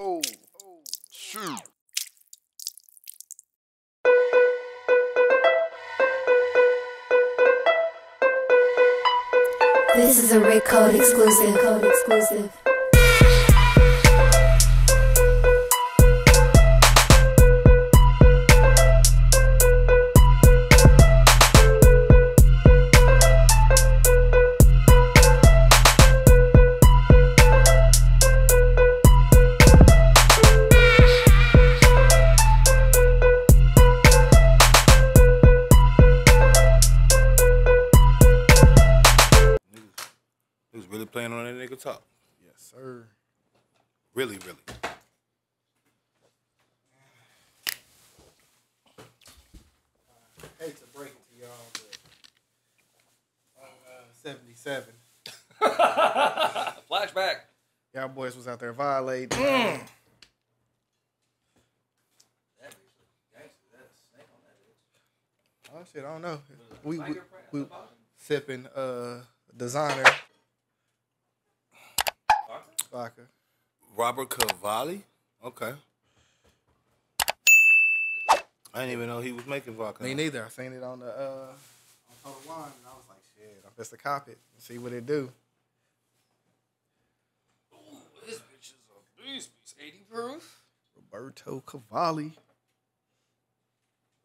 Oh, shoot. This is a Red Code exclusive. Really playing on that nigga top. Yes, sir. Really. I hate to break it to y'all, but on 77, Flashback. y'all boys was out there violating. That Oh shit, I don't know. We fingerprint at the bottom? sipping designer vodka. Robert Cavalli? Okay. I didn't even know he was making vodka. Me neither. I seen it on the on Total Wine, and I was like, shit, I'm just to cop it and see what it do. Ooh, this bitch is a beast. 80 proof. Roberto Cavalli.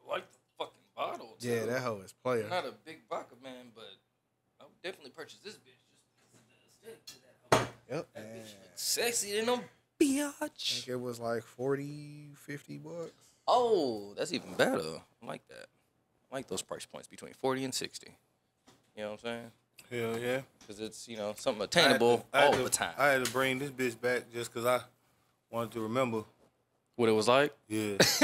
I like the fucking bottle, too. Yeah, that hoe is player. I'm not a big vodka man, but I would definitely purchase this bitch just because of the aesthetic to that hoe. Yep. That And bitch looks sexy than a I biatch. think it was like 40, 50 bucks. Oh, that's even better. I like that. I like those price points between 40 and 60. You know what I'm saying? Hell yeah. Because it's, you know, something attainable all the time. I had to bring this bitch back just because I wanted to remember. What it was like? Yeah. It's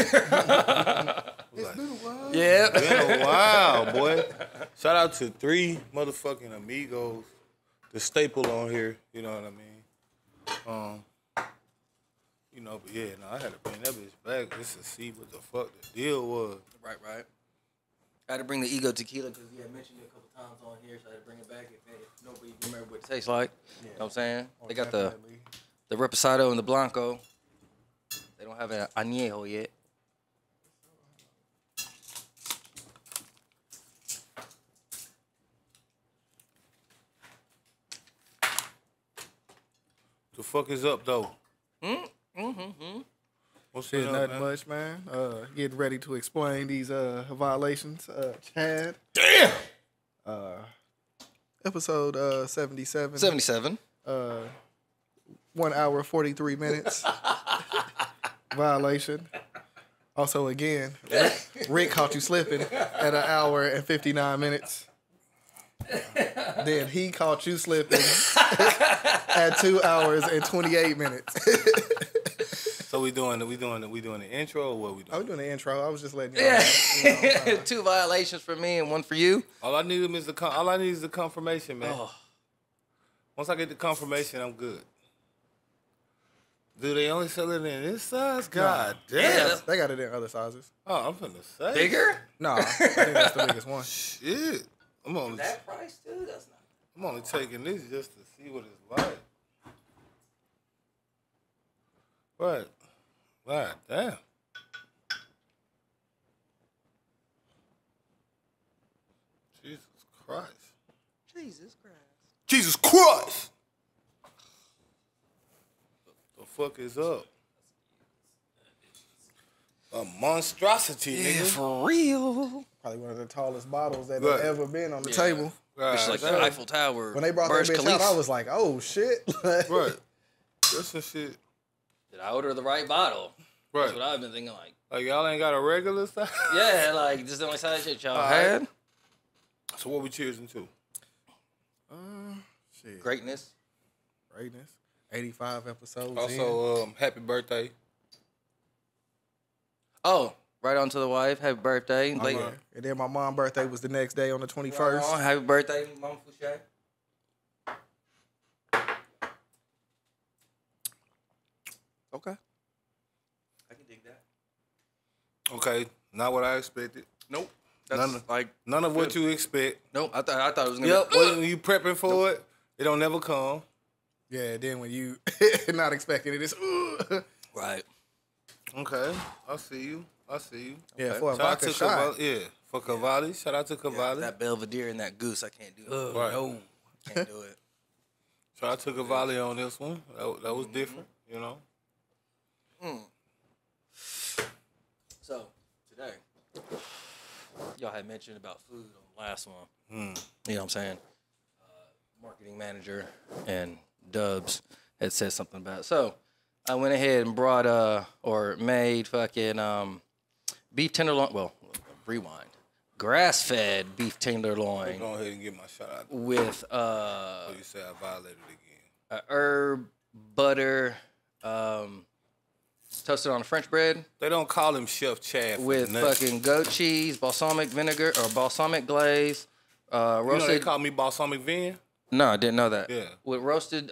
been a while. Yeah. Been a while, boy. Shout out to 3 motherfucking amigos. The staple on here, you know what I mean? You know, but yeah, no, I had to bring that bitch back just to see what the fuck the deal was. Right. I had to bring the Ego Tequila because he had mentioned it a couple times on here, so I had to bring it back if nobody remember what it tastes like. Yeah. You know what I'm saying? Oh, They got definitely. the Reposado and the Blanco. They don't have an Añejo yet. The fuck is up, though? What's Shit, up, nothing man? much, man. Getting ready to explain these violations. Chad. Damn! Episode 77. 77. 1 hour, 43 minutes. Violation. Also, again, Rick caught you slipping at 1 hour and 59 minutes. Then he caught you slipping at 2 hours and 28 minutes. So we doing the intro or what we doing? I was doing the intro. I was just letting y'all know. Yeah. 2 violations for me and 1 for you. All I need is the confirmation, man. Oh. Once I get the confirmation, I'm good. Do they only sell it in this size? God damn. They got it in other sizes. Oh, I'm finna say. Bigger? No, I think that's the biggest one. Shit. I'm only That price, dude? That's not. I'm only taking this just to see what it's like. What? God damn. Jesus Christ. Jesus Christ. Jesus Christ! The fuck is up? A monstrosity, nigga. For real. Probably one of the tallest bottles that Right. have ever been on the Yeah. table. God It's like the damn. Eiffel Tower. When they brought Burj that bitch Khalifa. out, I was like, oh, shit. Right. That's some shit. Did I order the right bottle? Right. That's what I've been thinking. Like, Like, y'all ain't got a regular size? yeah, like this is the only size shit y'all All had. So what we cheersing to? Shit. Greatness. Greatness. 85 episodes in. Also, happy birthday. Oh, right on to the wife. Happy birthday. Oh, Late. yeah. And then my mom's birthday was the next day on the 21st. Oh, happy birthday, Mama Fouché. Okay. I can dig that. Okay, not what I expected. Nope. That's None of- like None of what you expect. nope. I thought it was gonna Yep, be. when you prepping for it, it don't never come. Yeah, then when you not expecting it, it's Right. Okay, I see you. Yeah, for a Shout out vodka to shot. for Cavalli. Shout out to Cavalli. That Belvedere and that goose, I can't do it. Right. No, can't do it. Shout out to Cavalli on this one. That was different, you know. So, today, y'all had mentioned about food on the last one. You know what I'm saying? Marketing manager and Dubz had said something about it. So, I went ahead and brought, or made fucking beef tenderloin. Well, rewind. Grass-fed beef tenderloin Go ahead and get my shout out. with, So you say I violated again. herb, butter, toasted on a French bread. They don't call him Chef Chad for With nothing. fucking goat cheese, balsamic vinegar, or balsamic glaze, You know they roasted. call me balsamic vin. No, I didn't know that. Yeah. With roasted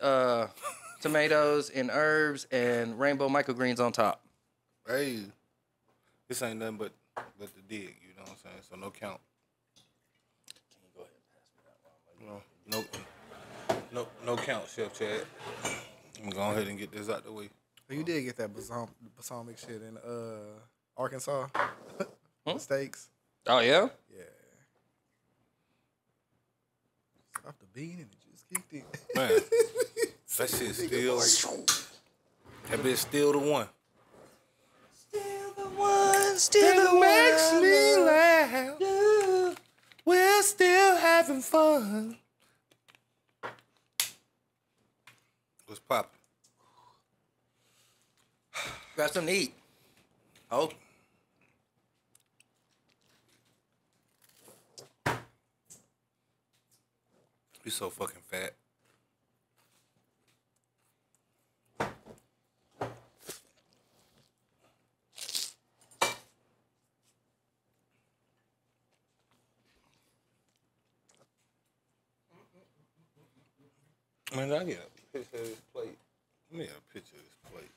tomatoes and herbs and rainbow microgreens on top. Hey, this ain't nothing but the dig. You know what I'm saying? So no count. Can you go ahead and pass me that one? No count, Chef Chad. I'm gonna go ahead and get this out the way. You did get that balsamic shit in Arkansas. The steaks. Oh yeah. Yeah. Stop the bean and it just kicked in. Man, that shit still. That bitch still the one. Still the one, still the Makes me laugh. We're still having fun. What's poppin'? Got something to eat. Oh. You so fucking fat. Man, I get a picture of this plate. Let me get a picture of this plate.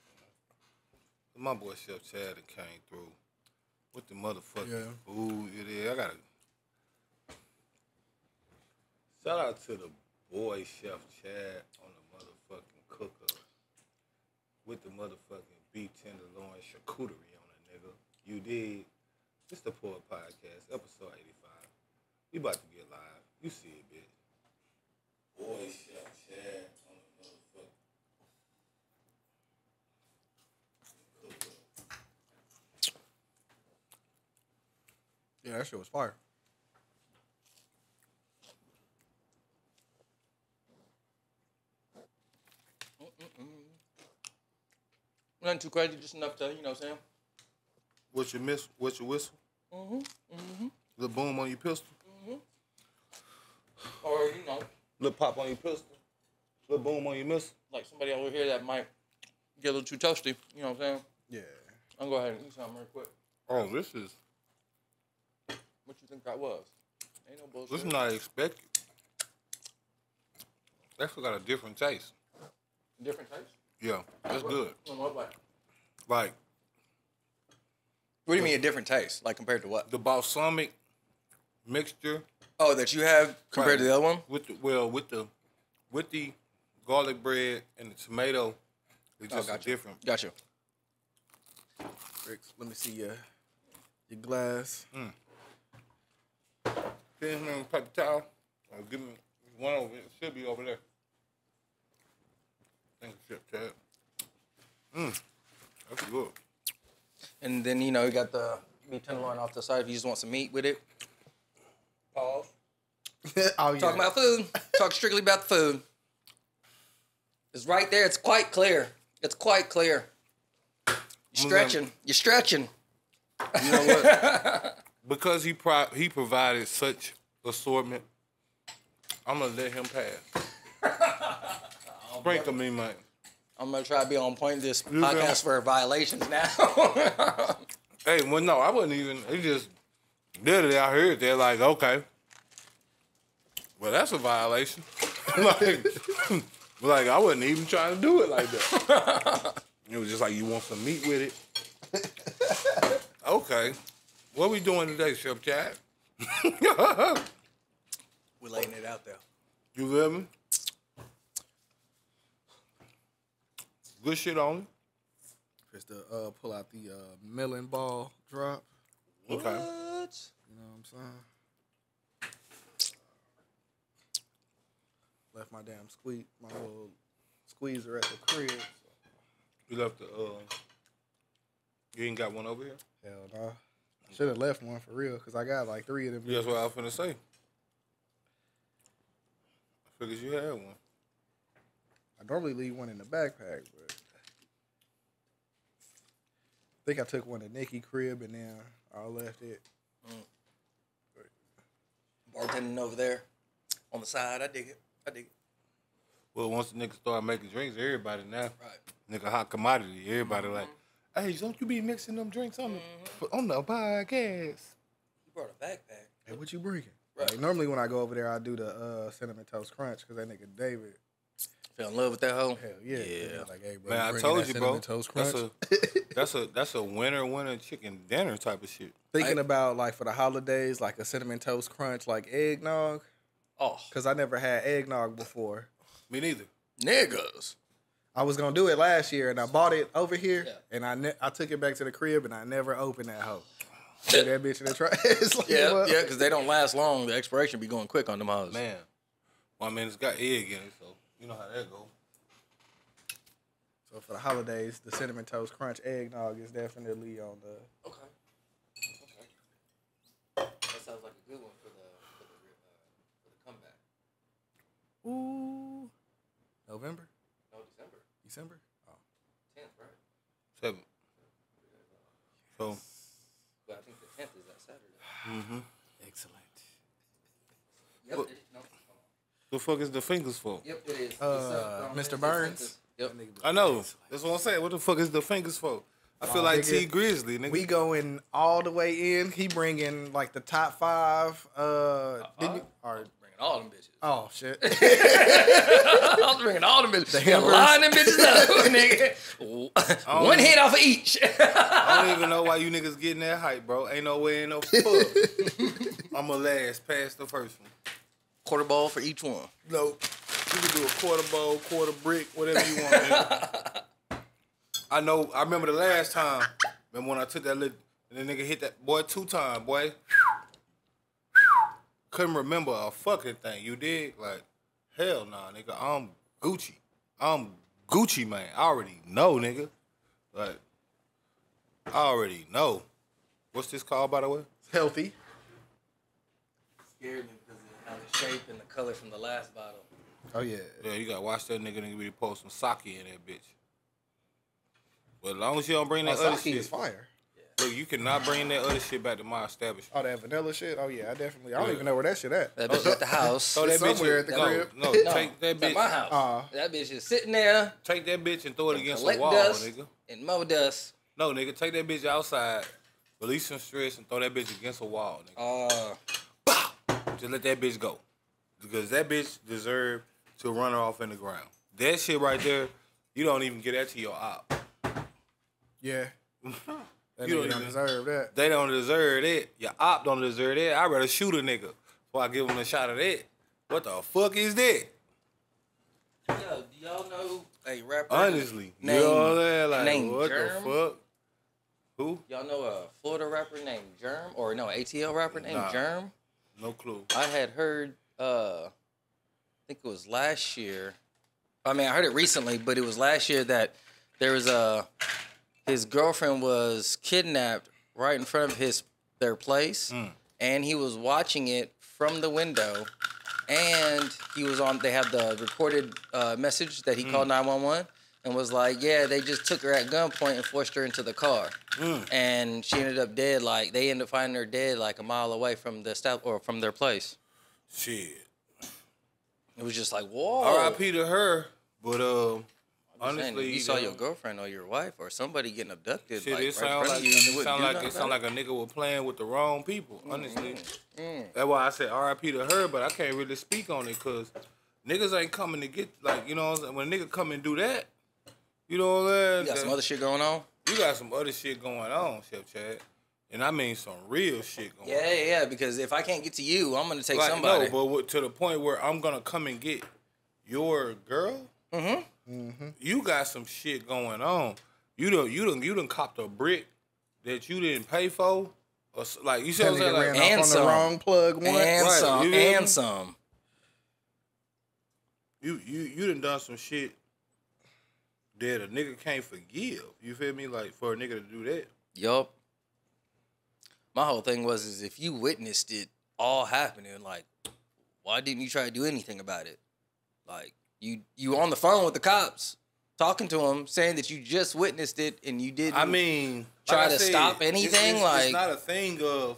My boy Chef Chad that came through with the motherfucking food. It is. I gotta shout out to the boy Chef Chad on the motherfucking cooker with the motherfucking beef tenderloin charcuterie on it, nigga. You did. It's the Poor Podcast, episode 85. We about to get live. You see it, bitch. Boy Chef Chad on the motherfucking cooker. Yeah, that shit was fire. Nothing too crazy, just enough to, you know what I'm saying? What's your whistle? The boom on your pistol? Or, you know, Little pop on your pistol? Little boom on your missile? like somebody over here that might get a little too toasty, you know what I'm saying? Yeah. I'm gonna go ahead and eat something real quick. Oh, this is What you think that was? Ain't no bullshit. this is not expected. That's got a different taste. Different taste? Yeah, that's good. In what way? Like What do you mean a different taste? Like compared to what? the balsamic mixture Oh, that you have compared to the other one? with the garlic bread and the tomato. It's just gotcha. different. Gotcha. Ricks, let me see your glass. Here's me paper towel. Give me one over. It should be over there. Thank you, Chef Chad. That's good. And then, you know, you got the meat tenderloin off the side if you just want some meat with it. Pause. Oh, yeah. Talking about food. Talk strictly about the food. It's right there. It's quite clear. It's quite clear. You're stretching. You're stretching. You know what? Because he provided such assortment, I'm gonna let him pass. Sprinkle me, man. I'm going to try to be on point this You feel me? podcast for violations now. Hey, well, no, I wasn't even. He just did it. I heard they're like, okay, well, that's a violation. like I wasn't even trying to do it like that. It was just like, you want some meat with it? Okay. What we doing today, Chef Chad? We're laying it out there. You feel me? Good shit on it. Just to pull out the melon ball drop. Okay. What? You know what I'm saying? Left my damn my little squeezer at the crib. So. You left the you ain't got one over here? Hell no. Should have left one for real, because I got like 3 of them. That's what I was finna say. I figured you had one. I normally leave one in the backpack, but I think I took one to Nikki crib and then I left it. Bartending over there on the side. I dig it. Well, once the niggas start making drinks, everybody now. Right. Nigga, hot commodity. Everybody like, hey, don't you be mixing them drinks on the podcast? You brought a backpack. Hey, what you bringing? Right. Like, normally when I go over there, I do the Cinnamon Toast Crunch, because that nigga David. Fell in love with that hoe? Hell yeah. Yeah. Like, hey, bro, Man, I bringing told that you, Cinnamon bro. Toast Crunch? That's a winter chicken dinner type of shit. Thinking about, like, for the holidays, like a Cinnamon Toast Crunch, like eggnog. Oh. Because I never had eggnog before. Me neither. Niggas. I was going to do it last year, and I bought it over here, Yeah. and I took it back to the crib, and I never opened that hoe. Threw that bitch in the trash. Like, Yeah, what? because they don't last long. The expiration be going quick on them hoes. Man. Well, I mean, it's got egg in it, so you know how that go. So for the holidays, the Cinnamon Toast Crunch eggnog is definitely on the... Okay. That sounds like a good one for the comeback. Ooh. November? No, December. December? Oh. 10th, right? 7. So, But I think the 10th is that Saturday. Excellent. Yep, What? it is. No. the fuck is the fingers for? Yep, it is. Mr. Burns? Yep. I know. That's what I'm saying. What the fuck is the fingers for? I feel like nigga, T Grizzly, nigga. We going all the way in. He bringing like the top 5. Didn't you? Or, Bringing all them bitches. oh, shit. I was bringing all them bitches. The Yeah, Hammers. line them bitches up, nigga. One hit off of each. I don't even know why you niggas getting that hype, bro. Ain't no way in no fuck. I'ma last past the first one. Quarter ball for each one. Nope. You can do a quarter bowl, quarter brick, whatever you want, nigga. I remember the last time. Remember when I took that and the nigga hit that boy 2 times, boy. Couldn't remember a fucking thing. You did? Like, hell nah, nigga. I'm Gucci. I'm Gucci, man. I already know, nigga. Like, I already know. What's this called, by the way? Healthy. Scared me because of how the shape and the color from the last bottle. Oh, yeah. Yeah, you gotta watch that nigga really pour some sake in that bitch. But as long as you don't bring that other Sake shit, is fire. look, you cannot bring that other shit back to my establishment. Oh, that vanilla shit? Oh, yeah, I don't even know where that shit at. That bitch at the house. Throw that It's bitch somewhere at the crib. No, No, take that it's at bitch. my house. That bitch is sitting there. Take that bitch and throw it against the Collect wall, dust nigga. and mow dust. No, nigga, take that bitch outside, release some stress, and throw that bitch against a wall, nigga. Just let that bitch go. Because that bitch deserve to run her off in the ground. That shit right there, you don't even get that to your op. Yeah. That You nigga don't don't even- deserve that. They don't deserve it. Your op don't deserve that. I'd rather shoot a nigga before I give him a shot of that. What the fuck is that? Yo, do y'all know a rapper? Honestly. You named, know what I'm saying? Like, named what Germ? the fuck? Who? Y'all know a Florida rapper named Germ? Or no, ATL rapper named Nah. Germ? No clue. I had heard, I think it was last year. I mean, I heard it recently, but it was last year that there was his girlfriend was kidnapped right in front of their place, and he was watching it from the window, and he was on. They have the recorded message that he called 911 and was like, "Yeah, they just took her at gunpoint and forced her into the car, and she ended up dead. Like they ended up finding her dead like a mile away from from their place. Shit. It was just like, whoa. R.I.P. to her, but Saying, honestly, if you saw your girlfriend or your wife or somebody getting abducted, shit, like, it right in sound front like of you, and you it wouldn't sound do like nothing it sound about like a nigga was playing with the wrong people. Honestly, that's why I said R.I.P. to her, but I can't really speak on it because niggas ain't coming to get like you know what I'm saying? When a nigga come and do that, you know what I'm saying? You got some other shit going on? You got some other shit going on, Chef Chad. And I mean some real shit going on. Yeah, because if I can't get to you, I'm gonna take Like, somebody. no, but to the point where I'm gonna come and get your girl. You got some shit going on. you done copped a brick that you didn't pay for, or like you see what I'm saying? Like, ran off on the wrong plug once. And Right, some. you feel And me? some. You done some shit that a nigga can't forgive. You feel me? Like for a nigga to do that. Yup. My whole thing is if you witnessed it all happening, like, why didn't you try to do anything about it? Like, you on the phone with the cops, talking to them, saying that you just witnessed it and you didn't. I mean, try like I to said, stop anything. It's not a thing of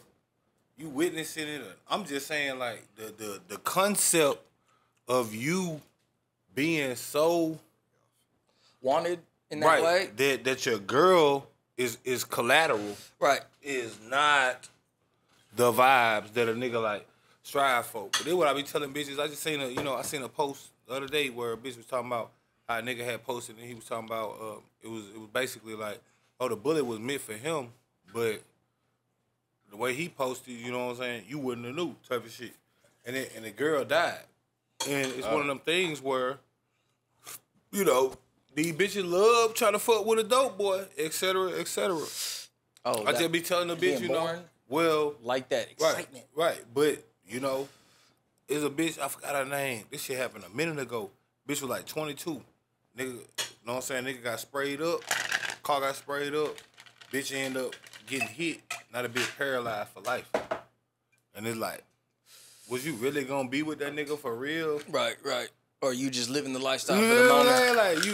you witnessing it. I'm just saying, like the concept of you being so wanted in that way, that your girl is collateral, right? Is not the vibes that a nigga like strive for. But then what I be telling bitches, I just seen I seen a post the other day where a bitch was talking about how a nigga had posted and he was talking about it was basically like, oh, the bullet was meant for him, but the way he posted, you know what I'm saying, you wouldn't have knew type of shit. And the girl died. And it's one of them things where, you know, these bitches love trying to fuck with a dope boy, et cetera, et cetera. Oh, I just be telling the bitch, you know, well, like that excitement. Right. But, you know, it's a bitch, I forgot her name. This shit happened a minute ago. Bitch was like 22. Nigga, you know what I'm saying? Nigga got sprayed up. Car got sprayed up. Bitch end up getting hit. Not a bitch paralyzed for life. And it's like, was you really gonna be with that nigga for real? Right. Or you just living the lifestyle You for the know what I'm moment? saying? Like, you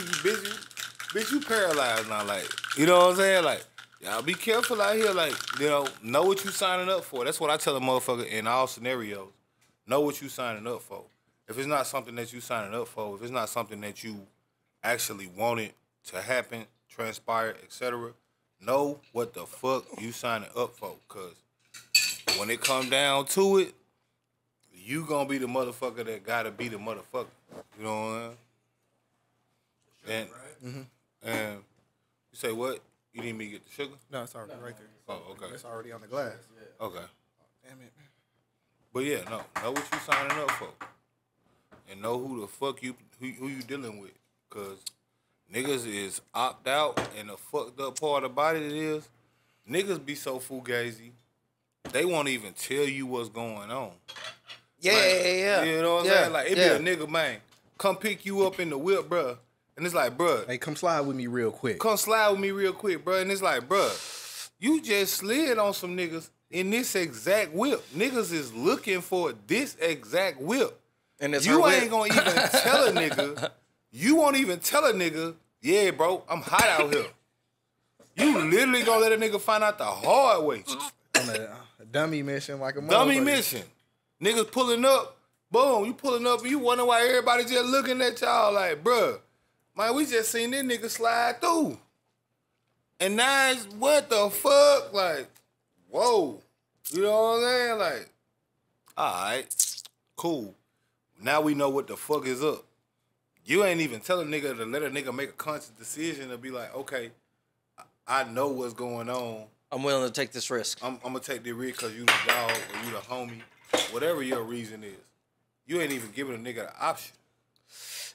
bitch, you paralyzed now. Like, you know what I'm saying? Like, y'all be careful out here. Like, you know what you signing up for. That's what I tell a motherfucker in all scenarios. Know what you signing up for. If it's not something that you signing up for, if it's not something that you actually wanted to happen, transpire, etc., know what the fuck you signing up for. Cause when it come down to it, you gonna be the motherfucker that gotta be the motherfucker. You know what I'm saying? And you say what? You need me to get the sugar? No, it's already right there. Oh, okay. It's already on the glass. Okay. Damn it. But yeah, know what you signing up for. And know who the fuck who you dealing with. Cause niggas is opt out, and the fucked up part about it is niggas be so fugazi, they won't even tell you what's going on. Yeah, like, yeah. You know what I'm saying? Like, it be a nigga, man, come pick you up in the whip, bruh. And it's like, bruh. Hey, come slide with me real quick. Come slide with me real quick, bruh. And it's like, bruh, you just slid on some niggas in this exact whip. Niggas is looking for this exact whip. And it's you ain't gonna even tell a nigga. You won't even tell a nigga, yeah, bro, I'm hot out here. You literally gonna let a nigga find out the hard way. On a dummy mission like a Dummy motherfucker. mission. Niggas pulling up, boom, you pulling up, and you wonder why everybody just looking at y'all like, bruh, man, we just seen this nigga slide through. And now it's, what the fuck? Like, whoa. You know what I'm saying? Like, all right, cool. Now we know what the fuck is up. You ain't even tell a nigga to let a nigga make a conscious decision to be like, okay, I know what's going on. I'm willing to take this risk. I'm gonna take the risk because you the dog or you the homie. Whatever your reason is. You ain't even giving a nigga the option.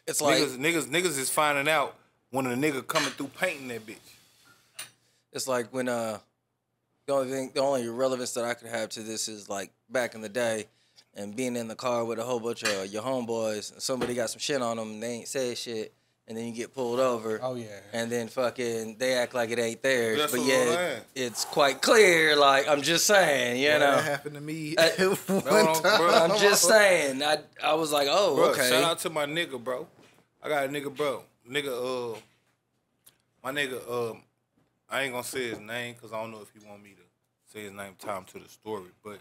It's like niggas is finding out when a nigga coming through painting that bitch. It's like when the only relevance that I could have to this is like back in the day and being in the car with a whole bunch of your homeboys and somebody got some shit on them and they ain't say shit and then you get pulled over. Oh, yeah. And then fucking they act like it ain't theirs. That's but what yeah, I'm saying. it's quite clear. Like, I'm just saying, you know. That happened to me one No, time. bro. I'm just saying. I was like, oh, Bro, okay. shout out to my nigga, bro. I got a nigga, bro. My nigga, I ain't gonna say his name because I don't know if he want me to say his name time to the story. But,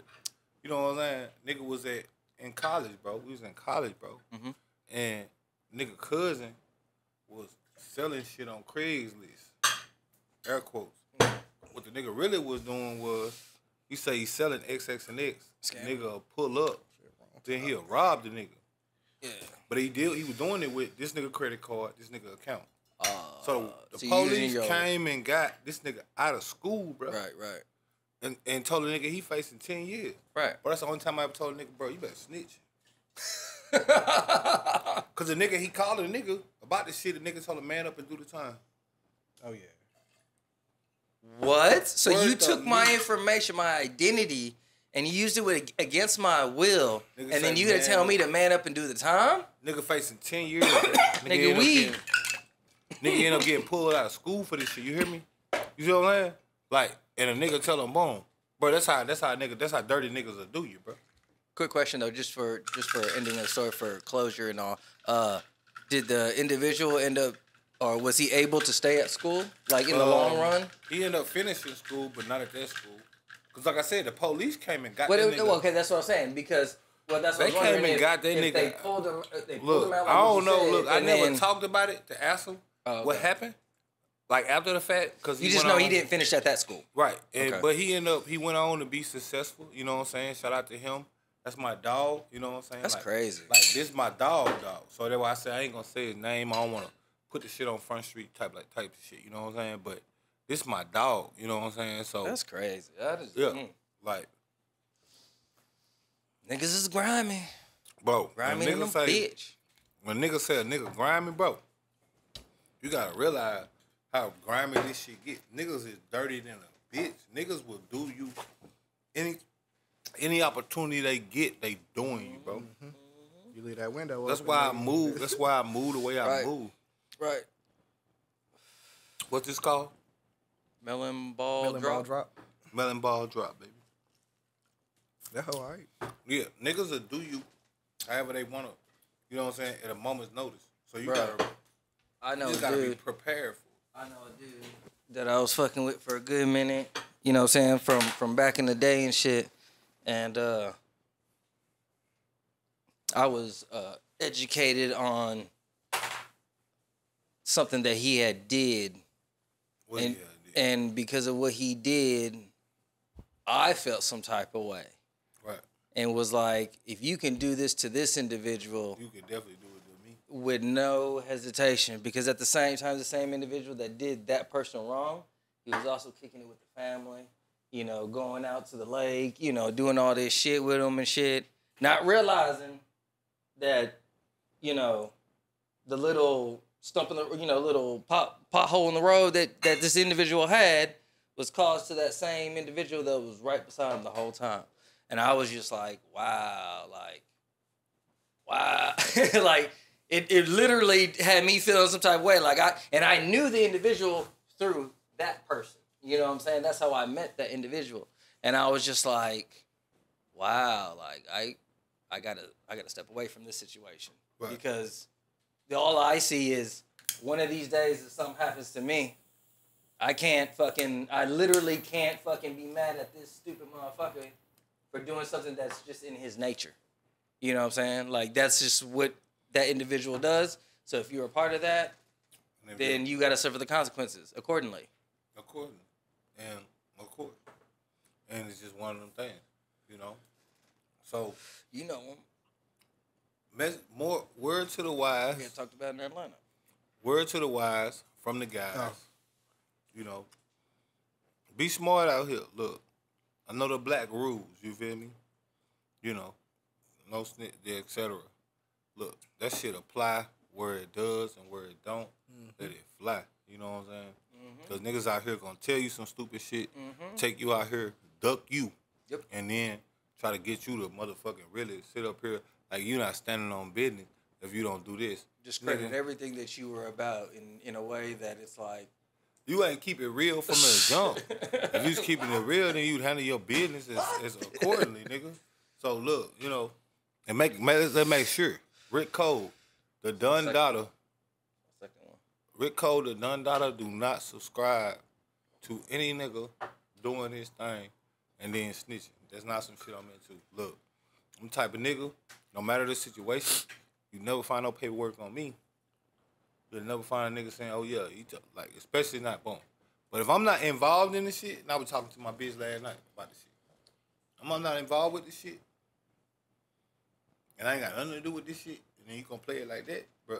you know what I'm saying? Nigga was in college, bro. We was in college, bro. Mm-hmm. And nigga cousin was selling shit on Craigslist. Air quotes. What the nigga really was doing was, he say he's selling XX and X. Nigga pull up. Then he'll rob the nigga. Yeah. But he was doing it with this nigga credit card, this nigga account. So the so police came and got this nigga out of school, bro. Right. And told the nigga he facing 10 years. Right. But that's the only time I ever told the nigga, bro, you better snitch. Cause the nigga, he called the nigga about this shit, the nigga told him man up and do the time. Oh, yeah. What? So Word you to took my me. information, my identity, and you used it against my will, Nigga and then say you gonna man tell up. me to man up and do the time? Nigga facing 10 years. Nigga, Nigga end up getting pulled out of school for this shit. You hear me? You see what I'm saying? Like, and a nigga tell him, boom, bro. That's how dirty niggas will do you, bro. Quick question though, just for ending the story for closure and all. Did the individual end up, or was he able to stay at school, like in the long run? He ended up finishing school, but not at that school. Cause like I said, the police came and got But that nigga. okay, that's what I'm saying because that's what They I was wondering came and if, got that if nigga. They pulled him. Look, out like I don't you know. said, Look, I and never then- talked about it to ask him what happened. Like after the fact, cause You just know he didn't finish at that school. Right, and, Okay. but he went on to be successful. You know what I'm saying? Shout out to him. That's my dog. You know what I'm saying? That's like, crazy. Like this my dog. So that's why I said I ain't gonna say his name. I don't wanna put the shit on Front Street type of shit. You know what I'm saying? But this my dog. You know what I'm saying? So That's crazy. That is like niggas is grimy. bro. Grimy when in them niggas say bitch. when niggas say a nigga grimy, bro, you gotta realize how grimy this shit get. Niggas is dirty than a bitch. Niggas will do you any opportunity they get, they doing you, bro. You leave that window That's open. why I nigga. move. That's why I move the way I Right. move. Right. What's this called? Melon ball Melon drop. ball drop. Melon ball drop, baby. That's all right. Yeah, niggas will do you however they want to. You know what I'm saying? At a moment's notice. So you Bro, gotta, I know, you just gotta be dude. prepared for it. I know a dude that I was fucking with for a good minute. You know what I'm saying? From back in the day and shit. And I was educated on something that he had did. What And, he did. and because of what he did, I felt some type of way. Right. And was like, if you can do this to this individual You can definitely do it to me. with no hesitation, because at the same time, the same individual that did that person wrong, he was also kicking it with the family, you know, going out to the lake, you know, doing all this shit with them and shit, not realizing that, you know, the little stump in the, you know, little pothole in the road that this individual had was caused to that same individual that was right beside him the whole time. And I was just like, wow, like it literally had me feeling some type of way. Like I knew the individual through that person. You know what I'm saying? That's how I met that individual. And I was just like, wow, like I gotta step away from this situation. Right. Because all I see is one of these days if something happens to me, I literally can't fucking be mad at this stupid motherfucker for doing something that's just in his nature. You know what I'm saying? Like, that's just what that individual does. So if you're a part of that, then you got to suffer the consequences accordingly. According. And of course. And it's just one of them things, you know? So, You know, more word to the wise. we had talked about in Atlanta. Word to the wise from the guys. Oh. You know, be smart out here. Look, I know the black rules. You feel me? You know, no snitch, etc. Look, that shit apply where it does and where it don't. Let it fly. You know what I'm saying? Because niggas out here gonna tell you some stupid shit, take you out here, duck you, Yep. and then try to get you to motherfucking really sit up here like you not standing on business if you don't do this. Discredit Nigga, everything that you were about in a way that it's like, you ain't keep it real from the jump. If you was keeping it real, then you'd handle your business as accordingly, nigga. So look, you know, and let's make sure. Rick Cole, the Dun Dada, second one. Rick Cole, the Dun Dada, do not subscribe to any nigga doing his thing and then snitching. That's not some shit I'm into. Look, I'm the type of nigga, no matter the situation, you never find no paperwork on me. You'll never find a nigga saying, oh yeah, like, especially not boom. But if I'm not involved in this shit, and I was talking to my bitch last night about this shit. I'm not involved with this shit, and I ain't got nothing to do with this shit, and then you gonna play it like that, bro.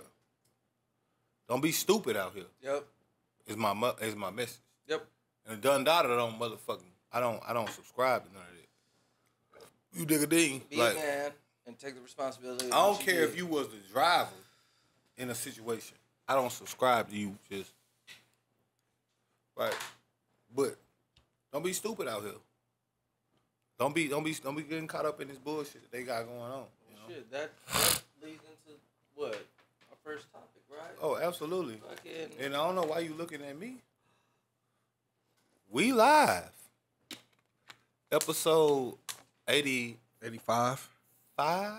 Don't be stupid out here. Yep. Is my message. Yep. And the Dun Dada don't motherfucking, I don't subscribe to none of that. You dig a ding? Be Like, a man and take the responsibility. I don't care if you was the driver in a situation. I don't subscribe to you just right. But be stupid out here. Don't be getting caught up in this bullshit that they got going on. You know? Shit, that leads into what? Our first topic, right? Oh, absolutely. Fucking. And I don't know why you looking at me. We live. Episode 85. 5.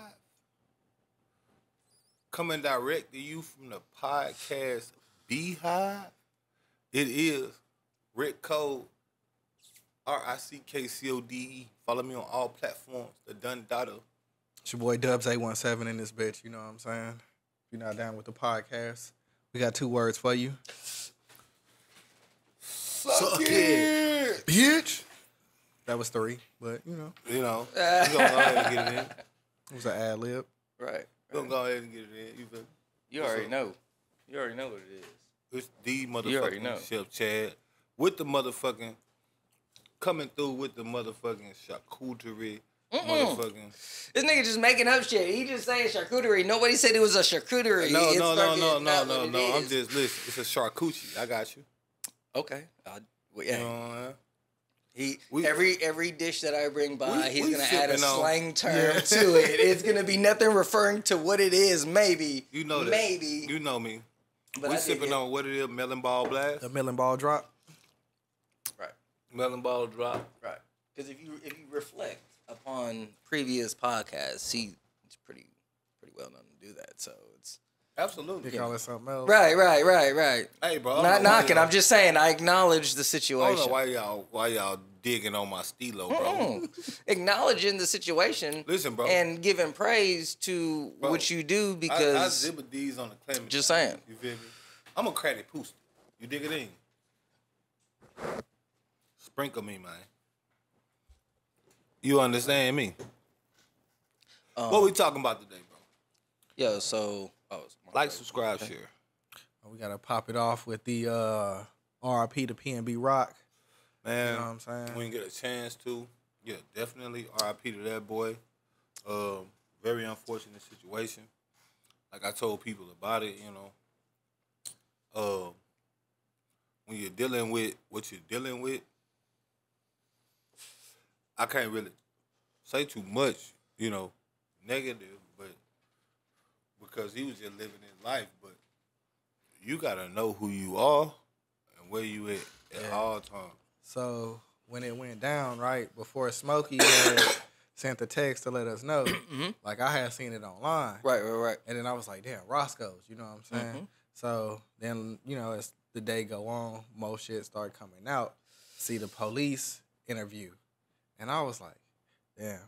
Coming direct to you from the podcast Beehive. It is Rick Code, RICKCODE. Follow me on all platforms. The Dun Dada. It's your boy Dubz 817 in this bitch. You know what I'm saying? If you're not down with the podcast, we got 2 words for you. Suck it. Bitch. That was 3, but you know. You know, we gonna go ahead and get it in. It was an ad lib. Right. We gonna go ahead and get it in. You feel me? You already know. You already know what it is. It's the You already know. motherfucking Chef Chad with the motherfucking coming through with the motherfucking charcuterie. Motherfucking. This nigga just making up shit. He just saying charcuterie. Nobody said it was a charcuterie. No. It's fucking not what it I'm is. just listen. It's a charcuterie. I got you. Okay. You know what Every dish that I bring by, he's we gonna add a sipping on- slang term to it. It's gonna be nothing referring to what it is. Maybe You know that. Maybe. You know me. But We I dig sipping it. on what it is, melon ball blast. The melon ball drop. Right. Melon ball drop. Right. Because if you reflect upon previous podcasts, he's pretty well known to do that. So it's Absolutely. They call it something else. right. Hey, bro. I don't Not know why knocking. y'all- I'm just saying. I acknowledge the I situation. don't know why y'all digging on my stilo, bro. Acknowledging the situation. Listen, bro. And giving praise to Bro, what you do I because zibba these on the Clement. Just saying. You feel me? I'm a credit pooster. You dig it in? Sprinkle me, man. You understand me? What we talking about today, bro? yo. So Like, subscribe, share. We gotta pop it off with the RIP to PNB Rock. Man, You know what I'm saying? when you get a chance to, yeah, definitely RIP to that boy. Very unfortunate situation. Like I told people about it, you know. When you're dealing with what you're dealing with, I can't really say too much, you know, negative, but because he was just living his life. But you gotta know who you are and where you at all times. So when it went down, right, before Smokey had sent the text to let us know, like I had seen it online. right. And then I was like, damn, Roscoe's, you know what I'm saying? So then, you know, as the day go on, more shit started coming out. See the police interview. And I was like, damn.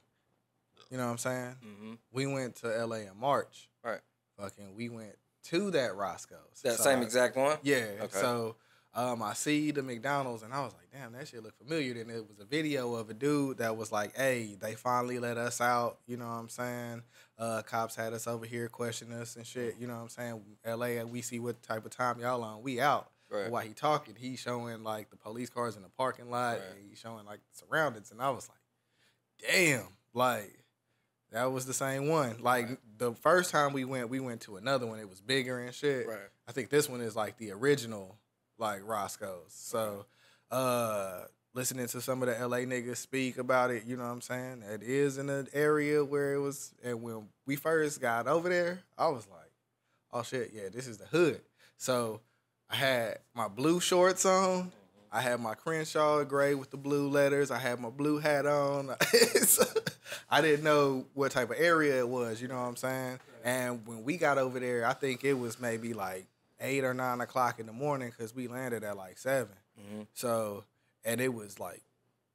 You know what I'm saying? We went to LA in March. Right. Fucking, we went to that Roscoe's. That So same exact one. Yeah. Okay. So I see the McDonald's and I was like, damn, that shit look familiar. Then it was a video of a dude that was like, hey, they finally let us out. You know what I'm saying? Cops had us over here questioning us and shit. You know what I'm saying? LA, we see what type of time y'all on. We out. Right. But while he talking, he's showing like the police cars in the parking lot. Right. And he's showing like the surroundings. And I was like, damn, like that was the same one. Like the first time we went to another one. It was bigger and shit. Right. I think this one is like the original, like Roscoe's. So, listening to some of the LA niggas speak about it, you know what I'm saying? It is in an area where it was, and when we first got over there, I was like, oh shit, yeah, this is the hood. So I had my blue shorts on. I had my Crenshaw gray with the blue letters. I had my blue hat on. So, I didn't know what type of area it was, you know what I'm saying? And when we got over there, I think it was maybe like 8 or 9 o'clock in the morning because we landed at like 7. So, and it was like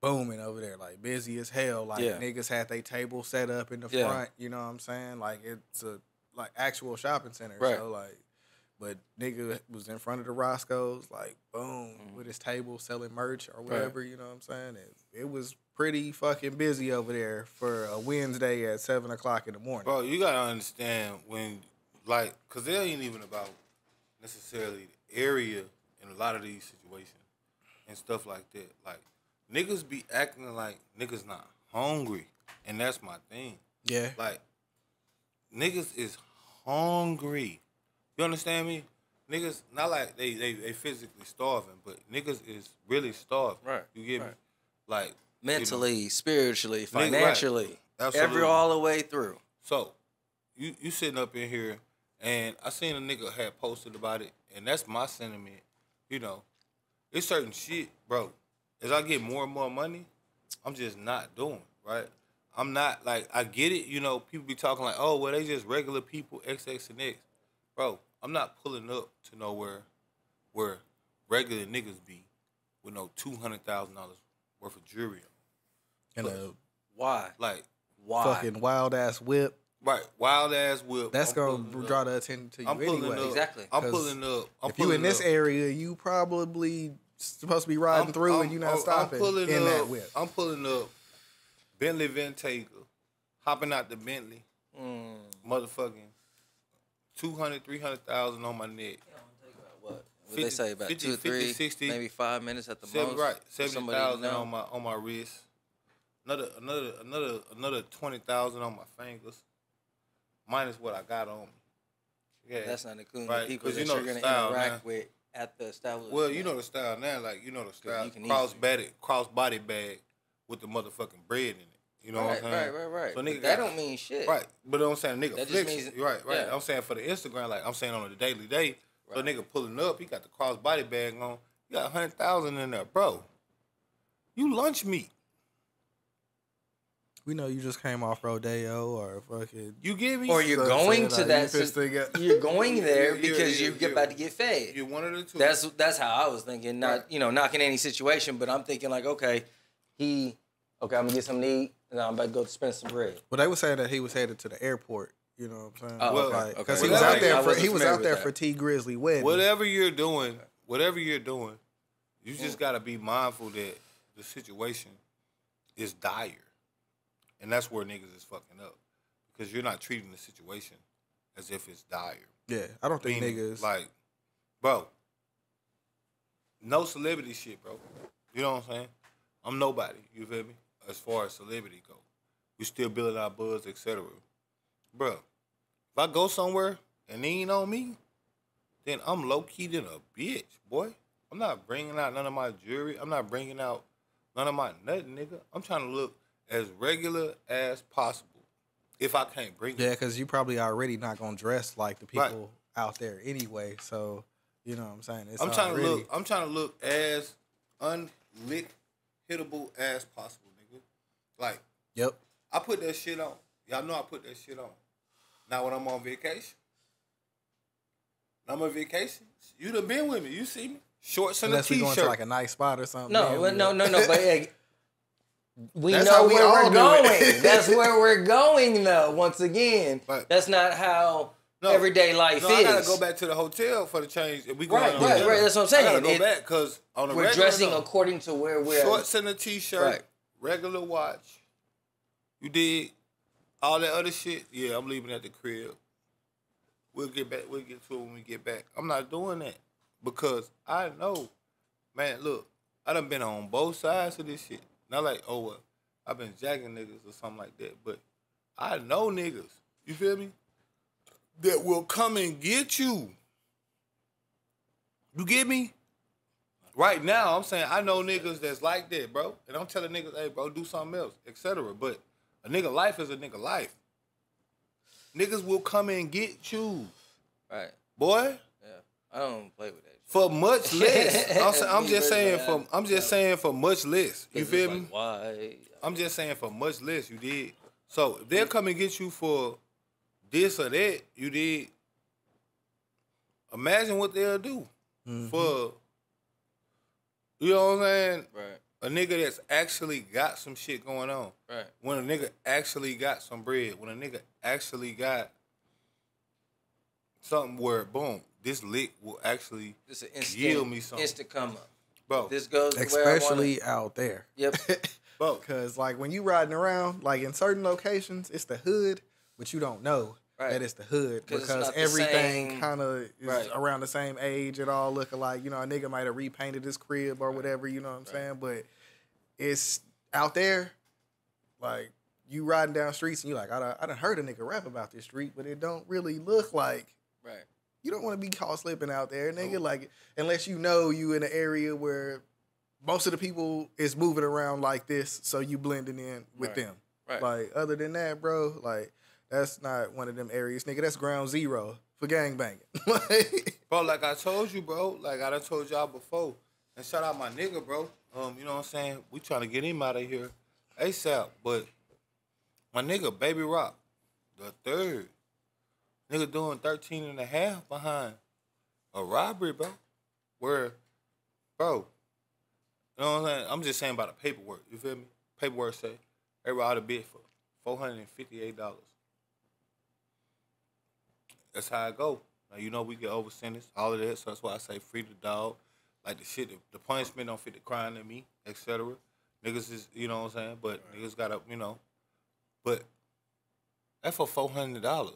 booming over there, like busy as hell. Like niggas had their table set up in the front, you know what I'm saying? Like it's a like actual shopping center. Right. So like, but nigga was in front of the Roscoe's, like boom, with his table selling merch or whatever, you know what I'm saying? It was pretty fucking busy over there for a Wednesday at 7 o'clock in the morning. Bro, you gotta understand when, like, cause it ain't even about necessarily the area in a lot of these situations and stuff like that. Like, niggas be acting like niggas not hungry, and that's my thing. Yeah. Like, niggas is hungry. You understand me? Niggas, not like they physically starving, but niggas is really starving. Right, You get me? right. like mentally, spiritually, right. financially, Absolutely. all the way through. So, you sitting up in here, and I seen a nigga had posted about it, and that's my sentiment. You know, it's certain shit, bro. As I get more and more money, I'm just not doing, right? I'm not, like, I get it, you know, people be talking like, oh, well, they just regular people, X, and X. Bro, I'm not pulling up to nowhere where regular niggas be with no $200,000 worth of jewelry on. And a Why? Like, Why? fucking wild ass whip. right, wild ass whip. That's I'm gonna pulling draw up. the attention to you I'm pulling anyway. up. Exactly. I'm 'Cause pulling up. If you in this area, you probably supposed to be riding through and you not stopping in that whip. I'm pulling up Bentley Ventega, hopping out the Bentley, motherfucking 200, 300,000 on my neck. What they say about 50, 2 or 3, 60, maybe 5 minutes at the Seven, most. right, for somebody to 70,000 know. on my wrist. Another 20,000 on my fingers, minus what I got on me. Yeah, That's not including right, the people 'cause that you know you're the going to style, interact man. with at the establishment. Well, you know the style now, like you know the style, you can cross body bag with the motherfucking bread in it. You know what I'm saying? Right. So nigga That got- don't mean shit. Right, but I'm saying nigga That just flex means- it. Right. yeah. I'm saying for the Instagram, like I'm saying on a daily day. So Right. nigga pulling up, he got the cross body bag on. You got 100,000 in there, bro. You lunch meat. We know you just came off rodeo or fucking. You give me, Or you're So going saying, to like, that. you just think- You're going there You're- because you're you're- about to get fed. You're one of the two. That's how I was thinking. Not knocking any situation, but I'm thinking like, okay, I'm gonna get something to eat, and I'm about to go spend some bread. Well, they were saying that he was headed to the airport. You know what I'm saying? Oh, Well, okay. Because Okay. he was Whatever- out there I for wasn't he was familiar out with there that. for T Grizzly wedding. whatever you're doing, you just gotta be mindful that the situation is dire, and that's where niggas is fucking up because you're not treating the situation as if it's dire. Yeah, I don't think Meaning, niggas. like, bro, no celebrity shit, bro. You know what I'm saying? I'm nobody. You feel me? As far as celebrity go, we still building our buzz, etc. Bro, if I go somewhere and they ain't on me, then I'm low key than a bitch, boy. I'm not bringing out none of my jewelry. I'm not bringing out none of my nothing, nigga. I'm trying to look as regular as possible. If I can't bring Yeah, it, because you probably already not gonna dress like the people out there anyway. So you know what I'm saying. It's I'm trying already- to look as unlick hittable as possible, nigga. Like Yep. I put that shit on. Y'all know I put that shit on. Now when I'm on vacation, you done been with me. You see me. Shorts and Unless a we t-shirt. going to like a nice spot or something. No, then no. But we That's know how we where all we're do going. it. That's where we're going, though. Once again, Right. that's not how No. everyday life No, is. I gotta go back to the hotel for the change. If we going Right, on right, dinner, right. That's what I'm saying. I gotta go It- back because on the We're regular, dressing no. according to where we're. Shorts and a t-shirt, Right. regular watch. You did all that other shit. Yeah, I'm leaving at the crib. We'll get back. We'll get to it when we get back. I'm not doing that because I know, man. Look, I done been on both sides of this shit. Not like, oh, well, I've been jacking niggas or something like that, but I know niggas. You feel me? That will come and get you. You get me? Right now, I'm saying I know niggas that's like that, bro. And I'm telling niggas, hey, bro, do something else, etc. But a nigga life is a nigga life. Niggas will come and get you, Right. boy, Yeah. I don't play with that. for much less. I'm Me just saying personally, for I'm just saying for much less. You It's feel like, me? why? I'm just saying for much less. You did. So if they'll come and get you for this or that, you did. Imagine what they'll do for. You know what I'm saying? Right. A nigga that's actually got some shit going on. Right. When a nigga actually got some bread. When a nigga actually got something where, boom, this lick will actually It's an instant, yield me something. instant come up. Bro, This goes the way I want especially it. out there. Yep. bro, Because like when you riding around, like in certain locations, it's the hood, but you don't know Right. that it's the hood 'Cause it's because not the everything same- kind of is Right. around the same age. It all look alike. You know, a nigga might have repainted his crib or whatever. You know what I'm saying? But it's out there, like you riding down streets and you like, I done heard a nigga rap about this street, but it don't really look like. Right. You don't want to be caught slipping out there, nigga. Like unless you know you in an area where most of the people is moving around like this, so you blending in with them. Right. Like, other than that, bro, like, that's not one of them areas, nigga. That's ground zero for gangbanging. Bro, like I told you, bro. Like I done told y'all before. And shout out my nigga, bro. You know what I'm saying? We trying to get him out of here ASAP. But my nigga, Baby Rock, the third. Nigga doing 13 and a half behind a robbery, bro. Where, bro, you know what I'm saying? I'm just saying about the paperwork. You feel me? Paperwork say everybody ought to bid for $458. That's how it go. Now, you know we get over sentenced, all of that, so that's why I say free the dog. Like the shit, the punishment don't fit the crime in me, etc. Niggas is, you know what I'm saying? But niggas got to, you know. But that's for $400.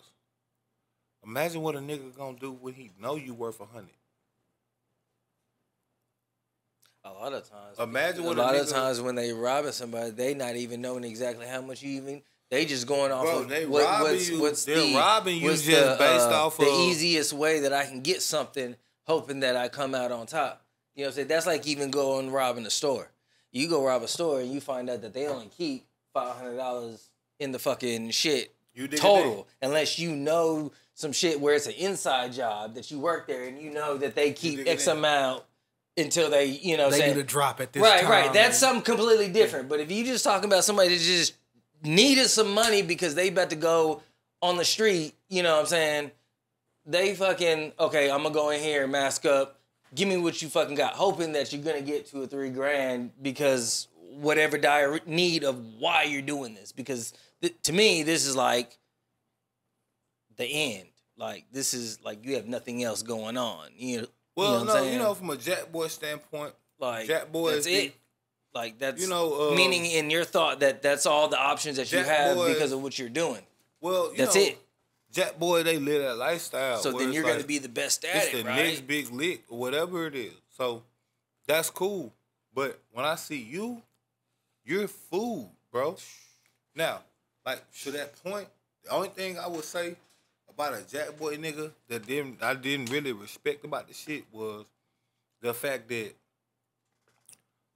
Imagine what a nigga gonna do when he know you worth $100. A lot of times. Imagine what a lot of times when they robbing somebody, they not even knowing exactly how much you even. They just going off of they what's robbing you what's just based off the of easiest way that I can get something, hoping that I come out on top. You know what I'm saying? That's like even going robbing a store. You go rob a store and you find out that they only keep $500 in the fucking shit total, unless you know some shit where it's an inside job that you work there and you know that they keep X amount until they, you know, they need to drop at this time. Right. That's something completely different. But if you just talking about somebody that just needed some money because they about to go on the street, you know what I'm saying? They fucking, okay, I'm gonna go in here and mask up. Give me what you fucking got. Hoping that you're gonna get $2 or $3 grand because whatever dire need of why you're doing this. Because to me, this is like the end. Like, this is like you have nothing else going on. You know, well, you know no, you know, from a Jack Boy standpoint, like Jack Boy that's is it. Like that's, you know, meaning in your thought that that's all the options that you have because of what you're doing. Well, that's it. Jack Boy, they live that lifestyle. So then you're going to be the best at it's it, the right? next big lick or whatever it is. So that's cool. But when I see you, you're food, bro. Now, like to that point, the only thing I would say about a Jack Boy nigga that I didn't really respect about the shit was the fact that,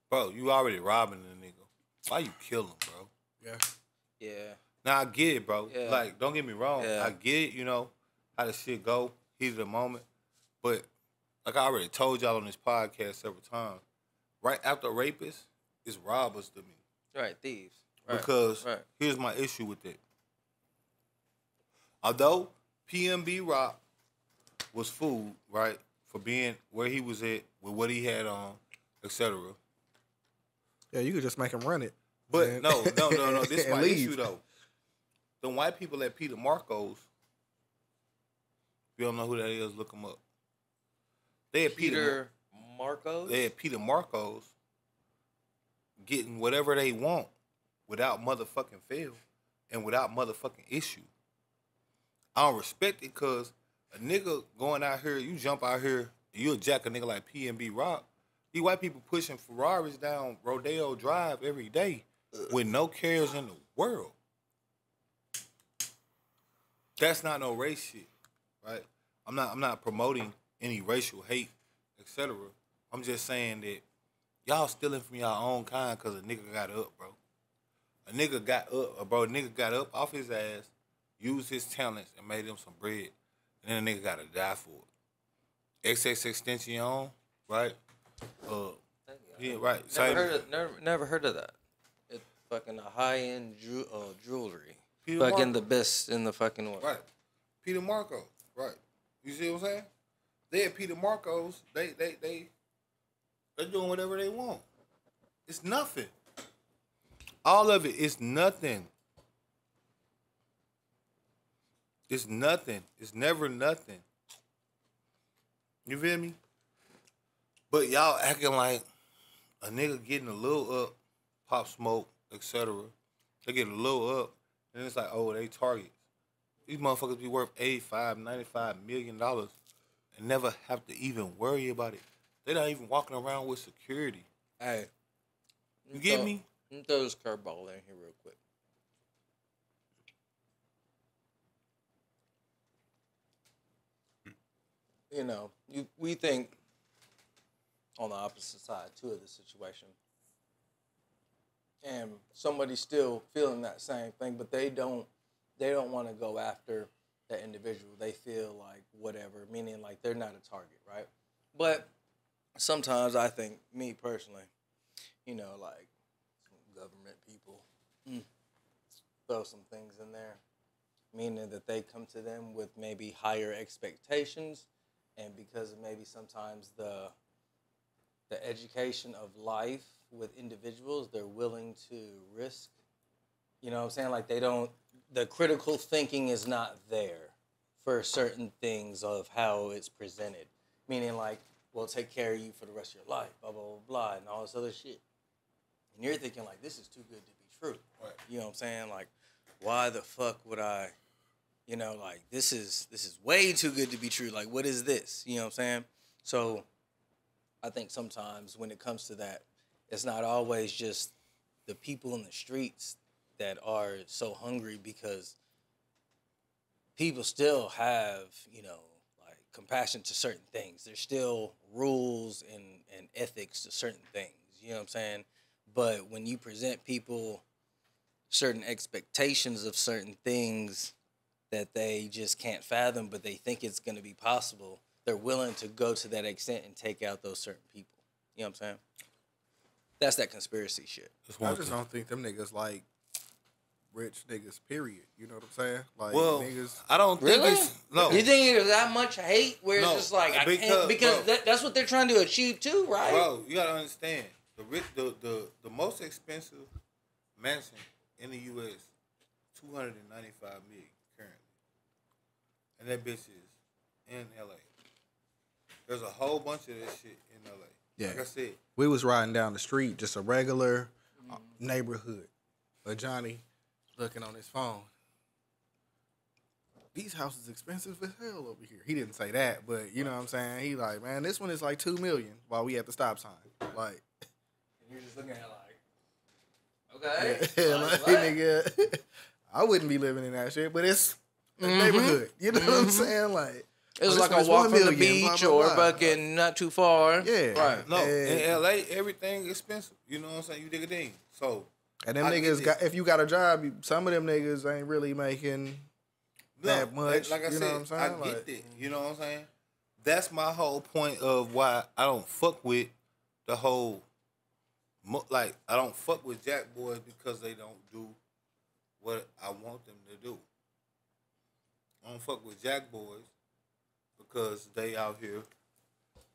bro, you already robbing the nigga. Why you kill him, bro? Yeah. Now, I get it, bro. Yeah. Like, don't get me wrong. Yeah. I get it, you know, how the shit go, heat of the moment. But, like I already told y'all on this podcast several times, right after rapists, it's robbers to me. Right, thieves. Right. Because here's my issue with it. Although PMB Rock was fooled, right, for being where he was at, with what he had on, etc. Yeah, you could just make him run it. But man. no. This is my leave. issue, though. The white people at Peter Marcos, if you don't know who that is, look them up. They had Peter Marcos? They had Peter Marcos getting whatever they want without motherfucking fail and without motherfucking issue. I don't respect it because a nigga going out here, you jump out here, you'll jack a nigga like PNB Rock. These white people pushing Ferraris down Rodeo Drive every day with no cares in the world. That's not no race shit, right? I'm not promoting any racial hate, etc. I'm just saying that y'all stealing from y'all own kind because a nigga got up, bro. A nigga got up off his ass, used his talents, and made him some bread. And then a nigga got to die for it. XX Extension, right? Yeah, right. Never heard of that. It's fucking a high-end jewelry. Peter fucking Marcos. the best in the fucking world. Right. Peter Marcos. Right. You see what I'm saying? They at Peter Marcos, they're doing whatever they want. It's nothing. All of it is nothing. It's nothing. It's never nothing. You feel me? But y'all acting like a nigga getting a little up, Pop Smoke, etc. They get a little up, and it's like, oh, they targets. These motherfuckers be worth $85, $95 million and never have to even worry about it. They not even walking around with security. Hey. You get me? Let me throw this curveball in here real quick. We think on the opposite side too of the situation, and somebody's still feeling that same thing, but they don't want to go after that individual. They feel like whatever, meaning like they're not a target, right? But sometimes I think, me personally, like government people throw some things in there, meaning that they come to them with maybe higher expectations, and because of maybe sometimes the education of life with individuals, they're willing to risk. You know what I'm saying? Like the critical thinking is not there for certain things of how it's presented. Meaning like, we'll take care of you for the rest of your life, blah, blah, blah, blah, and all this other shit. And you're thinking like, this is too good to be true. Right. You know what I'm saying? Like, why the fuck would I, like, this is way too good to be true. Like, what is this? You know what I'm saying? So I think sometimes when it comes to that, it's not always just the people in the streets that are so hungry, because people still have, like compassion to certain things. There's still rules and ethics to certain things. You know what I'm saying? But when you present people certain expectations of certain things that they just can't fathom, but they think it's going to be possible, they're willing to go to that extent and take out those certain people. You know what I'm saying? That's that conspiracy shit. I just don't think them niggas like rich niggas, period. You know what I'm saying? Like, niggas. I don't think Really? it's no. You think there's that much hate where it's just like, I can't, because that's what they're trying to achieve too, right? Bro, you gotta understand, the most expensive mansion in the U.S. $295 million currently, and that bitch is in L.A. There's a whole bunch of that shit in L.A. Yeah. Like I said, we was riding down the street, just a regular neighborhood, but Johnny looking on his phone. These houses expensive as hell over here. He didn't say that, but you know what I'm saying? He like, man, this one is like $2 million while we at the stop sign. Like, and you're just looking at it like, okay. Yeah, like, nigga, I wouldn't be living in that shit, but it's a neighborhood. You know what I'm saying? Like, it's like a walk from the beach or fucking not too far. Yeah. Right. No, in L.A., everything expensive. You know what I'm saying? You dig a ding. So, and them niggas got, if you got a job, some of them niggas ain't really making that much. Like I you said, know what I'm saying? I get it. You know what I'm saying? That's my whole point of why I don't fuck with the whole, like, I don't fuck with Jack Boys because they don't do what I want them to do. I don't fuck with Jack Boys because they out here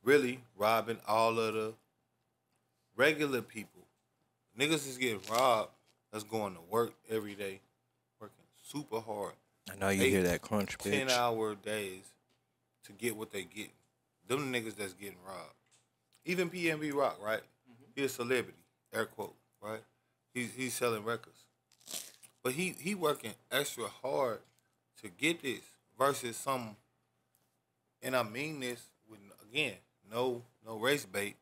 really robbing all of the regular people. Niggas is getting robbed that's going to work every day, working super hard. I know you hear that crunch, bitch. 10-hour days to get what they get. Them niggas that's getting robbed. Even PNB Rock, right? He a celebrity, air quote, right? He's selling records. But he working extra hard to get this versus some, and I mean this with, again, no race bait,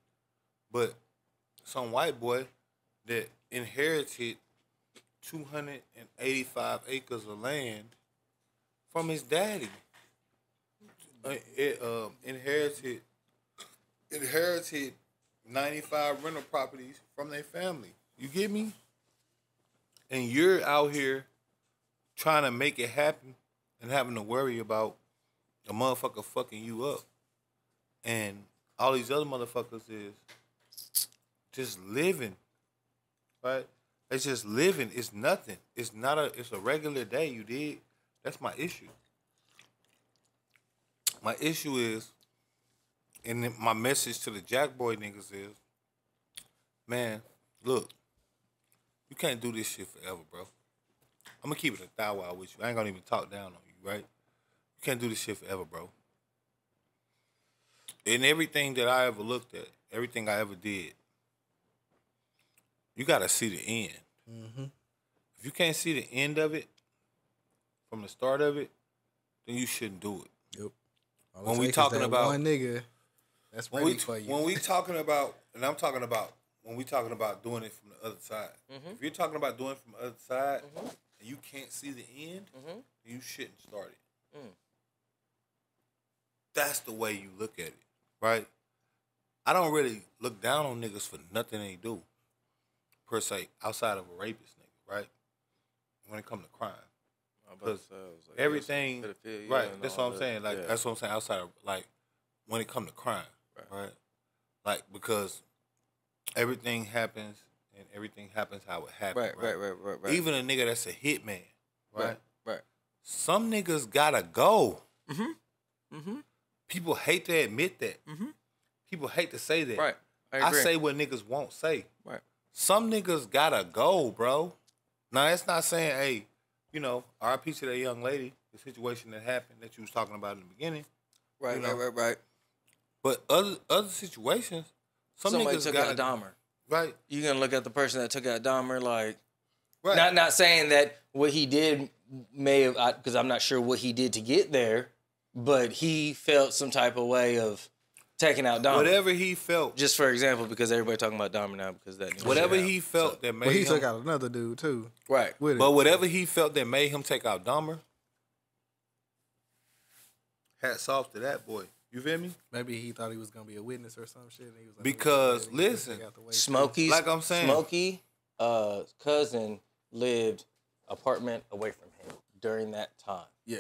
but some white boy that inherited 285 acres of land from his daddy. Inherited 95 rental properties from their family. You get me? And you're out here trying to make it happen and having to worry about a motherfucker fucking you up. And all these other motherfuckers is just living. Right? It's just living. It's nothing. It's a regular day, you dig? That's my issue. My issue is, and my message to the Jack Boy niggas is, man, look, you can't do this shit forever, bro. I'm gonna keep it a thou wow with you. I ain't gonna even talk down on you, right? You can't do this shit forever, bro. In everything that I ever looked at, everything I ever did, you gotta see the end. Mm-hmm. If you can't see the end of it from the start of it, then you shouldn't do it. Yep. When we talking about one nigga, that's ready for you. When we talking about, and I'm talking about, when we talking about doing it from the other side. If you're talking about doing it from the other side, and you can't see the end, then you shouldn't start it. That's the way you look at it, right? I don't really look down on niggas for nothing they do, per se, outside of a rapist nigga, right? When it comes to crime. Because everything, right, that's what I'm saying. Like, that's what I'm saying, outside of, like, when it comes to crime, right? Like, because everything happens, and everything happens how it happens, right? Even a nigga that's a hitman, right? Some niggas gotta go. People hate to admit that. People hate to say that. Right. I say what niggas won't say. Right. Some niggas gotta go, bro. Now, it's not saying, hey, you know, RIP to that young lady, the situation that happened that you was talking about in the beginning. Right, you know? right. But other situations, Somebody niggas took out Dahmer. Right. You gonna look at the person that took out Dahmer, like, right. Not saying that what he did may have, because I'm not sure what he did to get there, but he felt some type of way of taking out Dahmer. Whatever he felt. Just for example, because everybody talking about Dahmer now because that. Whatever he felt that made him. But he took out another dude too. Right. But whatever he felt that made him take out Dahmer, hats off to that boy. You feel me? Maybe he thought he was gonna be a witness or some shit. And he was like, because listen, Smokey's, like I'm saying, Smokey, cousin lived apartment away from him during that time. Yeah.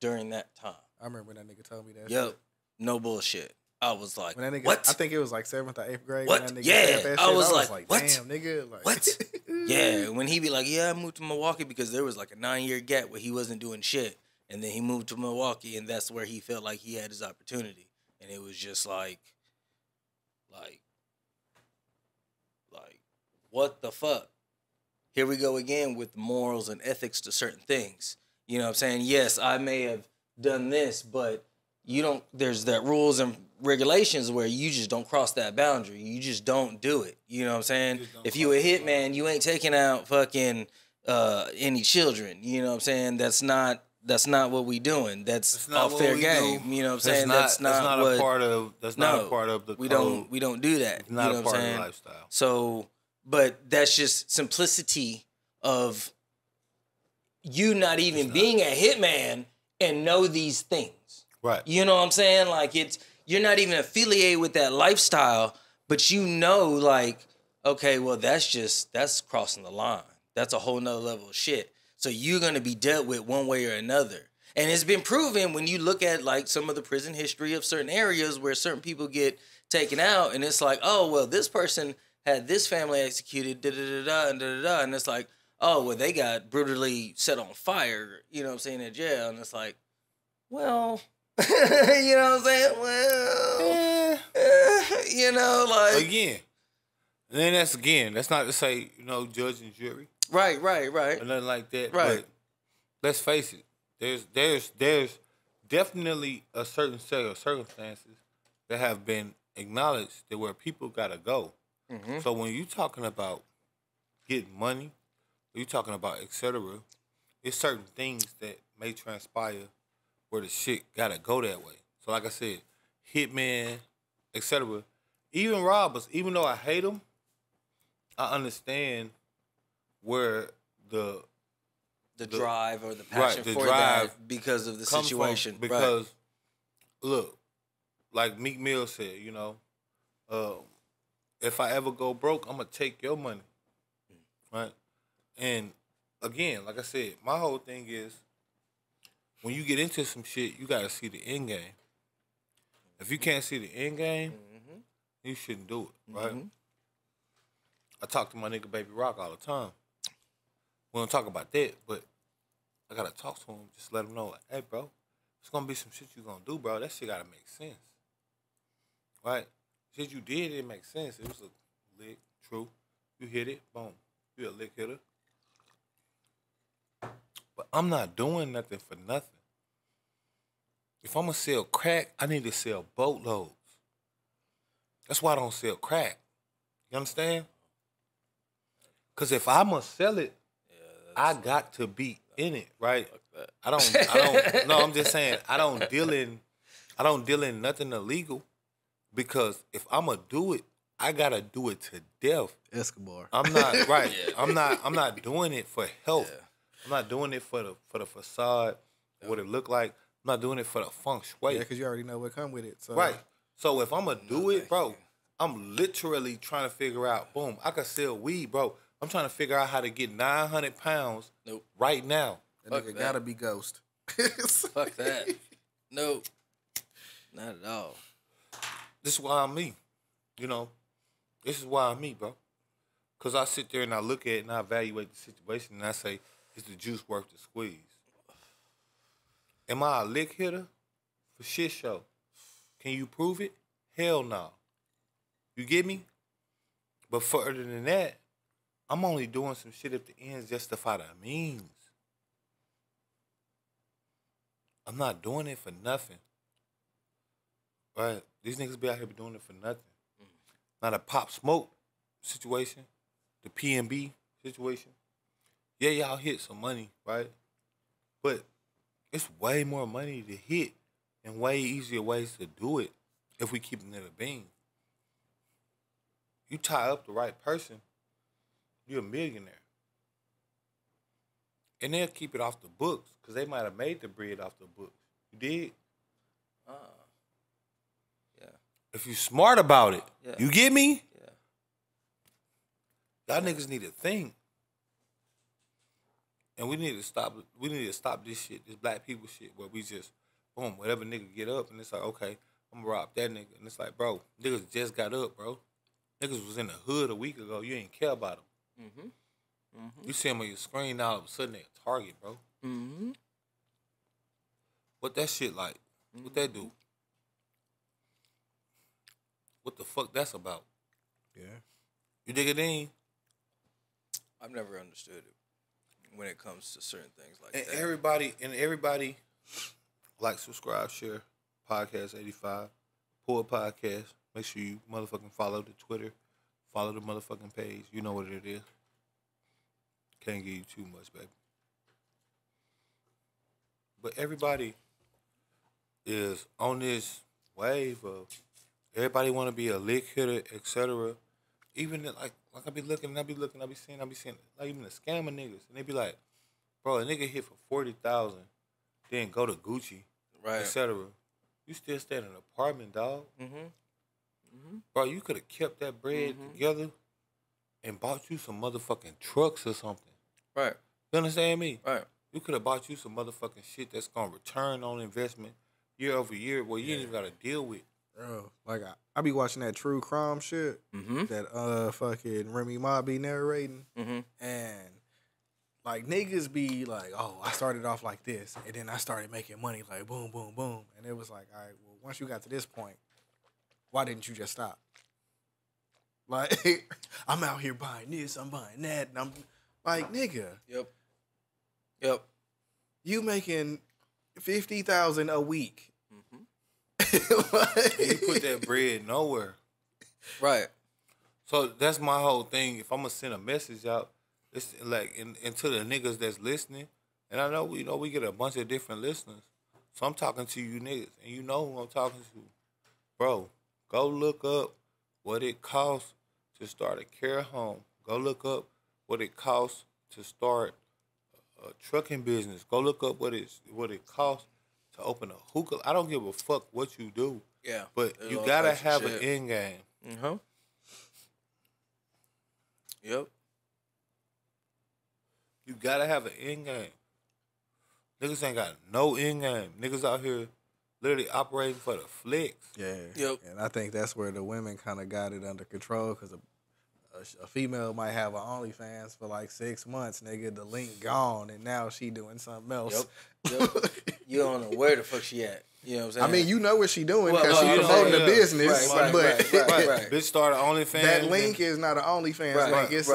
During that time. I remember when that nigga told me that. Yep. No bullshit. I was like, when that nigga, what? I think it was like 7th or 8th grade. What? When that nigga Yeah. said that I shit. was like, what? Damn, nigga. Like, what? Yeah. When he be like, yeah, I moved to Milwaukee because there was like a 9-year gap where he wasn't doing shit. And then he moved to Milwaukee and that's where he felt like he had his opportunity. And it was just like, what the fuck? Here we go again with morals and ethics to certain things. You know what I'm saying? Yes, I may have done this, but there's that rules and regulations where you just don't cross that boundary. You just don't do it. You know what I'm saying? If you a hitman, you ain't taking out fucking any children. You know what I'm saying? That's not what we doing. That's all fair game. Do. You know what I'm saying? That's not a part of the code. We don't do that. It's not a part of the lifestyle. So, but that's just simplicity of you not even being a hitman and know these things. Right. You know what I'm saying? Like you're not even affiliated with that lifestyle, but you know, like, okay, well, that's crossing the line. That's a whole nother level of shit. So you're going to be dealt with one way or another. And it's been proven when you look at like some of the prison history of certain areas where certain people get taken out and it's like, oh, well, this person had this family executed, da-da-da-da, and da-da-da. And it's like, oh, well, they got brutally set on fire, you know what I'm saying, in jail. And it's like, well, you know what I'm saying? Well, you know, like. Again. And then that's not to say, you know, judge and jury. Right. Or nothing like that. Right. But let's face it. There's definitely a certain set of circumstances that have been acknowledged that where people gotta go. Mm-hmm. So when you talking about getting money, you talking about et cetera, it's certain things that may transpire where the shit gotta go that way. So like I said, hitman, et cetera, even robbers, even though I hate them, I understand where the drive or the passion for that because of the situation. Because, look, like Meek Mill said, you know, if I ever go broke, I'm going to take your money, right? And, again, like I said, my whole thing is when you get into some shit, you got to see the end game. If you can't see the end game, you shouldn't do it, right? Mm-hmm. I talk to my nigga Baby Rock all the time. We don't talk about that, but I gotta talk to him, just let him know, like, hey, bro, it's gonna be some shit you gonna do, bro. That shit gotta make sense. Right? Shit you did, it makes sense. It was a lick, true. You hit it, boom. You a lick hitter. But I'm not doing nothing for nothing. If I'm gonna sell crack, I need to sell boatloads. That's why I don't sell crack. You understand? Because if I must sell it, I got to be in it, right? I don't, no, I'm just saying, I don't deal in nothing illegal because if I'm going to do it, I got to do it to death. Escobar. I'm not, right. I'm not doing it for health. Yeah. I'm not doing it for the facade, what it look like. I'm not doing it for the feng shui. Yeah, because you already know what come with it. So. Right. So if I'm going to do it, bro, I'm literally trying to figure out, boom, I could sell weed, bro. I'm trying to figure out how to get 900 pounds right now. That nigga gotta be ghost. Fuck that. Nope. Not at all. This is why I'm me. You know, this is why I'm me, bro. Because I sit there and I look at it and I evaluate the situation and I say, is the juice worth the squeeze? Am I a lick hitter? For shit show. Can you prove it? Hell no. You get me? But further than that, I'm only doing some shit if the ends justify the means. I'm not doing it for nothing. Right? These niggas be out here doing it for nothing. Not a Pop Smoke situation, the PNB situation. Yeah, y'all hit some money, right? But it's way more money to hit and way easier ways to do it if we keep it in a bean. You tie up the right person, you're a millionaire. And they'll keep it off the books because they might have made the bread off the books. You dig? Yeah. If you smart about it, Yeah. you get me? Yeah. Y'all niggas need to think. And we need to stop this shit, this black people shit, where we just, boom, whatever nigga get up, and it's like, okay, I'm gonna rob that nigga. And it's like, bro, niggas just got up, bro. Niggas was in the hood a week ago. You ain't care about them. You see them on your screen now, all of a sudden they a target, bro. What that shit like? What that do? What the fuck that's about? Yeah. You dig it in? I've never understood it when it comes to certain things like And that. everybody, like, subscribe, share, Podcast 85, Poor Podcast. Make sure you motherfucking follow the Twitter, follow the motherfucking page. You know what it is. Can't give you too much, baby. But everybody is on this wave of everybody want to be a lick hitter, etc. Even like I be looking, I be seeing, like even the scammer niggas, and they be like, bro, a nigga hit for 40,000, then go to Gucci, Right. etc. You still stay in an apartment, dog. Bro, you could have kept that bread together and bought you some motherfucking trucks or something. Right. You understand me? Right. You could have bought you some motherfucking shit that's gonna return on investment year over year, where you ain't even gotta deal with. Bro, like I be watching that true crime shit that fucking Remy Ma be narrating, and like niggas be like, oh, I started off like this, and then I started making money like boom, boom, boom, and it was like, all right, well, once you got to this point, why didn't you just stop? Like, I'm out here buying this, I'm buying that, and I'm like, nigga, Yep. you making 50,000 a week. You put that bread nowhere. Right. So that's my whole thing. If I'm gonna send a message out, it's like and to the niggas that's listening, and I know we get a bunch of different listeners. So I'm talking to you niggas, and you know who I'm talking to. Bro, go look up what it costs to start a care home. Go look up what it costs to start a trucking business. Go look up what it costs to open a hookah. I don't give a fuck what you do. Yeah. But There's you all gotta types of have an shit. end game. Yep. You gotta have an end game. Niggas ain't got no end game. Niggas out here literally operating for the flicks. Yeah. Yep. And I think that's where the women kind of got it under control because a female might have an OnlyFans for like 6 months, nigga. The link gone, and now she doing something else. Yep. You don't know where the fuck she at. You know what I'm saying? I mean, you know what she doing Well, because well, she you know, promoting the yeah. business, Right, but right. Bitch started OnlyFans. that link is not an OnlyFans Right, link. It's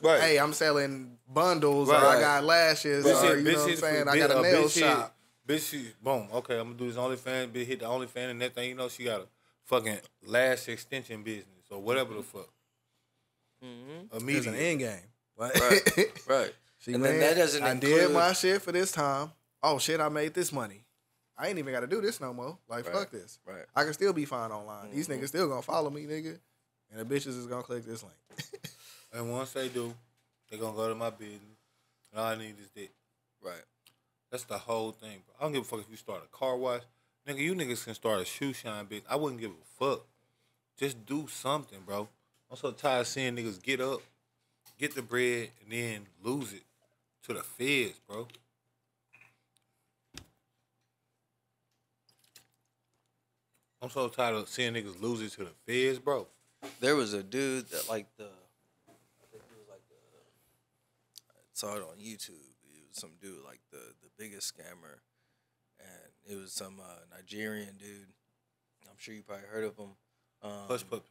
right. hey, I'm selling bundles, Right. or I got lashes, Bitch or hit- you know bitch what I'm hit- saying. I bitch- got a nail bitch hit- shop. Bitch, she, boom, okay, I'm gonna do this OnlyFans. Bitch hit the OnlyFans, and that thing, you know, she got a fucking lash extension business or whatever the fuck. It's Immediately. an end game. Like, Right. she And then went, that doesn't I include... did my shit for this time. Oh shit, I made this money. I ain't even got to do this no more. Like, fuck this. Right. I can still be fine online. These niggas still gonna follow me, nigga. And the bitches is gonna click this link. And once they do, they gonna go to my business, and all I need is that. Right. That's the whole thing, bro. I don't give a fuck if you start a car wash. Nigga, you niggas can start a shoe shine business. I wouldn't give a fuck. Just do something, bro. I'm so tired of seeing niggas get up, get the bread, and then lose it to the feds, bro. I'm so tired of seeing niggas lose it to the feds, bro. There was a dude that I think it was like I saw it on YouTube. It was some dude like the biggest scammer, and it was some Nigerian dude. I'm sure you probably heard of him. Hush Puppy.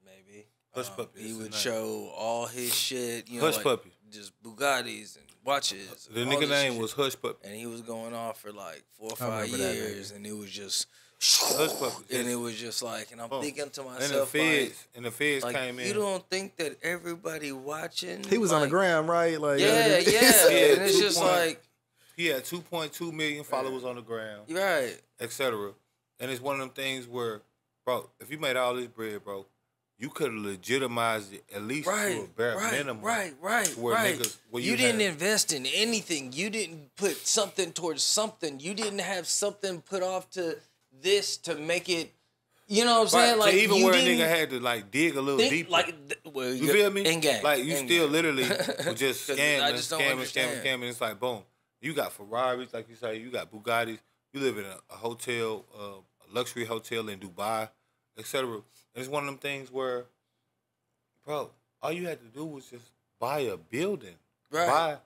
Maybe. Hush Puppy. He would show all his shit, Hush like Puppy. just Bugattis and watches. The and all nigga this name shit. was Hush Puppy. And he was going off for like 4 or I 5 remember that years, and it was just Hush Puppy. and it was just like, and I'm thinking to And myself, the feds like, came in. you don't think that everybody watching? He was on the gram, right? Like, Yeah, and it's just like, He had 2.2 million followers on the ground, right, etc. And it's one of them things where, bro, if you made all this bread, bro, you could have legitimized it at least to a bare minimum. Right. Where niggas, where you didn't invest in anything. You didn't put something towards something. You didn't have something put off to this to make it. You know what I'm saying? Like, like even you where a didn't nigga had to like dig a little think deeper. like, well, you feel me? In game, like you in still game. literally were just 'Cause I scamming, just don't scamming. understand. And it's like boom. You got Ferraris, like you say. You got Bugattis. You live in a hotel, a luxury hotel in Dubai, etc. And it's one of them things where, bro, all you had to do was just buy a building, buy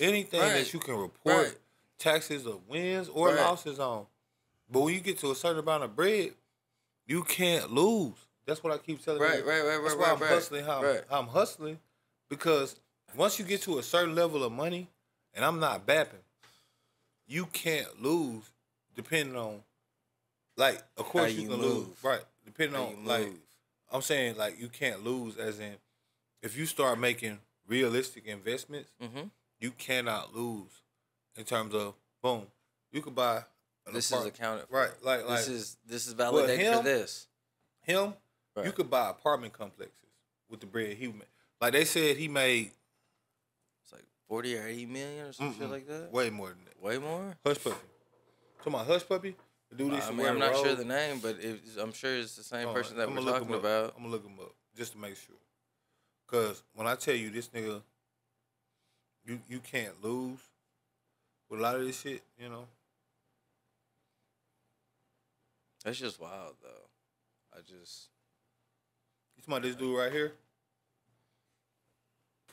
anything that you can report taxes of wins or losses on. But when you get to a certain amount of bread, you can't lose. That's what I keep telling you. That's why I'm hustling how I'm hustling, because once you get to a certain level of money, and I'm not bapping, you can't lose depending on, like, of course you can lose. Right. Depending on, like, I'm saying, like, you can't lose as in, if you start making realistic investments, you cannot lose in terms of, boom, you could buy an This apartment. is accounted for. Right. Like this is validated for this. Him, you could buy apartment complexes with the bread he made. Like they said, he made, It's like 40 or 80 million or some shit like that. way more than that. Way more? Hush Puppy. Talking about Hush Puppy? The dude I mean, I'm not sure the name, but I'm sure it's the same person that we're talking about. I'm gonna look him up just to make sure. Cause when I tell you this nigga, you can't lose with a lot of this shit, you know. That's just wild, though. You talking about this dude right here?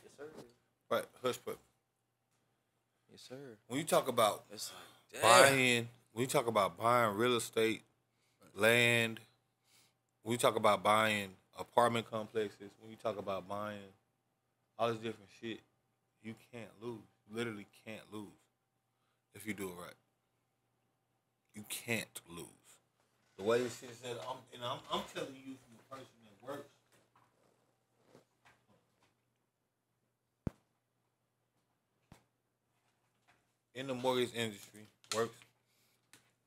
Yes, sir. Right, Hush Puppy. Yes, sir. When you talk about It's like, damn. when you talk about buying real estate, land, when you talk about buying apartment complexes, when you talk about buying all this different shit, you can't lose. You literally can't lose if you do it right. You can't lose. The way this shit is said, I'm telling you from a person that works. In the mortgage industry, works.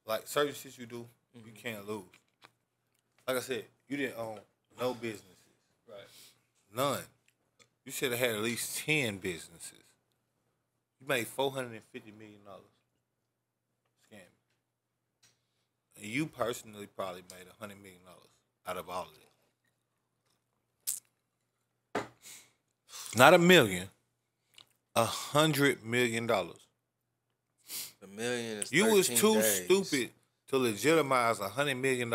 Like certain shit you do, you can't lose. Like I said, you didn't own no businesses. Right. None. You should have had at least 10 businesses. You made $450 million scamming. And you personally probably made $100 million out of all of it. Not $1 million, $100 million. The million is You was 13 too days. stupid to legitimize $100 million.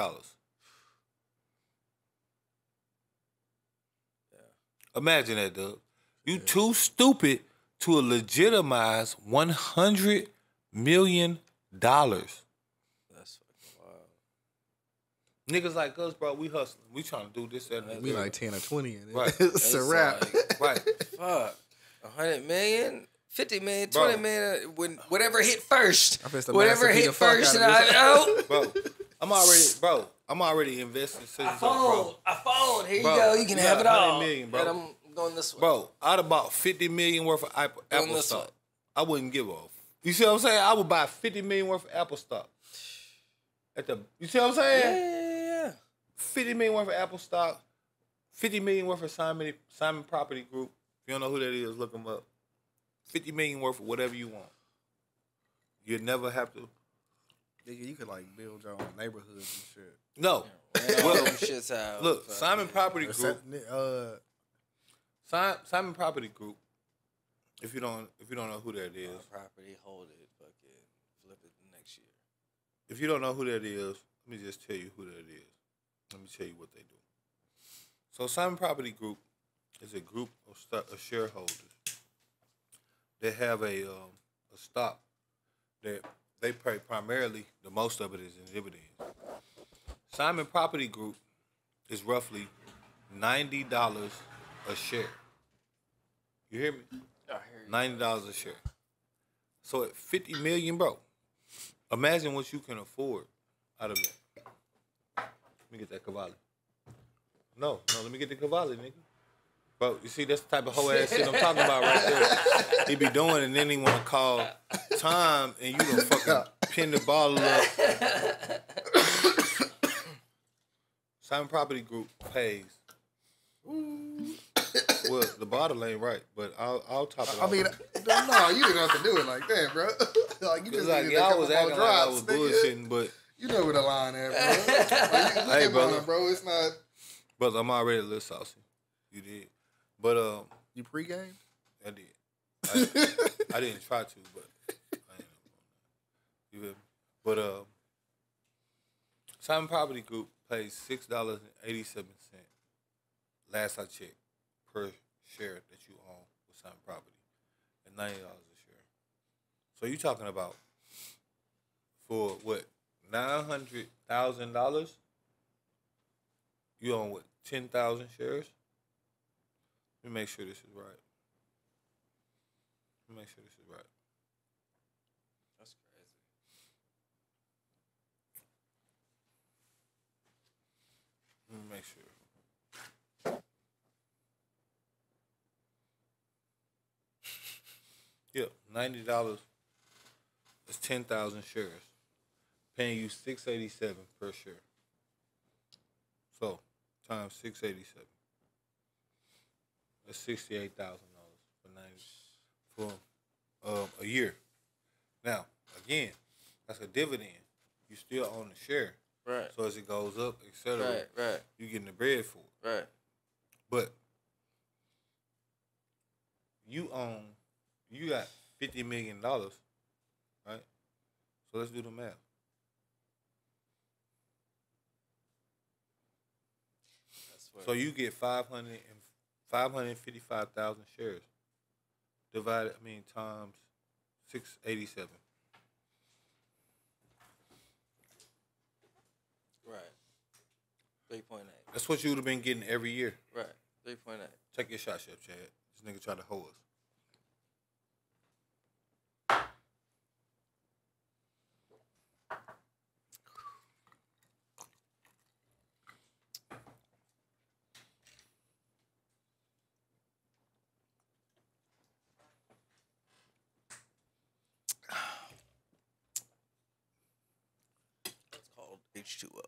Imagine that, Dub. You too stupid to legitimize $100 million. That's fucking wild. Niggas like us, bro, we hustling. We trying to do this and that. We like 10 or 20 in it. Right. It's a wrap. Like, Right. fuck. 100 million? 50 million, Bro. 20 million, whatever hit first. I fixed to Whatever master key hit the fuck first, and out of I Bro, I'm already investing. I fold. Here you Bro, go. You can you have got it all. 100 million, bro. And I'm going this way. Bro, I'd have bought $50 million worth of Apple this stock. way. I wouldn't give a. You see what I'm saying? I would buy $50 million worth of Apple stock. You see what I'm saying? Yeah. $50 million worth of Apple stock, $50 million worth of Simon Property Group. If you don't know who that is, look them up. $50 million worth of whatever you want. You'd never have to. You could like build your own neighborhoods and shit. No, Well, shit's out. Look, Simon Property Group. Uh, Simon Property Group. If you don't know who that is, Property, hold it, fucking flip it the next year. if you don't know who that is, let me just tell you who that is. Let me tell you what they do. So Simon Property Group is a group of shareholders that have a stock that they pay primarily. The most of it is in dividends. Simon Property Group is roughly $90 a share. You hear me? I hear you. $90 a share. So at $50 million, bro, imagine what you can afford out of that. Let me get that Cavalli. No, let me get the Cavalli, nigga. Bro, you see, that's the type of hoe ass shit I'm talking about right there. He be doing, and then he want to call time, and you done fucking pin the ball up. Simon Property Group pays. Well, the bottle ain't right, but I'll top it off. I mean, no, you didn't have to do it like that, bro. Like you just like, needed yeah, to I was come up on acting like I drops, was nigga. bullshitting, but You know where the line at, bro. Like, you Hey, keep brother. on, bro. It's not. brother, I'm already a little saucy. You did, but You pre-gamed? I did. I didn't try to, but I ain't. You feel me? But Simon Property Group pays $6.87. Last I checked, per share that you own with Simon Property, and $90 a share. So you talking about for what, $900,000? You own what, 10,000 shares? Let me make sure this is right. That's crazy. Let me make sure. Yeah, $90 is 10,000 shares, paying you $687 per share. So times 687, that's $68,000 for a year. Now again, that's a dividend. You still own the share, Right. so as it goes up, etc., Right. you getting the bread for it. Right. But you got $50 million, right? So let's do the math. That's where So you get 555,000 shares. Times 687. Right. 3.8. That's what you would have been getting every year. Right. 3.8. Take your shot, Chef Chad. This nigga tried to hold us. It's called H2O.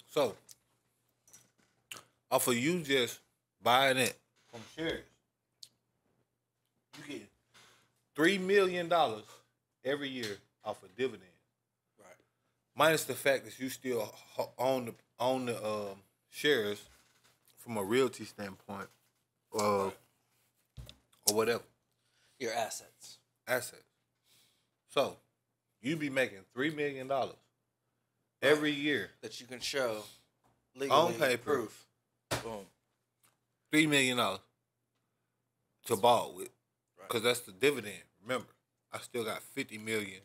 So, off of you just buying it from shares, you get $3 million every year off of dividends. Right. Minus the fact that you still own the shares from a realty standpoint, or whatever Your assets. assets. So, you be making $3 million every year. That you can show legally On paper. proof. Boom. $3 million to ball with, Right. because that's the dividend. Remember, I still got $50 million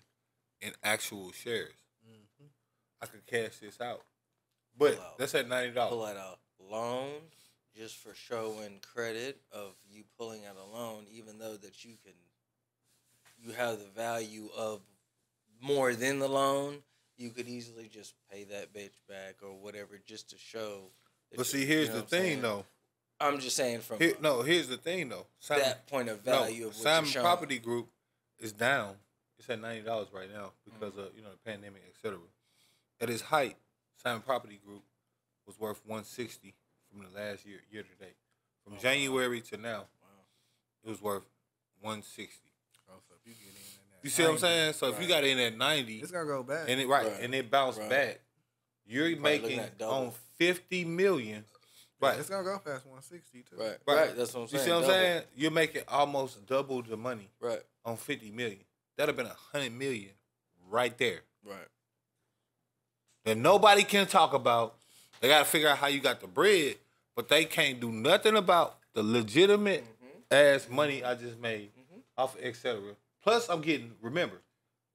in actual shares. I could cash this out, but Pull out. that's at $90. Pull out a loan just for showing credit of you pulling out a loan, even though that you have the value of more than the loan. You could easily just pay that bitch back or whatever just to show. That But you- see, here's you know the what I'm thing, saying? though. I'm just saying from Here's the thing, though. that point of value of what Simon you're showing. Property Group is down. It's at $90 right now because of the pandemic, etc. At its height, Simon Property Group was worth $160 from the last year to date. From January to now, it was worth $160. Oh, so if you get in at You see what I'm 90, saying? So if you got in at 90, it's gonna go back. and it Right. and it bounced Right. back, you're looking making at double. on 50 million. Right. It's gonna go past 160 too. Right. That's what I'm saying. You see what I'm double. saying? You're making almost double the money Right. on 50 million. That'd have been 100 million right there. Right. That nobody can talk about. They got to figure out how you got the bread, but they can't do nothing about the legitimate ass money I just made off of et cetera. Plus, I'm getting, remember,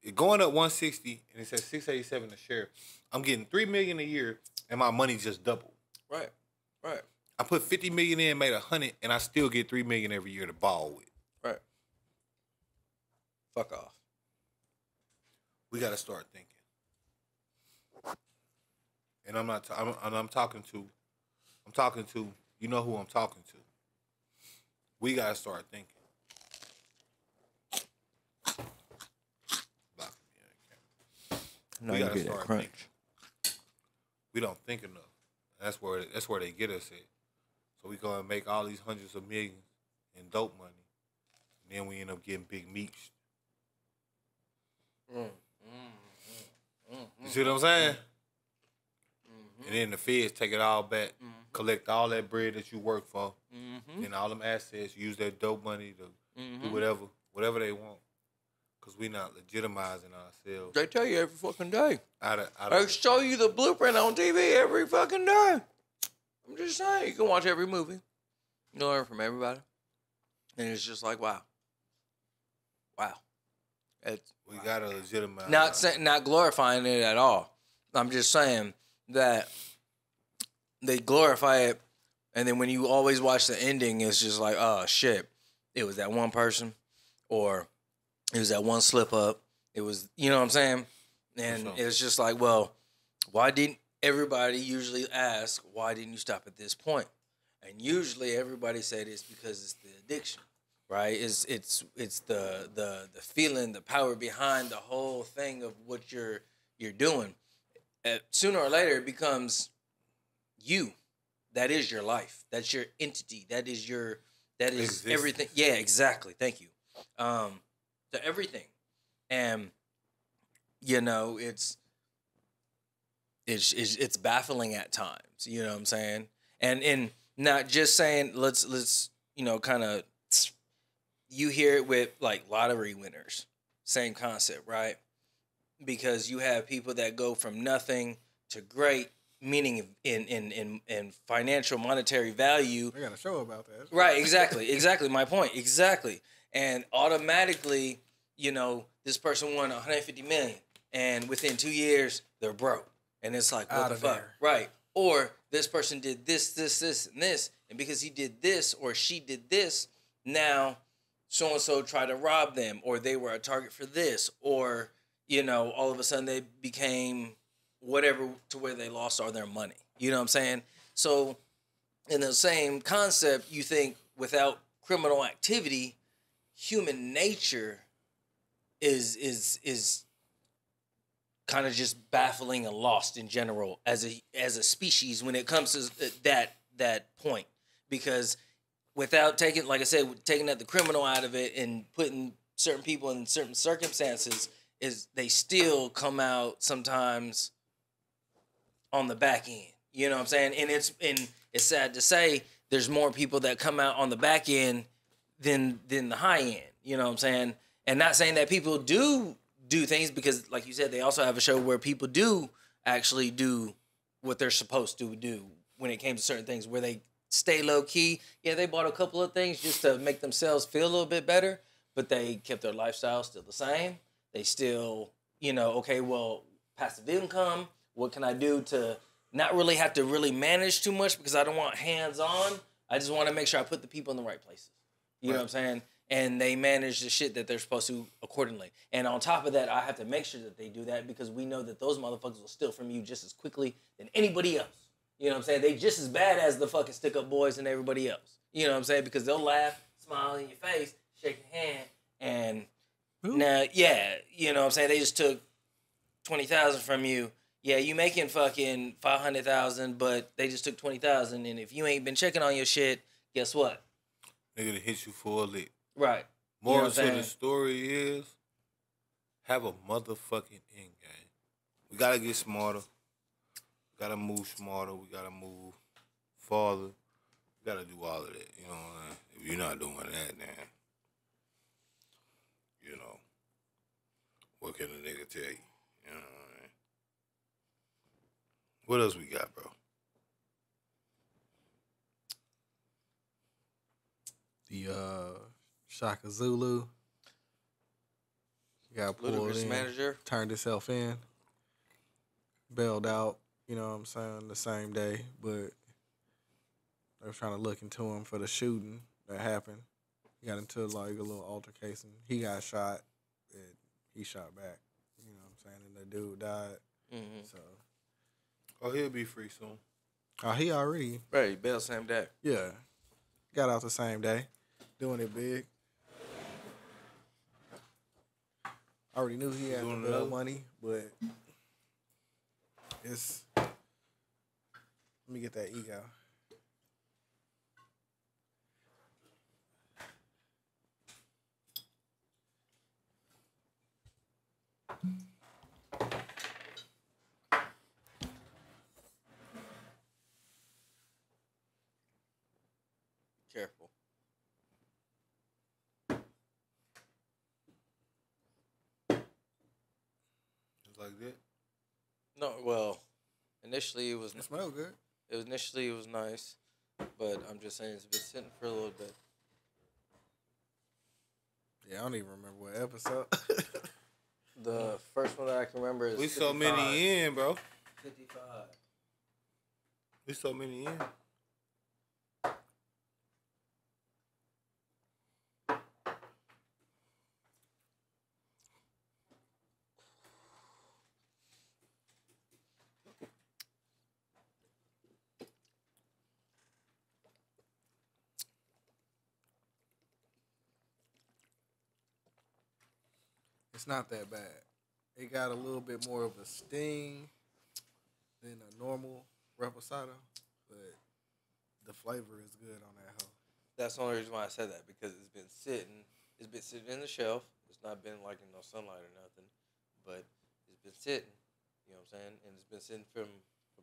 it going up 160 and it says 687 a share. I'm getting $3 million a year and my money just doubled. Right. I put 50 million in, made 100, and I still get $3 million every year to ball with. Right. Fuck off. We got to start thinking. And I'm talking to, you know who I'm talking to. We got to start thinking. No, We you gotta get that start crunch. thinking. We don't think enough. That's where they get us at. So we go and make all these hundreds of millions in dope money. And then we end up getting big meat. You see what I'm saying? And then the feds take it all back, collect all that bread that you work for, and all them assets, use that dope money to do whatever they want. Because we not legitimizing ourselves. They tell you every fucking day. Out They of show you the blueprint on TV every fucking day. I'm just saying, you can watch every movie. You learn from everybody. And it's just like, wow. we got to legitimize. Not glorifying it at all. I'm just saying that they glorify it, and then when you always watch the ending, it's just like, oh, shit. It was that one person, or it was that one slip up. It was, you know what I'm saying? And it's just like, well, why didn't everybody usually ask, why didn't you stop at this point? And usually everybody said it's because it's the addiction, right? It's the feeling, the power behind the whole thing of what you're doing. Sooner or later, it becomes you. That is your life. That's your entity. That is everything. Yeah, exactly. Thank you. To everything. And, you know, it's baffling at times. You know what I'm saying? And not just saying, let's you know, kind of, you hear it with, like, lottery winners. Same concept, right? Because you have people that go from nothing to great, meaning in financial monetary value. I got a show about that. Right, exactly. My point, exactly. And automatically, you know, this person won 150 million, and within 2 years they're broke, and it's like, what the fuck, there. Right? Or this person did this, and this, and because he did this or she did this, now so and so tried to rob them, or they were a target for this, or, you know, all of a sudden they became whatever to where they lost all their money. You know what I'm saying? So in the same concept, you think without criminal activity, human nature is kind of just baffling and lost in general as a species when it comes to that point. Because without taking, like I said, taking the criminal out of it and putting certain people in certain circumstances, is they still come out sometimes on the back end. You know what I'm saying? And it's sad to say there's more people that come out on the back end than the high end. You know what I'm saying? And not saying that people do things, because like you said, they also have a show where people do actually do what they're supposed to do when it came to certain things, where they stay low key. Yeah, they bought a couple of things just to make themselves feel a little bit better, but they kept their lifestyle still the same. They still, you know, okay, well, passive income, what can I do to not really have to really manage too much, because I don't want hands-on. I just want to make sure I put the people in the right places. You know what I'm saying? And they manage the shit that they're supposed to accordingly. And on top of that, I have to make sure that they do that, because we know that those motherfuckers will steal from you just as quickly than anybody else. You know what I'm saying? They just as bad as the fucking stick-up boys and everybody else. You know what I'm saying? Because they'll laugh, smile in your face, shake your hand, and now, yeah, you know what I'm saying? They just took $20,000 from you. Yeah, you making fucking $500,000, but they just took $20,000, and if you ain't been checking on your shit, guess what? They're gonna hit you for a lick. Right. Moral to the story is, have a motherfucking end game. We gotta get smarter. gotta move smarter. We gotta move farther. We gotta do all of that. You know what I mean? If you're not doing that, then you know what can a nigga tell you? You know what I mean? What else we got, bro? The Shaka Zulu got pulled Ludacris in, manager. turned himself in, bailed out. You know what I'm saying? The same day, but they were trying to look into him for the shooting that happened. He got into like a little altercation. He got shot, and he shot back. You know what I'm saying? And the dude died. Mm-hmm. So, Oh, he'll be free soon. oh, he already, Right, bail same day. yeah, got out the same day, doing it big. I already knew he had the Doing bail another? money, but it's. Let me get that ego. Careful. Just like that. No, well, initially it was It smells good. initially it was nice, but I'm just saying it's been sitting for a little bit. Yeah, I don't even remember what episode. The first one that I can remember is We so 55. many in, bro. 55. We so many in. It's not that bad. It got a little bit more of a sting than a normal reposado, but the flavor is good on that hoe. That's the only reason why I said that, because it's been sitting in the shelf. It's not been like in no sunlight or nothing, but it's been sitting. You know what I'm saying? And it's been sitting from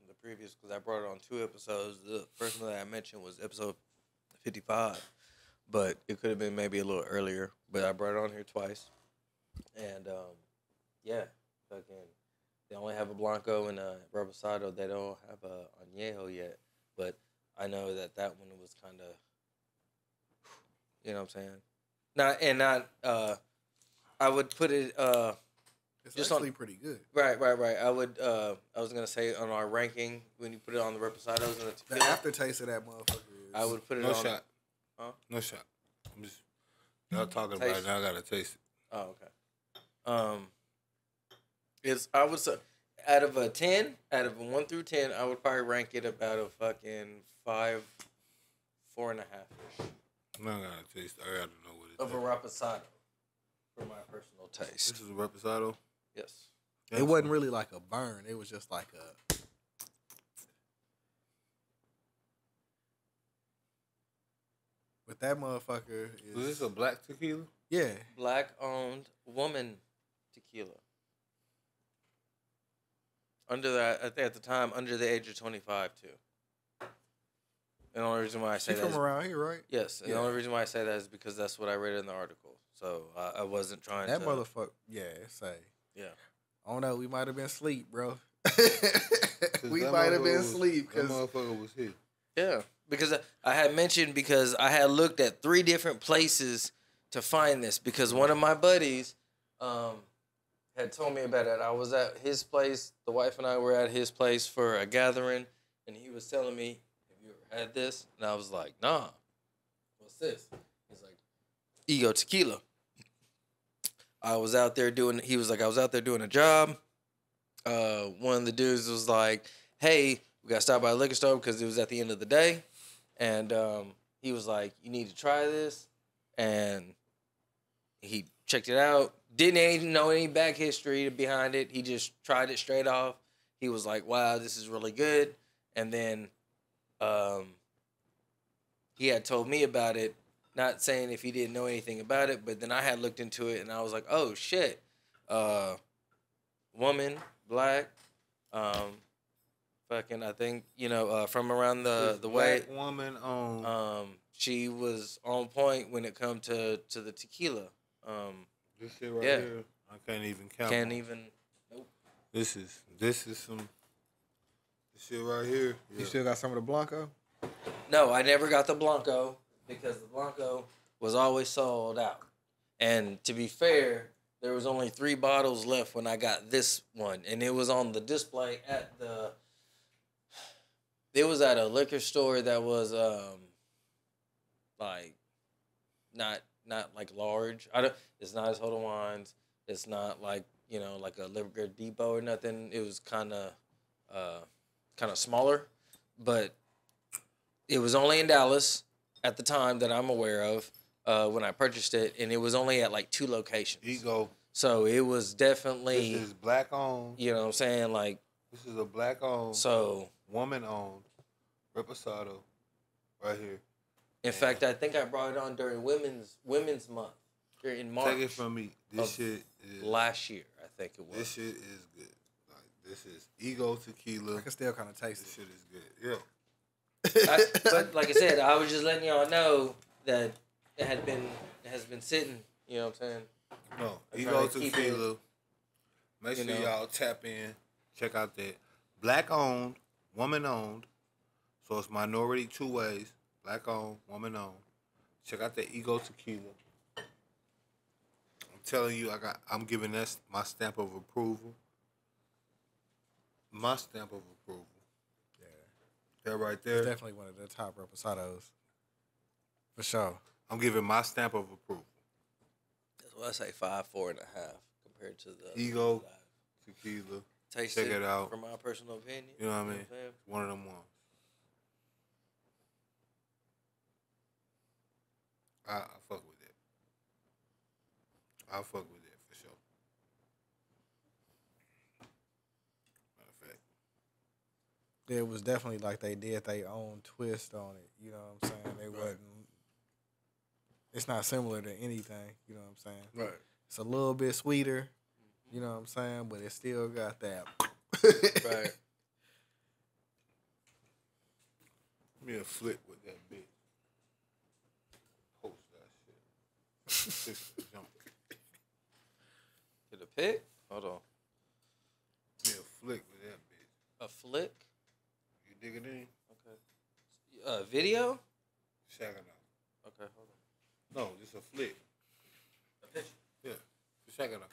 the previous, because I brought it on 2 episodes. The first one that I mentioned was episode 55, but it could have been maybe a little earlier. But I brought it on here twice, and yeah, fucking. They only have a Blanco and a Reposado. They don't have a Añejo yet, but I know that one was kind of. You know what I'm saying? I would put it It's just actually pretty good. right. I was gonna say on our ranking when you put it on the Reposados and the The tequila, aftertaste of that motherfucker is. I would put it No on. shot. Huh? No shot. I'm just y'all talking about Taste. it. Now I gotta taste it. Oh, okay. I would say out of a 10, out of a 1 through 10, I would probably rank it about a fucking 5, 4.5 Now I gotta taste it. I gotta know what it of is. a Reposado for my personal taste. This is a reposado. Yes. It wasn't really like a burn. It was just like a. But that motherfucker Is is. this a black tequila? Yeah. Black owned woman tequila. Under that, I think at the time, under the age of 25 too. And the only reason why I say She that from is, around here, right? yes, and Yeah. the only reason why I say that is because that's what I read in the article. So I wasn't trying That to. motherfucker. Yeah, say. Yeah. I don't know. We might have been asleep, bro. 'Cause we that might have motherfucker been was- asleep That because motherfucker was here. Yeah, because I had mentioned because I had looked at 3 different places to find this because one of my buddies had told me about it. I was at his place. The wife and I were at his place for a gathering, and he was telling me, "Have you ever had this?" And I was like, "Nah, what's this?" He's like, "Ego Tequila." I was out there doing. He was like, "I was out there doing a job." One of the dudes was like, "Hey, we got to stop by the liquor store because it was at the end of the day." And he was like, "You need to try this." And he checked it out. Didn't even know any back history behind it. He just tried it straight off. He was like, "Wow, this is really good." And then he had told me about it, not saying if he didn't know anything about it, but then I had looked into it and I was like, "Oh, shit. Woman, black, fucking, I think, from around the way. Black woman on. She was on point when it come to the tequila. This shit right yeah. here, I can't even count. Can't even. Nope. This is some. This shit right here. Yeah. You still got some of the Blanco? No, I never got the Blanco because the Blanco was always sold out. And to be fair, there was only 3 bottles left when I got this one, and it was on the display at the. It was at a liquor store that was like not like large. It's not as Total Wines. It's not like like a Liquor Depot or nothing. It was kind of smaller, but it was only in Dallas at the time that I'm aware of when I purchased it, and it was only at like 2 locations. Ego. So it was definitely. This is black owned. You know what I'm saying? Like. This is a black owned. So. Woman owned. Reposado. Right here. In fact, I think I brought it on during Women's Month. In March. Take it from me. This shit is. Last year, I think it was. This shit is good. Like, this is Ego Tequila. I can still kind of taste This it. shit is good. Yeah. But like I said, I was just letting y'all know that it has been sitting. You know what I'm saying? No, I'm Ego trying to keep Tequila. Make sure y'all tap in. Check out that. Black owned, woman owned. So it's minority 2 ways. Black owned, woman owned. Check out that Ego Tequila. I'm telling you, I'm giving that my stamp of approval. My stamp of approval. Yeah. That right It's there. definitely one of the top reposados. For sure. I'm giving my stamp of approval. That's what I say 5, 4.5 compared to the Ego Tequila. Taste Check it out. From my personal opinion. You know what I mean? I'm saying? One of them ones. I fuck with it. I fuck with it for sure. Matter of fact. It was definitely like they did their own twist on it. You know what I'm saying? They wasn't. It's not similar to anything. You know what I'm saying? Right. It's a little bit sweeter. You know what I'm saying? But it still got that. Right. Give me a flip with that bitch. Post that shit. Jump. Get a pick? Hold on. Give me a flick with that bitch. A flick? You dig it in? Okay. Video? Shagging out. Okay, hold on. No, just a flick. A picture? Yeah. For shagging out.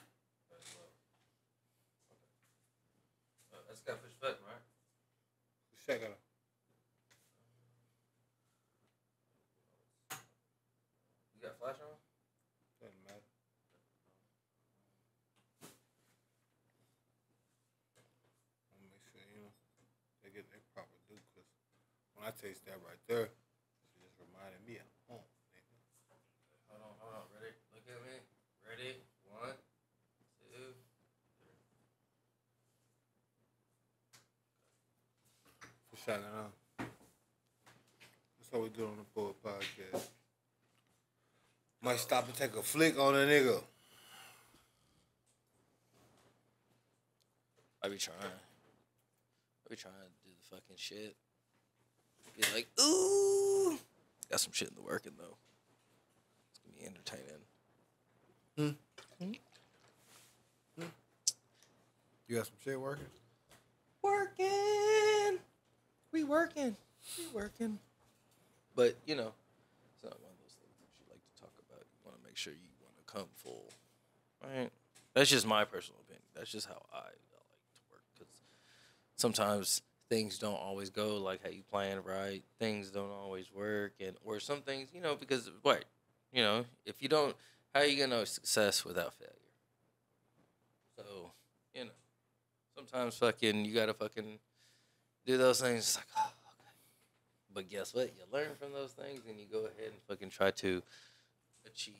That's got fish back, right? For shagging out. You got flash on? Doesn't matter. I want to make sure, they get their proper due, because when I taste that right there, it just reminded me of home, nigga. Hold on. Ready? Look at me. Ready? 1, 2, 3. For shouting out. That's how we do on the Poet Podcast. Might stop and take a flick on a nigga. I be trying to do the fucking shit. Be like, ooh. Got some shit in the working, though. It's going to be entertaining. You got some shit working? We working. But, it's not one of those things that you like to talk about. You want to make sure you want to come full. Right? That's just my personal opinion. That's just how I like to work. Because sometimes things don't always go like how you plan, right? Things don't always work. Or some things, because, what? If you don't, how are you going to know success without failure? So, sometimes you got to fucking do those things. It's like, oh, okay. But guess what? You learn from those things and you go ahead and fucking try to achieve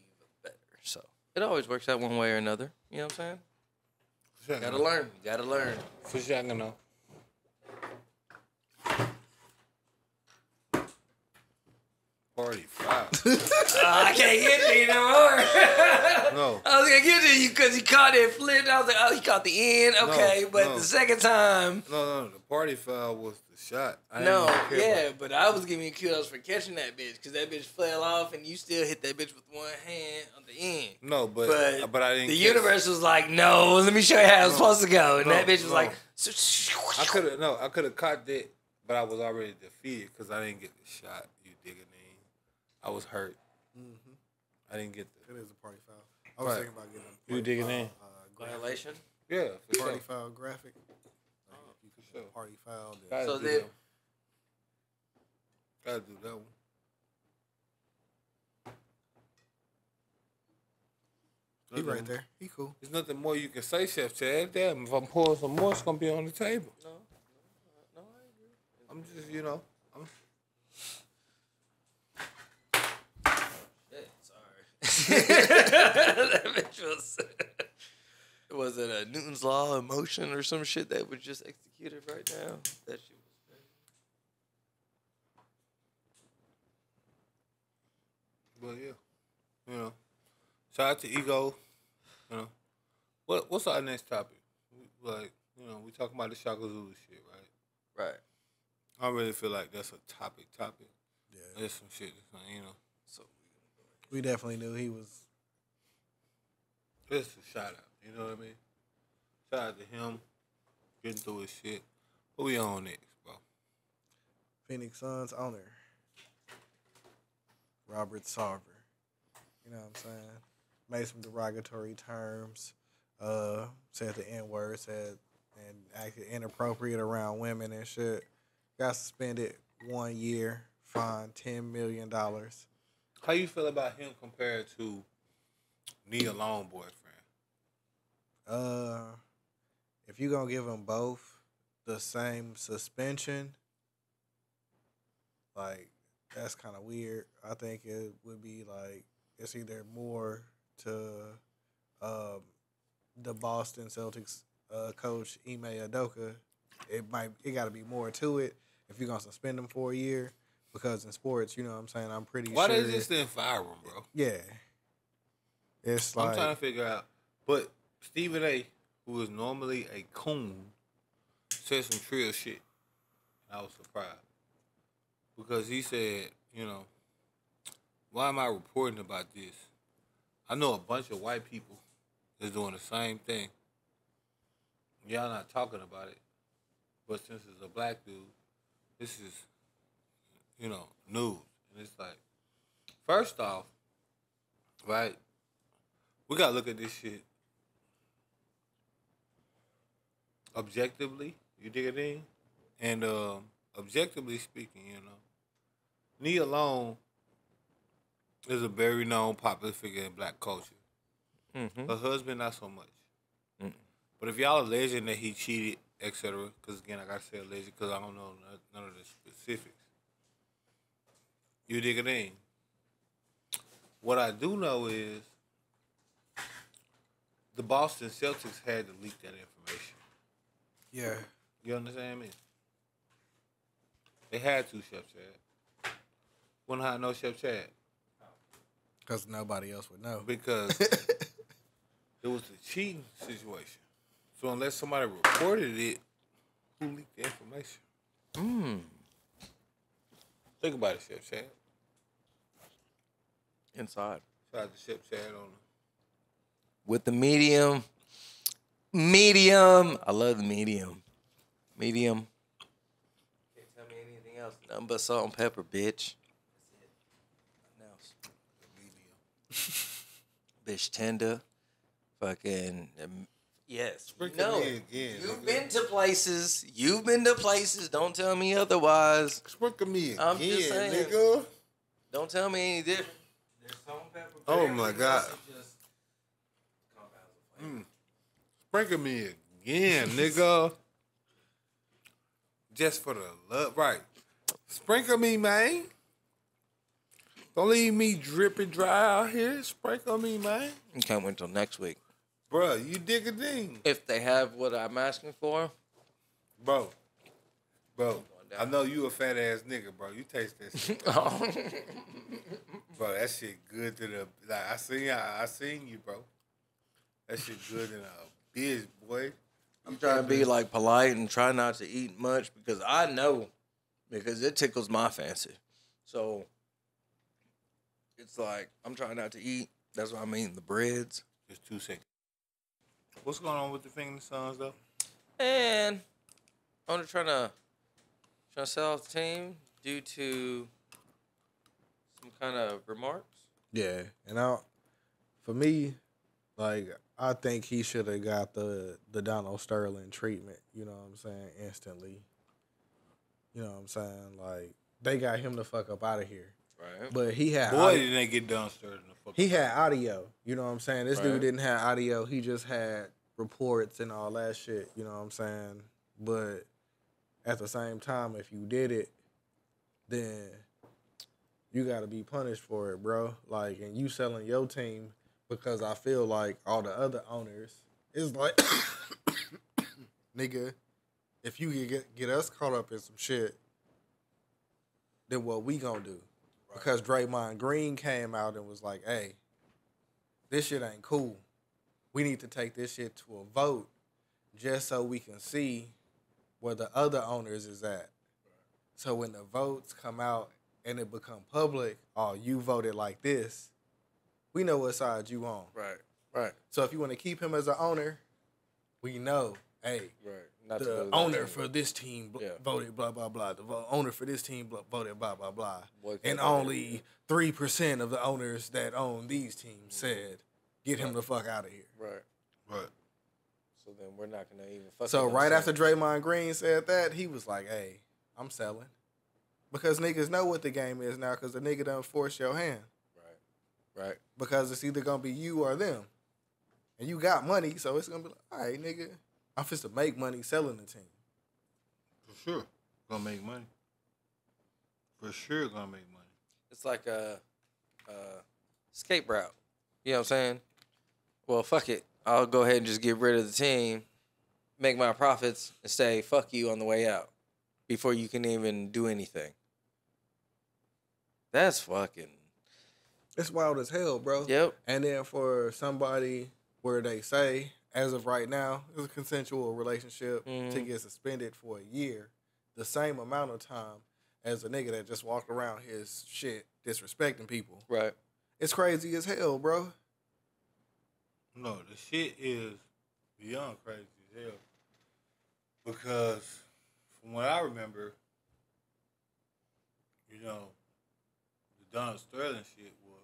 better. So it always works out one way or another. You know what I'm saying? You gotta learn. For sure, I know. party foul. I can't get to you no more. No. I was gonna get to you because he caught it flipped. I was like, oh, he caught the end. Okay, but the second time. No. The party foul was the shot. But I was giving you kudos for catching that bitch because that bitch fell off and you still hit that bitch with one hand on the end. No, but I didn't. The universe was like, no, let me show you how it's supposed to go, and that bitch was like, I could have caught that, but I was already defeated because I didn't get the shot. You dig it? I was hurt. Mm-hmm. I didn't get the. It is a party foul. I was thinking about getting a you digging in? Violation. Yeah, for party sure. foul graphic. You could sure. party foul. So then, gotta do that one. He right there. He cool. There's nothing more you can say, Chef Chad. Damn, if I'm pouring some more, it's gonna be on the table. No, I agree. I'm just, you know. That bitch was it a Newton's law of motion or some shit that was just executed right now? That shit was crazy. But yeah, you know, shout out to Ego. You know, what's our next topic? We talking about the Shaka Zulu shit, right? Right. I really feel like that's a topic. Yeah. There's some shit, you know. So we definitely knew he was. Just a shout out, you know what I mean? Shout out to him, getting through his shit. What we on next, bro? Phoenix Suns owner, Robert Sarver. You know what I'm saying? Made some derogatory terms. Said the N-word, and acted inappropriate around women and shit. Got suspended 1 year, fined $10 million. How you feel about him compared to Nia Long boyfriend? If you gonna give them both the same suspension, like that's kind of weird. I think it would be like it's either more to the Boston Celtics coach Ime Udoka. It got to be more to it if you're gonna suspend him for a year. Because in sports, you know what I'm saying, I'm pretty Why sure. they just didn't fire him, bro? Yeah. It's like. I'm trying to figure out. But Stephen A., who is normally a coon, said some trill shit. I was surprised. Because he said, you know, why am I reporting about this? I know a bunch of white people that's doing the same thing. Y'all not talking about it. But since it's a black dude, this is, you know, news. And it's like, first off, right, we got to look at this shit objectively. You dig it in? And objectively speaking, you know, Nia Long is a very known popular figure in black culture. Mm-hmm. Her husband, not so much. Mm-mm. But if y'all alleging that he cheated, etc., because again, I got to say alleged because I don't know none of the specifics. You dig it in? What I do know is the Boston Celtics had to leak that information. Yeah. You understand me? They had to, Chef Chad. Wouldn't have no Chef Chad. Because nobody else would know. Because it was a cheating situation. So unless somebody reported it, who leaked the information? Think about it, Chef Chad. Inside. Shout out to Chef Chad on With the medium. I love the medium. Medium. Can't tell me anything else. Nothing but salt and pepper, bitch. That's it. Nothing else. the medium. Bitch tender. Fucking. Yes. Sprinkle me again. You've been to places. Don't tell me otherwise. Sprinkle me again, I'm just saying. nigga. Don't tell me any different. There's salt and pepper. Oh my God. Sprinkle me again, nigga. Just for the love, right? Sprinkle me, man. Don't leave me dripping dry out here. Sprinkle me, man. You can't wait until next week. Bruh, you dig a ding. If they have what I'm asking for. Bro. doubt. I know you a fat ass nigga, bro. You taste that shit. Bro, that shit good to the like. I seen you, bro. That shit good in a bitch, boy. I'm trying to be like polite and try not to eat much because I know because it tickles my fancy. So it's like I'm trying not to eat. That's what I mean. The breads. Just 2 seconds. What's going on with the Finger Sons though? And I'm trying to sell off the team due to some kind of remarks. Yeah, and for me, like I think he should have got the Donald Sterling treatment. You know what I'm saying? Instantly. You know what I'm saying? Like they got him the fuck up out of here. Right. But he had Boy, didn't they get done Sterling the fuck. he had audio. You know what I'm saying? This Right. dude didn't have audio. He just had reports and all that shit. You know what I'm saying? But at the same time, if you did it, then you got to be punished for it, bro. Like, and you selling your team because I feel like all the other owners is like, nigga, if you get us caught up in some shit, then what we gonna do? Because Draymond Green came out and was like, hey, this shit ain't cool. We need to take this shit to a vote just so we can see where the other owners is at. So when the votes come out and it become public, oh, you voted like this, we know what side you on. Right. So if you want to keep him as an owner, we know, hey, Right. Not to the go to that owner team. for this team Yeah. voted blah, blah, blah. The owner for this team voted blah, blah, blah. Boycott And that. only 3% of the owners that own these teams said, get him the fuck out of here. Right. Right. So then we're not gonna even fuck. So with right them. after Draymond Green said that, he was like, hey, I'm selling. Because niggas know what the game is now because the nigga done force your hand. Right. Because it's either going to be you or them. And you got money, so it's going to be like, all right, nigga, I'm just to make money selling the team. For sure. Gonna make money. For sure gonna make money. It's like a escape route. You know what I'm saying? Well, fuck it. I'll go ahead and just get rid of the team, make my profits, and say fuck you on the way out before you can even do anything. That's fucking. It's wild as hell, bro. Yep. And then for somebody where they say, as of right now, it's a consensual relationship to get suspended for a year, the same amount of time as a nigga that just walked around his shit disrespecting people. Right. It's crazy as hell, bro. No, the shit is beyond crazy as hell. Because from what I remember, you know, the Donald Sterling shit was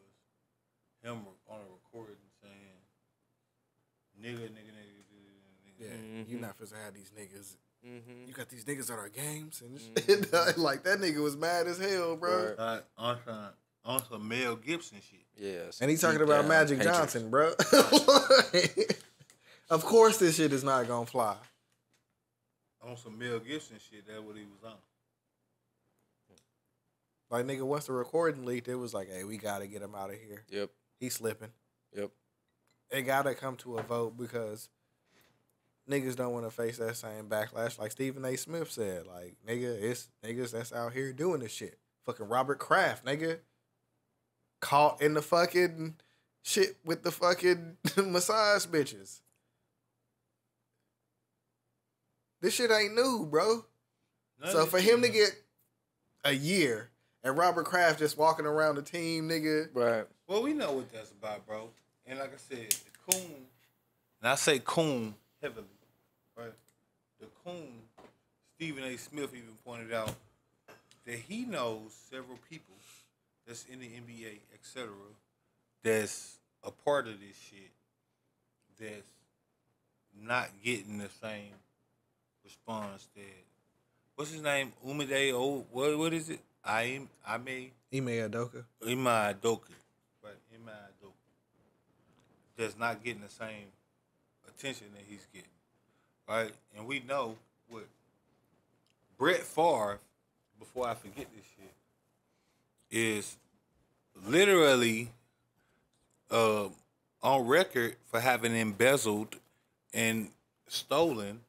him on a recording saying, nigga. Yeah, you not supposed to have these niggas. Mm-hmm. You got these niggas at our games and shit. Like, that nigga was mad as hell, bro. Right. On some Mel Gibson shit. Yes. And he talking about Magic Johnson, bro. Of course this shit is not gonna fly. On some Mel Gibson shit, that's what he was on. Like, nigga, once the recording leaked, it was like, hey, we gotta get him out of here. Yep. He's slipping. Yep. It gotta come to a vote because niggas don't want to face that same backlash. Like Stephen A. Smith said, like, nigga, it's niggas that's out here doing this shit. Fucking Robert Kraft, nigga. Caught in the fucking shit with the fucking massage bitches. This shit ain't new, bro. So for him to get a year and Robert Kraft just walking around the team, nigga. Right. Well, we know what that's about, bro. And like I said, the coon, and I say coon heavily, right? The coon, Stephen A. Smith even pointed out that he knows several people that's in the NBA, etc., that's a part of this shit, that's not getting the same response that, what's his name? Umide, what is it? Ime Adoka. Adoka. Right, Adoka. That's not getting the same attention that he's getting. Right? And we know what Brett Favre, before I forget this shit, is literally on record for having embezzled and stolen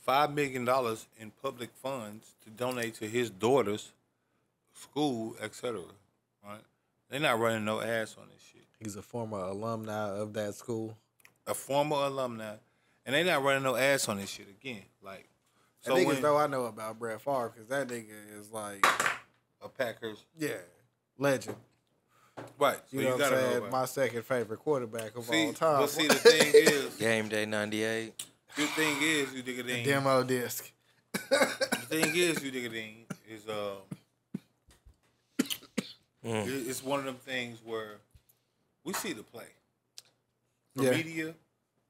$5 million in public funds to donate to his daughter's school, etc. Right? They're not running no ads on this shit. He's a former alumni of that school. A former alumni, and they not running no ads on this shit again. Like, So niggas though I know about Brett Favre because that nigga is like a Packers, legend. right? So You know what I'm gotta know saying? about My second favorite quarterback of See, all time. but see, the thing is, Game day 98. the thing is, you dig it in. Demo disc. The thing is, you dig it in, is it's one of them things where we see the play. For media,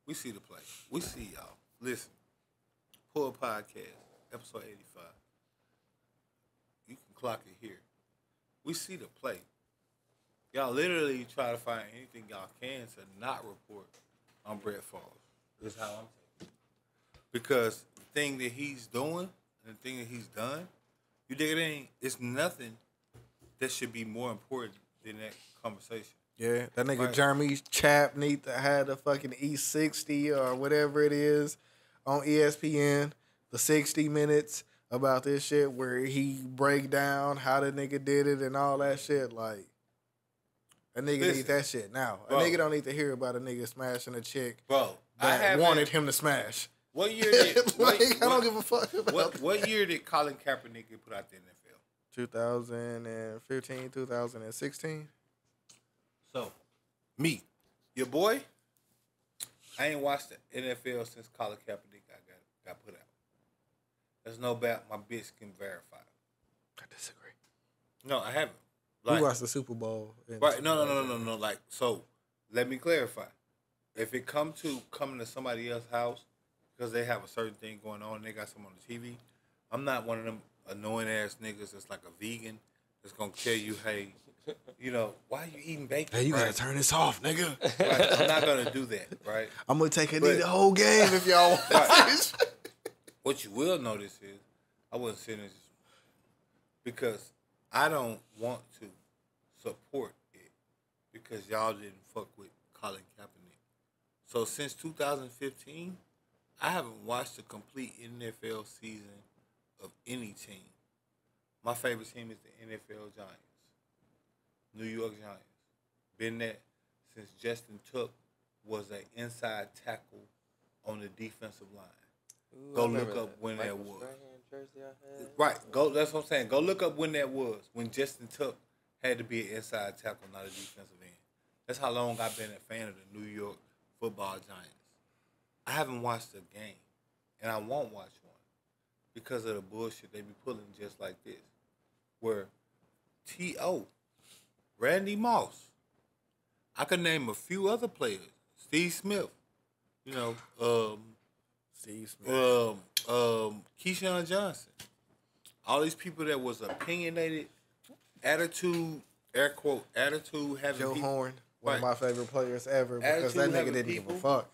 we see the play. We see y'all. Listen, Pull Podcast, episode 85. You can clock it here. We see the play. Y'all literally try to find anything y'all can to not report on Brett Favre. Is how I'm taking it. Because the thing that he's doing and the thing that he's done, you dig it in, it's nothing that should be more important than that conversation. Yeah, that nigga Right. Jeremy Chap need to have the fucking E60 or whatever it is on ESPN, the 60 minutes about this shit where he break down how the nigga did it and all that shit. Like, a nigga Listen, need that shit now. bro. A nigga don't need to hear about a nigga smashing a chick Bro, I that haven't- wanted him to smash. What year did Like, I don't give a fuck about what year did Colin Kaepernick get put out the NFL? 2015, 2016. So, me, your boy, I ain't watched the NFL since Colin Kaepernick got put out. There's no doubt my bitch can verify. I disagree. No, I haven't. We watched the Super Bowl. Right? No. Like, so let me clarify. If it coming to somebody else's house because they have a certain thing going on, and they got something on the TV. I'm not one of them annoying ass niggas that's like a vegan that's gonna tell you, hey, you know, why are you eating bacon? Hey, you right? gotta turn this off, nigga. Right? I'm not gonna do that, right? I'm gonna take a But- knee the whole game if y'all want Right. this. What you will notice is I wasn't sitting this because I don't want to support it because y'all didn't fuck with Colin Kaepernick. So since 2015, I haven't watched a complete NFL season of any team. My favorite team is the NFL Giants, New York Giants. Been that since Justin Tuck was an inside tackle on the defensive line. Go look up when that was. Right. Go. That's what I'm saying. Go look up when that was. When Justin Tuck had to be an inside tackle, not a defensive end. That's how long I've been a fan of the New York Football Giants. I haven't watched a game, and I won't watch one because of the bullshit they be pulling just like this. Where T.O., Randy Moss, I could name a few other players. Steve Smith, you know, Steve Smith. Keyshawn Johnson. All these people that was opinionated, attitude, air quote, attitude having Joe people, Horn, one of Right. my favorite players ever, because that Attitude nigga having didn't give people. a fuck.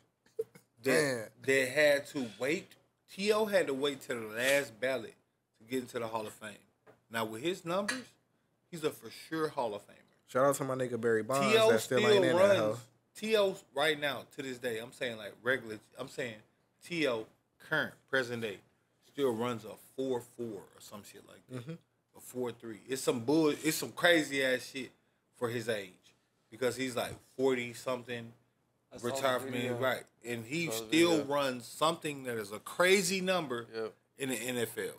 that had to wait. T.O. had to wait till the last ballot to get into the Hall of Fame. Now with his numbers, he's a for sure Hall of Famer. Shout out to my nigga Barry Bonds T.O. that still still ain't in that hoe. runs. T.O. right now to this day, I'm saying like regular. I'm saying T.O. current present day still runs a 4.4 or some shit like that. A 4.3. It's some bull. It's some crazy ass shit for his age because he's like 40 something. Retired from it, right, and he still runs something that is a crazy number in the NFL.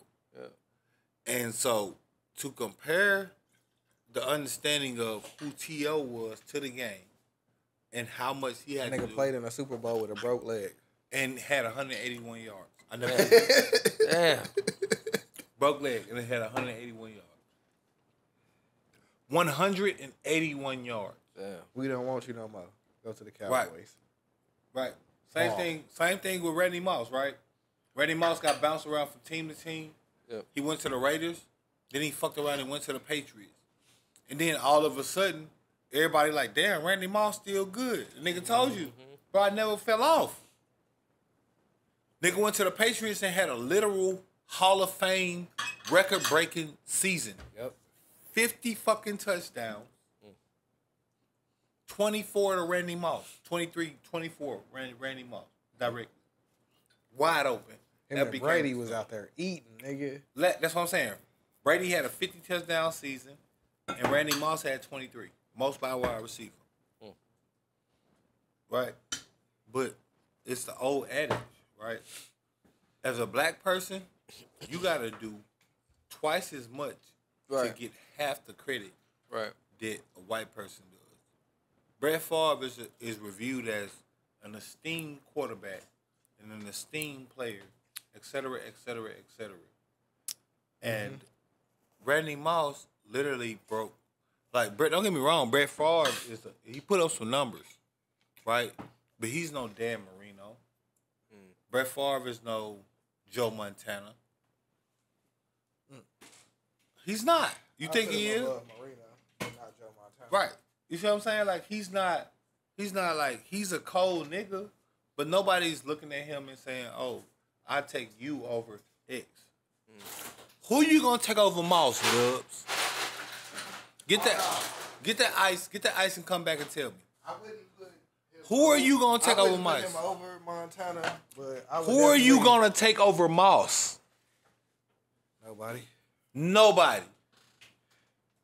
And so to compare the understanding of who T.O. was to the game and how much he had That to nigga do, played in a Super Bowl with a broke leg. and had 181 yards. I never Damn. broke leg and it had 181 yards. 181 yards. Damn. We don't want you no more. Go to the Cowboys. Right. Same thing with Randy Moss, right? Randy Moss got bounced around from team to team. Yep. He went to the Raiders. Then he fucked around and went to the Patriots. And then all of a sudden, everybody like, damn, Randy Moss still good. The nigga told you, bro, I never fell off. Nigga went to the Patriots and had a literal Hall of Fame record-breaking season. Yep. 50 fucking touchdowns. 24 to Randy Moss. 23, 24, Randy Moss. Directly. Wide open. Him and Brady was out there eating, nigga. That's what I'm saying. Brady had a 50 touchdown season, and Randy Moss had 23. Most by wide receiver. Right? But it's the old adage, right? As a black person, you got to do twice as much to get half the credit that a white person does. Brett Favre is reviewed as an esteemed quarterback and an esteemed player, et cetera, et cetera, et cetera. And Randy Moss literally broke. Like, Brett, don't get me wrong, Brett Favre he put up some numbers, right? But he's no Dan Marino. Brett Favre is no Joe Montana. He's not. You think he is? Marino, but not Joe Montana. Right. You see what I'm saying? Like, he's not like, he's a cold nigga, but nobody's looking at him and saying, oh, I take you over X. Who you gonna take over Moss, Dubz? Get that ice and come back and tell me. I wouldn't put him Who are you gonna take over Moss? him over Montana, but I would Who are you definitely- gonna take over Moss? Nobody.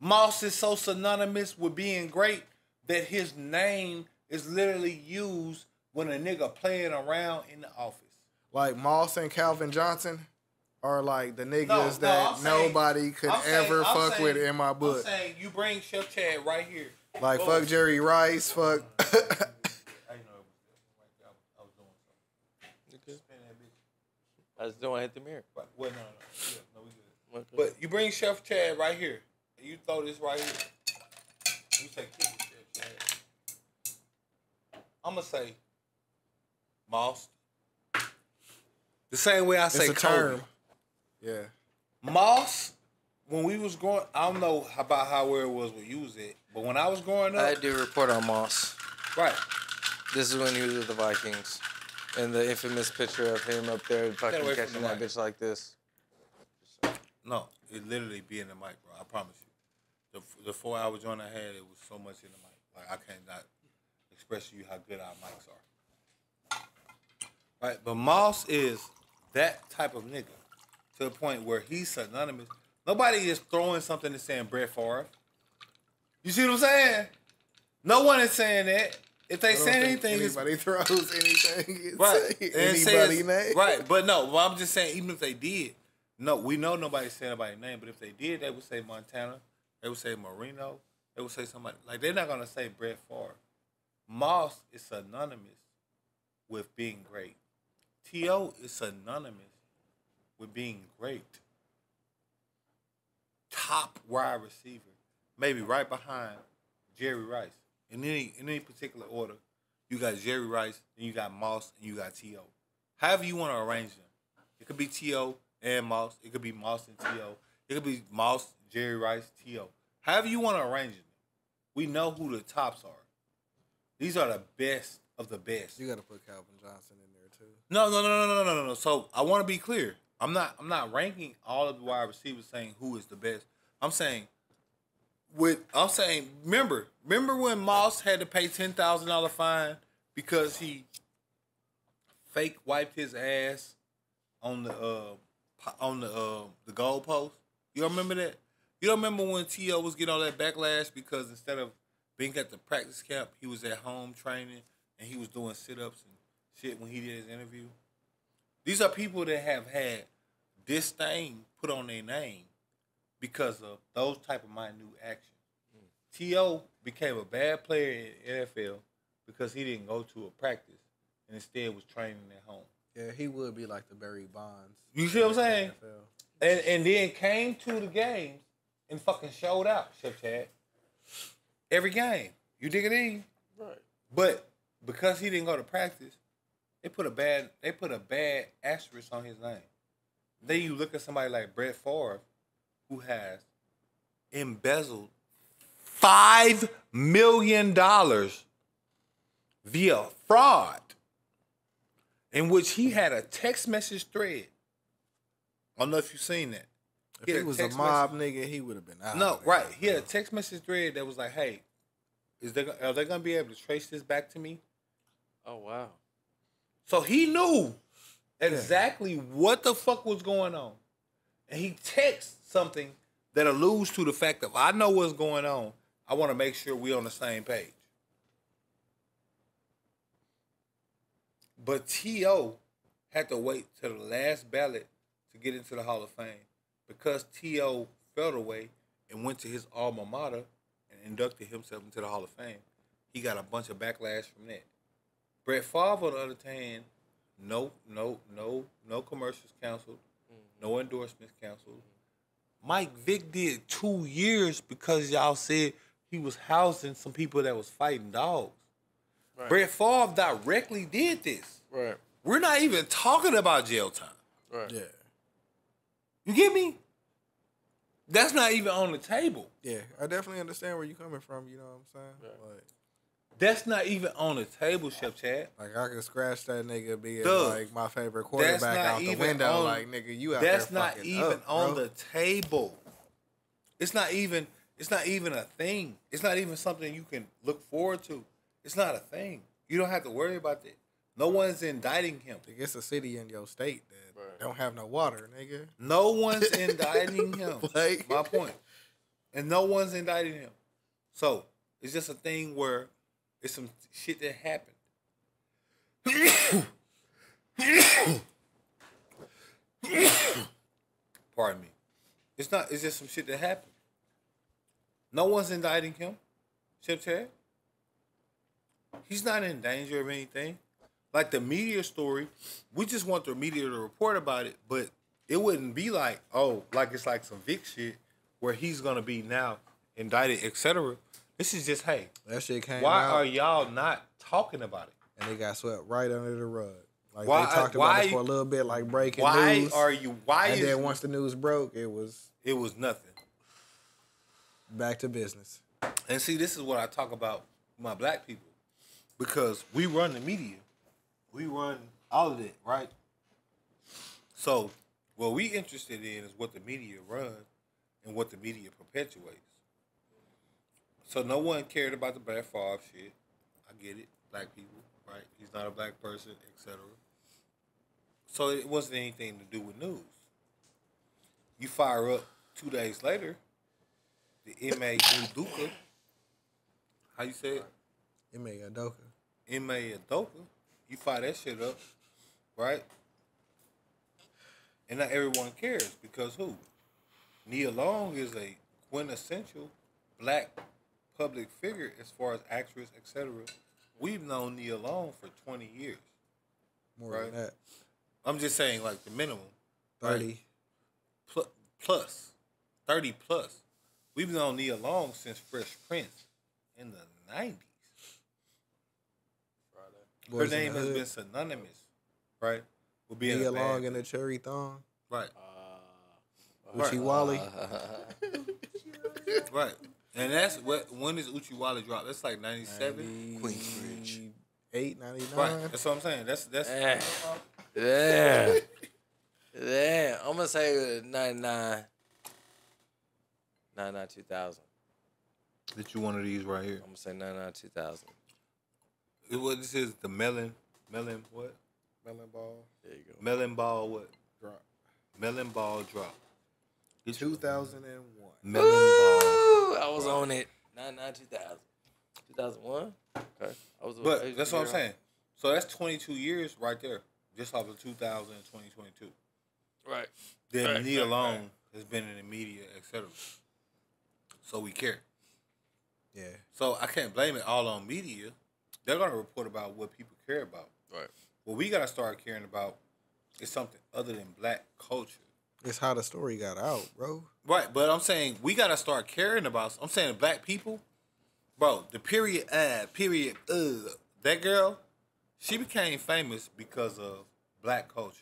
Moss is so synonymous with being great that his name is literally used when a nigga playing around in the office. Like Moss and Calvin Johnson are like the niggas No, that I'm saying- nobody could I'm saying- ever I'm fuck saying- with in my book. I'm saying you bring Chef Chad right here. Like Boom. fuck Jerry Rice, fuck. I didn't know it was there. I was doing something. Spin that bitch. I just don't want to hit the mirror. Right. Well, no. Yeah, no, we good. But you bring Chef Chad right here. And you throw this right here. You say, kiss it, Chef Chad. I'm going to say Moss. The same way I say It's a Kobe. term. Yeah. Moss, when we was growing, I don't know about where it was where you was at, but when I was growing I up, do report on Moss. right. This is when he was with the Vikings. And the infamous picture of him up there fucking away from catching the that mic. bitch like this. No, it literally be in the mic, bro. I promise you. The 4 hour joint I had, it was so much in the mic. Like, I cannot express to you how good our mics are. Right, but Moss is that type of nigga to the point where he's synonymous. Nobody is throwing something and saying Brett Favre. You see what I'm saying? No one is saying that. If they say anything, it's anybody throws anything, it's right. And anybody says, name. right, but no, well, I'm just saying, even if they did, no, we know nobody's saying anybody's name, but if they did, they would say Montana, they would say Marino, they would say somebody, like, they're not going to say Brett Favre. Moss is synonymous with being great. T.O. is synonymous with being great. Top wide receiver, maybe right behind Jerry Rice. In any particular order, you got Jerry Rice, then you got Moss, and you got T.O. However you want to arrange them. It could be T.O. and Moss. It could be Moss and T.O. It could be Moss, Jerry Rice, T.O. However you want to arrange them. We know who the tops are. These are the best of the best. You got to put Calvin Johnson in there too. No. So I want to be clear. I'm not ranking all of the wide receivers saying who is the best. I'm saying remember when Moss had to pay $10,000 fine because he fake wiped his ass on the goalpost? You don't remember that? You don't remember when T.O. was getting all that backlash because instead of being at the practice camp, he was at home training and he was doing sit-ups and shit when he did his interview? These are people that have had disdain put on their name because of those type of minute actions. T.O. became a bad player in the NFL because he didn't go to a practice and instead was training at home. Yeah, he would be like the Barry Bonds. You see what I'm saying? NFL. And then came to the games and fucking showed out, Chef Chad. Every game. You dig it in? Right. But because he didn't go to practice, they put a bad asterisk on his name. Then you look at somebody like Brett Favre, who has embezzled $5 million via fraud, in which he had a text message thread. I don't know if you've seen that. If he was a mob nigga, he would have been out. No, right. He had a text message thread that was like, hey, are they going to be able to trace this back to me? Oh, wow. So he knew exactly what the fuck was going on. And he texts something that alludes to the fact that if I know what's going on, I want to make sure we're on the same page. But T.O. had to wait till the last ballot to get into the Hall of Fame because T.O. fell away and went to his alma mater and inducted himself into the Hall of Fame. He got a bunch of backlash from that. Brett Favre, on the other hand, no commercials canceled, no endorsements canceled. Mike Vick did 2 years because y'all said he was housing some people that was fighting dogs. Right. Brett Favre directly did this. Right. We're not even talking about jail time. Right. Yeah. You get me? That's not even on the table. Yeah, I definitely understand where you're coming from, you know what I'm saying? Yeah. Like, That's not even on the table, Chef Chad. like I could scratch that nigga being Dude, like my favorite quarterback out the window. Like, nigga, you out that's there not fucking even up, on bro. the table. It's not even a thing. It's not even something you can look forward to. It's not a thing. You don't have to worry about that. No one's indicting him. It's a city in your state that don't have no water, nigga. No one's indicting him. Like, my point. And no one's indicting him. So it's just a thing where it's some shit that happened. Pardon me. It's just some shit that happened. No one's indicting him. Chip Chad. He's not in danger of anything. Like the media story, we just want the media to report about it, but it wouldn't be like, oh, like it's like some Vic shit where he's gonna be now indicted, etc. This is just, hey, that shit came why out, are y'all not talking about it? and it got swept right under the rug. Like Why- they talked why- about it for a little bit, like breaking Why news. are you? Why and is then once the news broke, it was nothing? back to business. And see, this is what I talk about with my black people, because we run the media, we run all of it, right? So what we interested in is what the media runs and what the media perpetuates. So no one cared about the Brett Favre shit. I get it, black people, right? He's not a black person, etc. So it wasn't anything to do with news. You fire up 2 days later, the M.A. Udoka, how you say it? M.A. Adoka. M.A. Adoka, you fire that shit up, right? And not everyone cares because who? Nia Long is a quintessential black public figure as far as actress, etc. We've known Nia Long for 20 years. More Right. than that. I'm just saying, like, the minimum. 30. Right? Plus. 30 plus. We've known Nia Long since Fresh Prince in the 90s. Her Boys in name the has Hood. been synonymous, right? With being Nia a bad Long and the cherry thong. Right. Uchi Wally. Right. And that's when does Uchi Wally drop? That's like 97. Queensbridge. 8, 99. Right. That's what I'm saying. That's Yeah. Yeah. I'm going to say 99. 99, 2000. Get you one of these right here. I'm going to say 99, 2000. What this is, the melon what? Melon Ball. There you go. Melon ball what? Drop. Melon ball drop. Get you 2001. melon ball. Ooh, I was on it. 99, 2000. 2001? Okay. I was But that's what I'm saying. So that's 22 years right there, just off of 2000 and 2022. Right. Then Right, Nia right, Long right. has been in the media, etc. So we care. Yeah. So I can't blame it all on media. They're gonna report about what people care about. Right. What we gotta start caring about is something other than black culture. It's how the story got out, bro. Right, but I'm saying we gotta start caring about. I'm saying black people, bro. The that girl, she became famous because of black culture.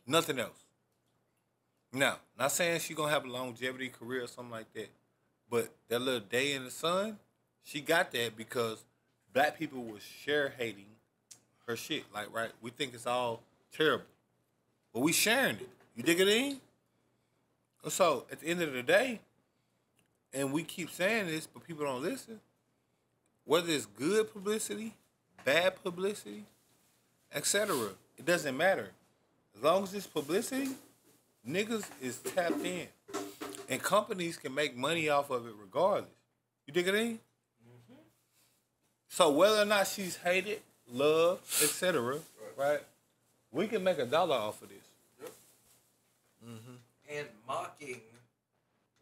Nothing else. Now, not saying she gonna have a longevity career or something like that, but that little day in the sun, she got that because black people was share hating her shit. Like, right, we think it's all terrible, but we sharing it. You dig it in? So at the end of the day, and we keep saying this, but people don't listen. Whether it's good publicity, bad publicity, etc. It doesn't matter. As long as it's publicity, niggas is tapped in. And companies can make money off of it regardless. You dig it in? Mm-hmm. So whether or not she's hated, loved, etc., right? We can make $1 off of this. Yep. Mm-hmm. And mocking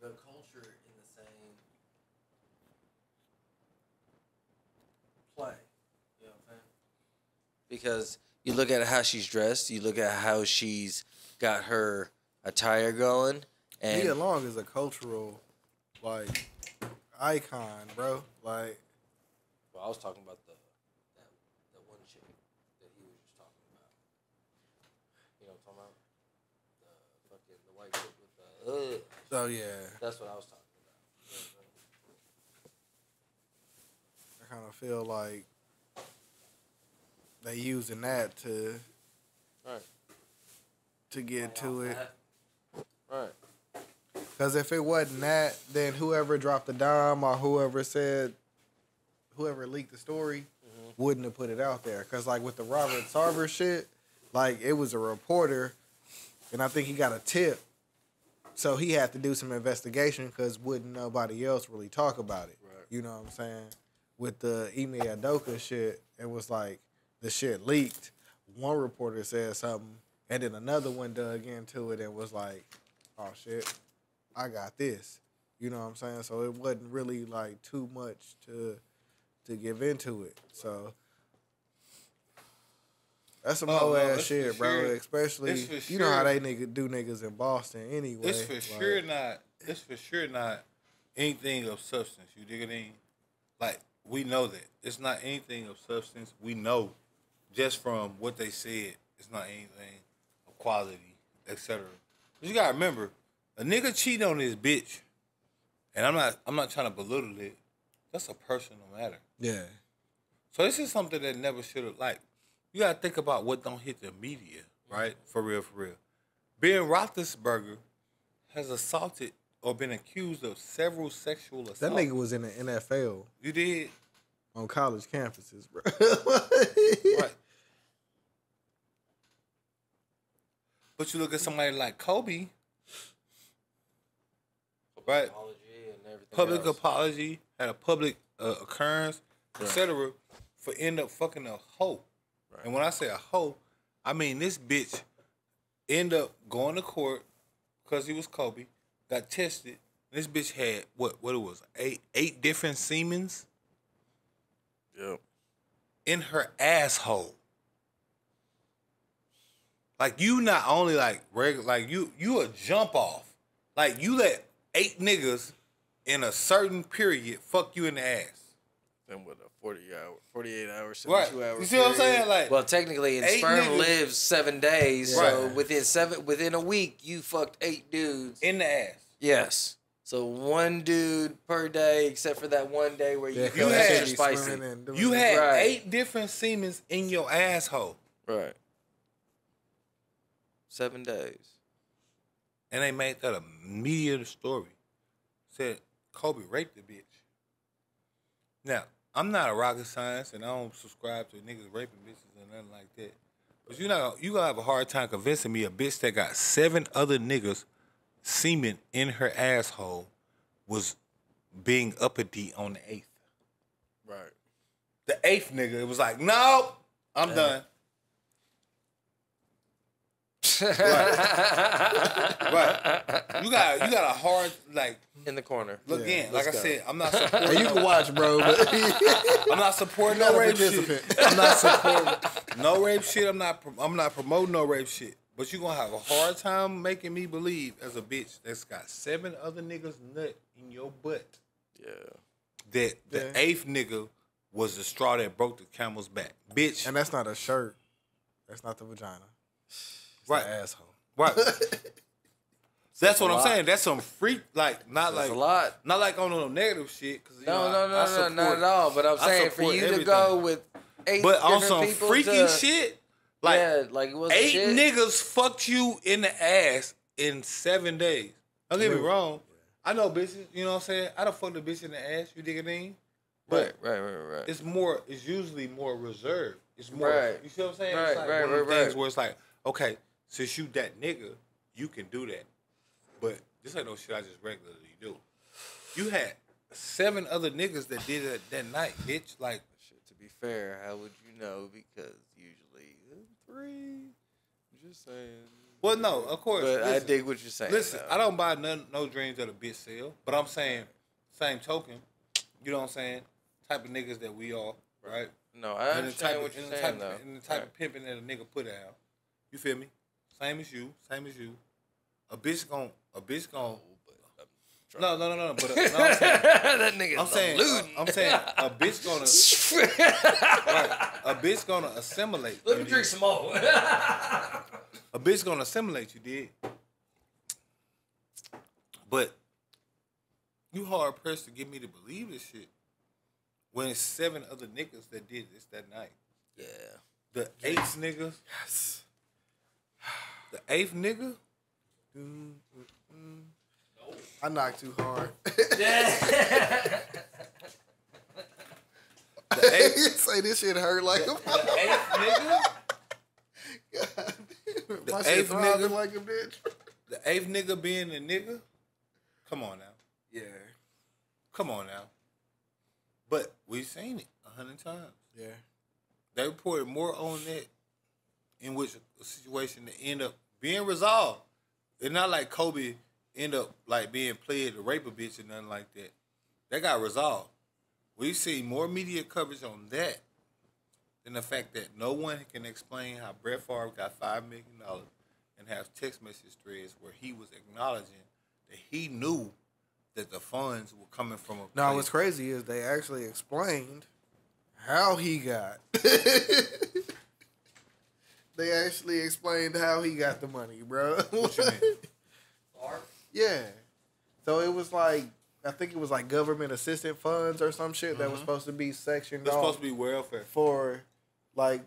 the culture in the same play. You know what I'm saying? Because you look at how she's dressed, you look at how she's got her attire going. And Nia Long is a cultural, like, icon, bro. Like, well, I was talking about that one chick that he was just talking about. You know what I'm talking about? The white chick with the oh yeah, That's what I was talking about. You know what I'm saying? I kind of feel like they using that to get to it. Right. Because if it wasn't that, then whoever dropped the dime or whoever leaked the story wouldn't have put it out there. Because, like, with the Robert Sarver shit, like, it was a reporter, and I think he got a tip. So he had to do some investigation because wouldn't nobody else really talk about it. Right. You know what I'm saying? With the Ime Udoka shit, it was like the shit leaked. One reporter said something, and then another one dug into it and was like, oh, shit. I got this. You know what I'm saying? So it wasn't really like too much to give into it. So that's some whole ass shit, bro. Sure. Especially you know how they do niggas in Boston anyway. It's for sure not. It's for sure not anything of substance. You dig it in? Like we know that it's not anything of substance. We know just from what they said, it's not anything of quality, etc. But you gotta remember. A nigga cheat on his bitch, and I'm not trying to belittle it. That's a personal matter. Yeah. So this is something that never should have, like, you gotta think about what don't hit the media, right? For real, for real. Ben Roethlisberger has assaulted or been accused of several sexual assaults. That nigga was in the NFL. You did? On college campuses, bro. Right. But you look at somebody like Kobe. Right, Apology and everything public else. apology, had a public occurrence, etc. For end up fucking a hoe. Right. And when I say a hoe, I mean this bitch end up going to court because he was Kobe, got tested. This bitch had what it was, eight different semens. Yep. In her asshole. Like you not only like regular, like you a jump off. Like you let 8 niggas in a certain period fuck you in the ass. Then with a 48 hours, 72 right. hours. You see what I'm saying? Like, well, technically, sperm niggas lives 7 days, right. so within a week, you fucked 8 dudes in the ass. Yes. So 1 dude per day, except for that one day where you had spicy. You had 8 different semens in your asshole. Right. 7 days. And they made that a media story. Said Kobe raped the bitch. Now, I'm not a rocket science and I don't subscribe to niggas raping bitches or nothing like that. But you gonna have a hard time convincing me a bitch that got 7 other niggas semen in her asshole was being uppity on the 8th. Right. The 8th nigga, it was like, no, I'm done. Right. You got a hard, like, in the corner. Look again, like I said, I'm not supporting. Hey, you can watch, bro. But I'm not supporting no rape shit. I'm not supporting no rape shit. I'm not promoting no rape shit. But you gonna have a hard time making me believe as a bitch that's got 7 other niggas nut in your butt. Yeah. That the 8th nigga was the straw that broke the camel's back, bitch. And that's not a shirt. That's not the vagina. It's right. The asshole. Right. That's what I'm saying. That's some freak, like not That's like a lot. Not like on no negative shit. Cause, no, not at all. But I'm saying for you to go with 8 but on different some people freaking shit, like, like it was 8 shit. niggas fucked you in the ass in 7 days. Don't get me wrong. I know bitches. You know what I'm saying? I done fucked a bitch in the ass. You dig it in? But Right. It's usually more reserved. It's more. Right. You see what I'm saying? Right, It's like right, one of the right, things right. where it's like, okay, since you that nigga, you can do that. But this ain't no shit I just regularly do. You had 7 other niggas that did it that night, bitch. Like, Shit, to be fair, how would you know? Because usually 3. I'm just saying. well, no, of course. But I listen, dig what you're saying. Listen, though. I don't buy no dreams that a bitch sell. But I'm saying, same token, you know what I'm saying? Type of niggas that we are, right? No, I understand what you're saying, though. And the type of pimping that a nigga put out. You feel me? Same as you. A bitch gon' No. But no, I'm saying, that nigga's I'm saying a bitch gonna right. A bitch gonna assimilate. Let me drink some more. A bitch gonna assimilate you, did. But you hard pressed to get me to believe this shit. When it's 7 other niggas that did this that night. Yeah. The 8th nigga. Yes. The 8th nigga. I knocked too hard. The 8th Say this shit hurt like a nigga. My The shit 8th throbbing nigga. like a bitch. The 8th nigga being the nigga. Come on now. Yeah. Come on now. But we've seen it 100 times. Yeah. They reported more on that in which a situation that end up being resolved. It's not like Kobe end up like being played to rape a bitch or nothing like that. That got resolved. We've seen more media coverage on that than the fact that no one can explain how Brett Favre got $5 million and have text message threads where he was acknowledging that he knew that the funds were coming from a Now, place. what's crazy is they actually explained how he got. They actually explained how he got the money, bro. What you mean? Yeah. So it was like, I think it was like government assistant funds or some shit that was supposed to be sectioned It's off supposed to be welfare. for like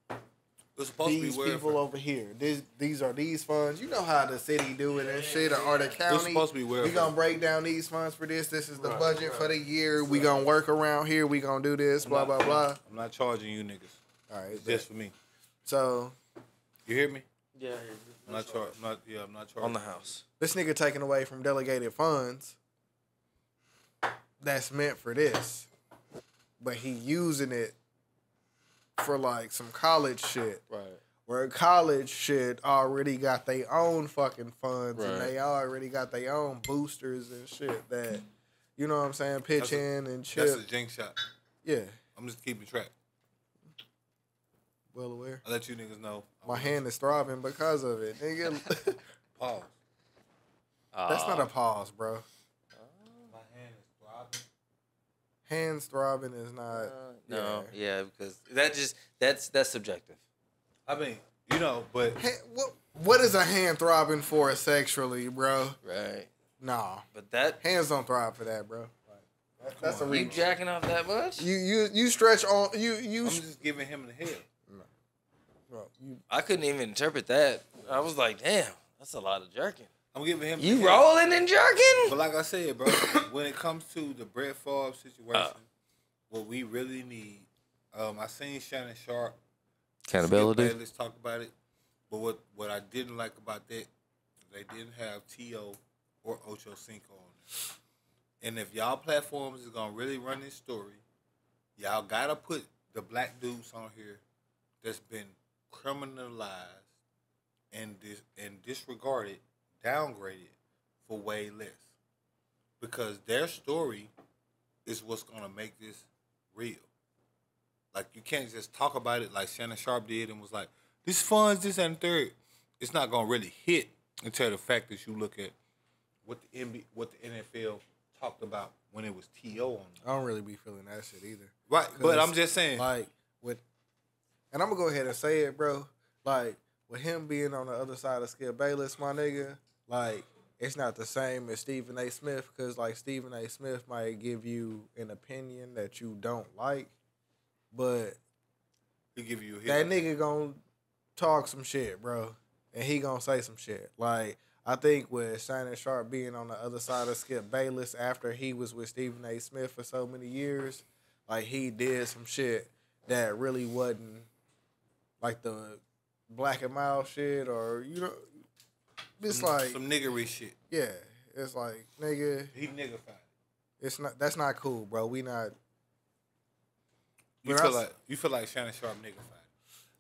It's supposed to these be welfare. people over here. These are these funds. You know how the city do it and shit, or the county. It's supposed to be welfare. We gonna break down these funds for this. This is the budget for the year. We gonna work around here. We gonna do this. Blah blah blah. I'm not charging you niggas. All right. It's just for me. So You hear me? Yeah. I'm not charging. On the house. this nigga taking away from delegated funds that's meant for this, but he using it for like some college shit. Right. Where college shit already got their own fucking funds and Right. they already got their own boosters and shit that, you know what I'm saying, pitch in and shit. That's a jinx shot. Yeah, I'm just keeping track. well aware. I'll let you niggas know. My hand is throbbing because of it. Nigga, Pause. that's not a pause, bro. My hand is throbbing. Hands throbbing is not. No, yeah, because that's subjective. I mean, you know, but What is a hand throbbing for sexually, bro? Right. Nah, But that hands don't throb for that, bro. That's a you reach. jacking off that much? You stretch on you. I'm just giving him the hell. Bro, you I couldn't even interpret that. I was like, damn, that's a lot of jerking. I'm giving him You the hell. rolling and jerking? But like I said, bro, when it comes to the Brett Favre situation, what we really need, I seen Shannon Sharp, Accountability. Let's talk about it. But what I didn't like about that, they didn't have T.O. or Ocho Cinco on it. And if y'all platforms is gonna really run this story, y'all gotta put the black dudes on here that's been criminalized and disregarded, downgraded for way less. Because their story is what's gonna make this real. Like, you can't just talk about it like Shannon Sharp did and was like, this funds, this and third. It's not gonna really hit until the fact that you look at what the NFL talked about when it was T.O. on it. I don't really be feeling that shit either. Right, but I'm just saying. Like and I'm gonna go ahead and say it, bro. Like with him being on the other side of Skip Bayless, my nigga, like it's not the same as Stephen A. Smith, because like Stephen A. Smith might give you an opinion that you don't like, but he give you a hit. that nigga gonna talk some shit, bro, and he gonna say some shit. Like I think with Shannon Sharp being on the other side of Skip Bayless after he was with Stephen A. Smith for so many years, like he did some shit that really wasn't like the Black and Mild shit, or it's like some niggery shit. Yeah, it's like nigga. He niggified. It's not. That's not cool, bro. We not. You feel like Shannon Sharp niggified.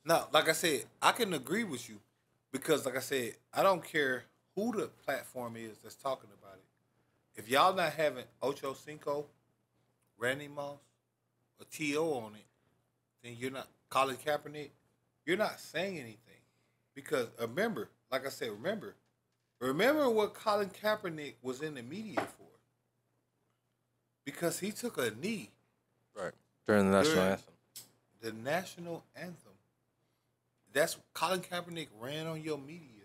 Now, like I said, I can agree with you because, like I said, I don't care who the platform is that's talking about it. If y'all not having Ocho Cinco, Randy Moss, or T.O. on it, then you're not Colin Kaepernick. You're not saying anything because remember, like I said, remember what Colin Kaepernick was in the media for because he took a knee. Right. During the national anthem. The national anthem. That's Colin Kaepernick ran on your media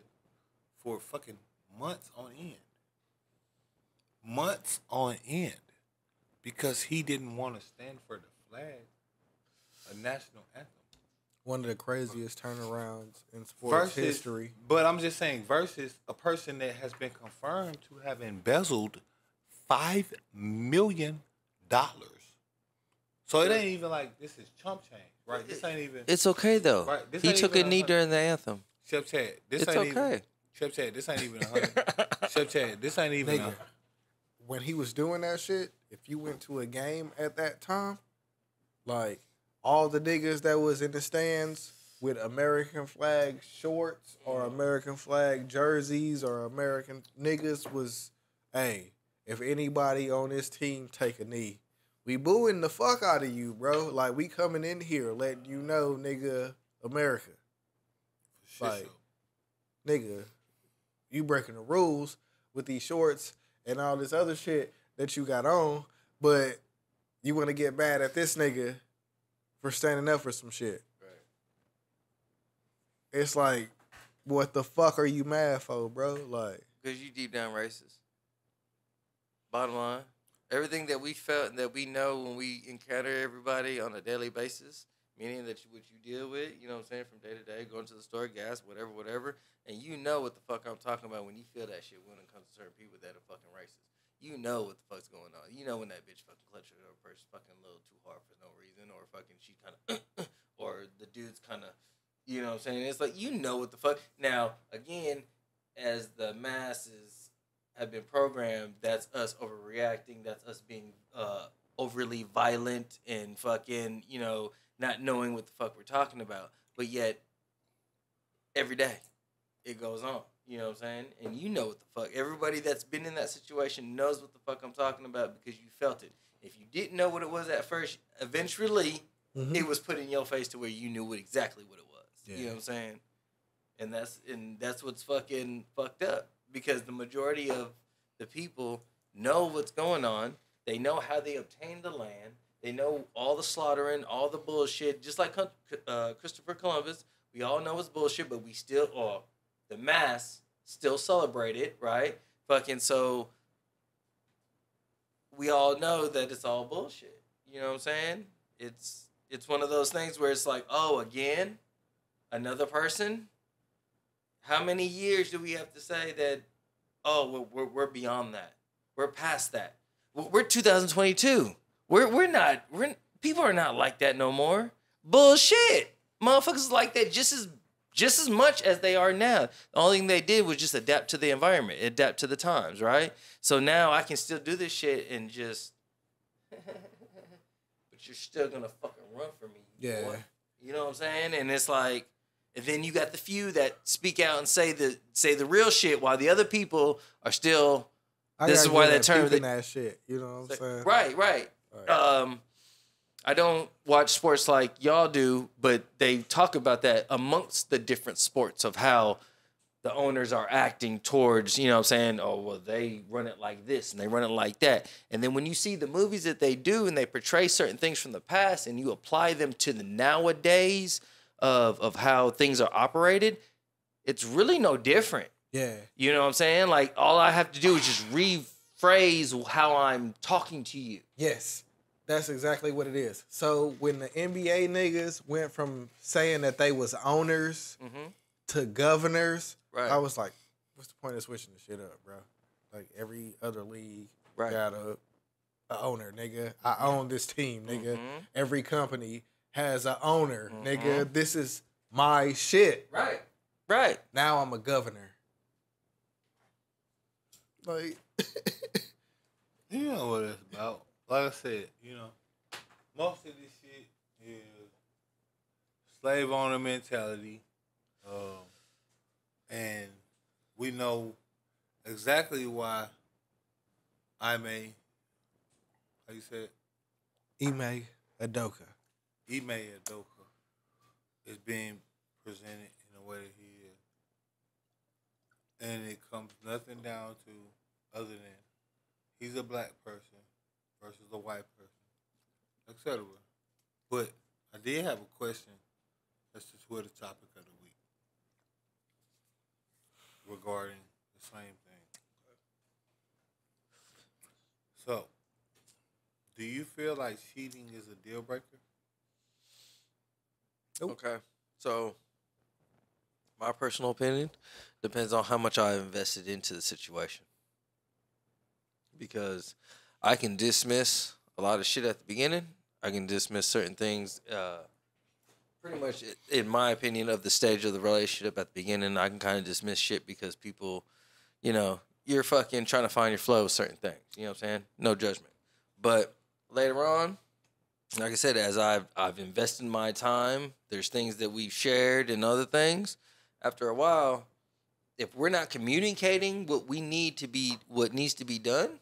for fucking months on end. Months on end. Because he didn't want to stand for the flag, a national anthem. One of the craziest turnarounds in sports history. But I'm just saying, versus a person that has been confirmed to have embezzled $5 million. So it ain't even like this is chump change, right? This ain't even. It's okay though. Right, he took a knee during the anthem. Chef Chad, this it's ain't okay. even. Chef Chad, this ain't even 100. Chef Chad, this ain't even. Nigga, when he was doing that shit, if you went to a game at that time, like all the niggas that was in the stands with American flag shorts or American flag jerseys or American niggas was, hey, if anybody on this team take a knee, we booing the fuck out of you, bro. Like, we coming in here letting you know, nigga, America. Like, nigga, you breaking the rules with these shorts and all this other shit that you got on, but you want to get mad at this nigga for standing up for some shit. Right. It's like, what the fuck are you mad for, bro? Like, because you deep down racist. Bottom line. Everything that we felt and that we know when we encounter everybody on a daily basis, meaning that what you deal with, you know what I'm saying, from day to day, going to the store, gas, whatever, and you know what the fuck I'm talking about when you feel that shit when it comes to certain people that are fucking racist. You know what the fuck's going on. You know when that bitch fucking clutches her purse fucking a little too hard for no reason, or fucking she kind of, or the dude's kind of, you know what I'm saying? It's like, you know what the fuck. Now, again, as the masses have been programmed, that's us overreacting. That's us being overly violent and fucking, you know, not knowing what the fuck we're talking about. But yet, every day, it goes on. You know what I'm saying? And you know what the fuck. Everybody that's been in that situation knows what the fuck I'm talking about because you felt it. If you didn't know what it was at first, eventually, it was put in your face to where you knew exactly what it was. Yeah. You know what I'm saying? And that's what's fucking fucked up. Because the majority of the people know what's going on. They know how they obtained the land. They know all the slaughtering, all the bullshit. Just like Christopher Columbus, we all know it's bullshit, but we still, or the mass still celebrate it, right? Fucking so we all know that it's all bullshit. You know what I'm saying? It's one of those things where it's like, oh, again, another person. How many years do we have to say that? Oh, we're beyond that. We're past that. We're 2022. People are not like that no more. Bullshit. Motherfuckers like that just as much as they are now. The only thing they did was just adapt to the environment, adapt to the times, right? So now I can still do this shit and just, but you're still gonna fucking run for me. Yeah. Boy. You know what I'm saying? And it's like, and then you got the few that speak out and say the real shit, while the other people are still. This is why that term that shit. You know what I'm saying? Right. I don't watch sports like y'all do, but they talk about that amongst the different sports of how the owners are acting towards, you know what I'm saying? Oh, well, they run it like this and they run it like that. And then when you see the movies that they do and they portray certain things from the past and you apply them to the nowadays of how things are operated, it's really no different. Yeah. You know what I'm saying? Like, all I have to do is just rephrase how I'm talking to you. Yes. That's exactly what it is. So when the NBA niggas went from saying that they was owners to governors, right. I was like, what's the point of switching the shit up, bro? Like every other league Right. got a owner, nigga. I own this team, nigga. Every company has a owner, nigga. This is my shit. Right. Right. Now I'm a governor. Like, You know what it's about. Like I said, most of this shit is slave owner mentality. And we know exactly why how you say it? Ime Udoka. Ime Udoka is being presented in the way that he is. And it comes nothing down to other than he's a black person versus a white person, etc. But I did have a question as to Twitter topic of the week regarding the same thing. So, do you feel like cheating is a deal breaker? Okay. So, my personal opinion depends on how much I invested into the situation. Because I can dismiss a lot of shit at the beginning. I can dismiss certain things, pretty much, in my opinion, of the stage of the relationship at the beginning. I can kind of dismiss shit because people, you're fucking trying to find your flow with certain things. You know what I'm saying? No judgment. But later on, like I said, as I've invested my time, there's things that we've shared and other things. After a while, if we're not communicating what needs to be done,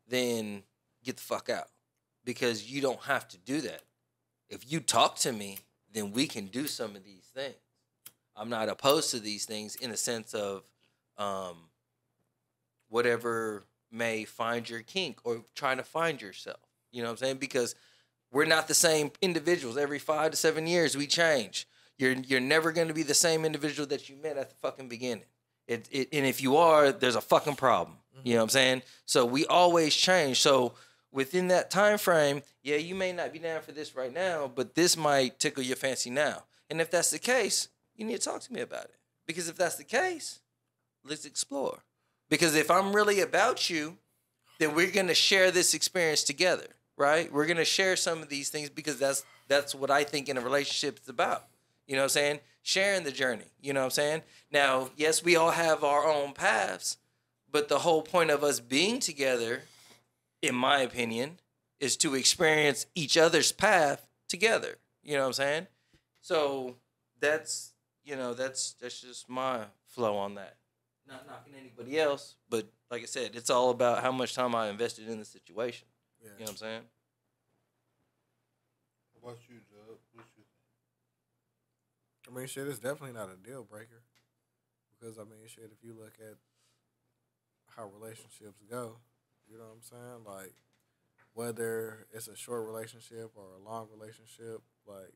then get the fuck out. Because you don't have to do that. If you talk to me, then we can do some of these things. I'm not opposed to these things in a sense of whatever may find your kink or trying to find yourself. You know what I'm saying? Because we're not the same individuals. Every 5 to 7 years, we change. You're never going to be the same individual that you met at the fucking beginning. And if you are, there's a fucking problem. You know what I'm saying? So we always change. So within that time frame, yeah, you may not be down for this right now, but this might tickle your fancy now. And if that's the case, you need to talk to me about it. Because if that's the case, let's explore. Because if I'm really about you, then we're going to share this experience together, right? We're going to share some of these things because that's what I think in a relationship is about. You know what I'm saying? Sharing the journey. You know what I'm saying? Now, yes, we all have our own paths, but the whole point of us being together, in my opinion, is to experience each other's path together. You know what I'm saying? So that's just my flow on that. Not knocking anybody else, but like I said, it's all about how much time I invested in the situation. Yeah. You know what I'm saying? What about you, Dub? What you think? I mean, shit, it's definitely not a deal breaker. Because, I mean, shit, if you look at how relationships go, you know what I'm saying? Like, whether it's a short relationship or a long relationship, like,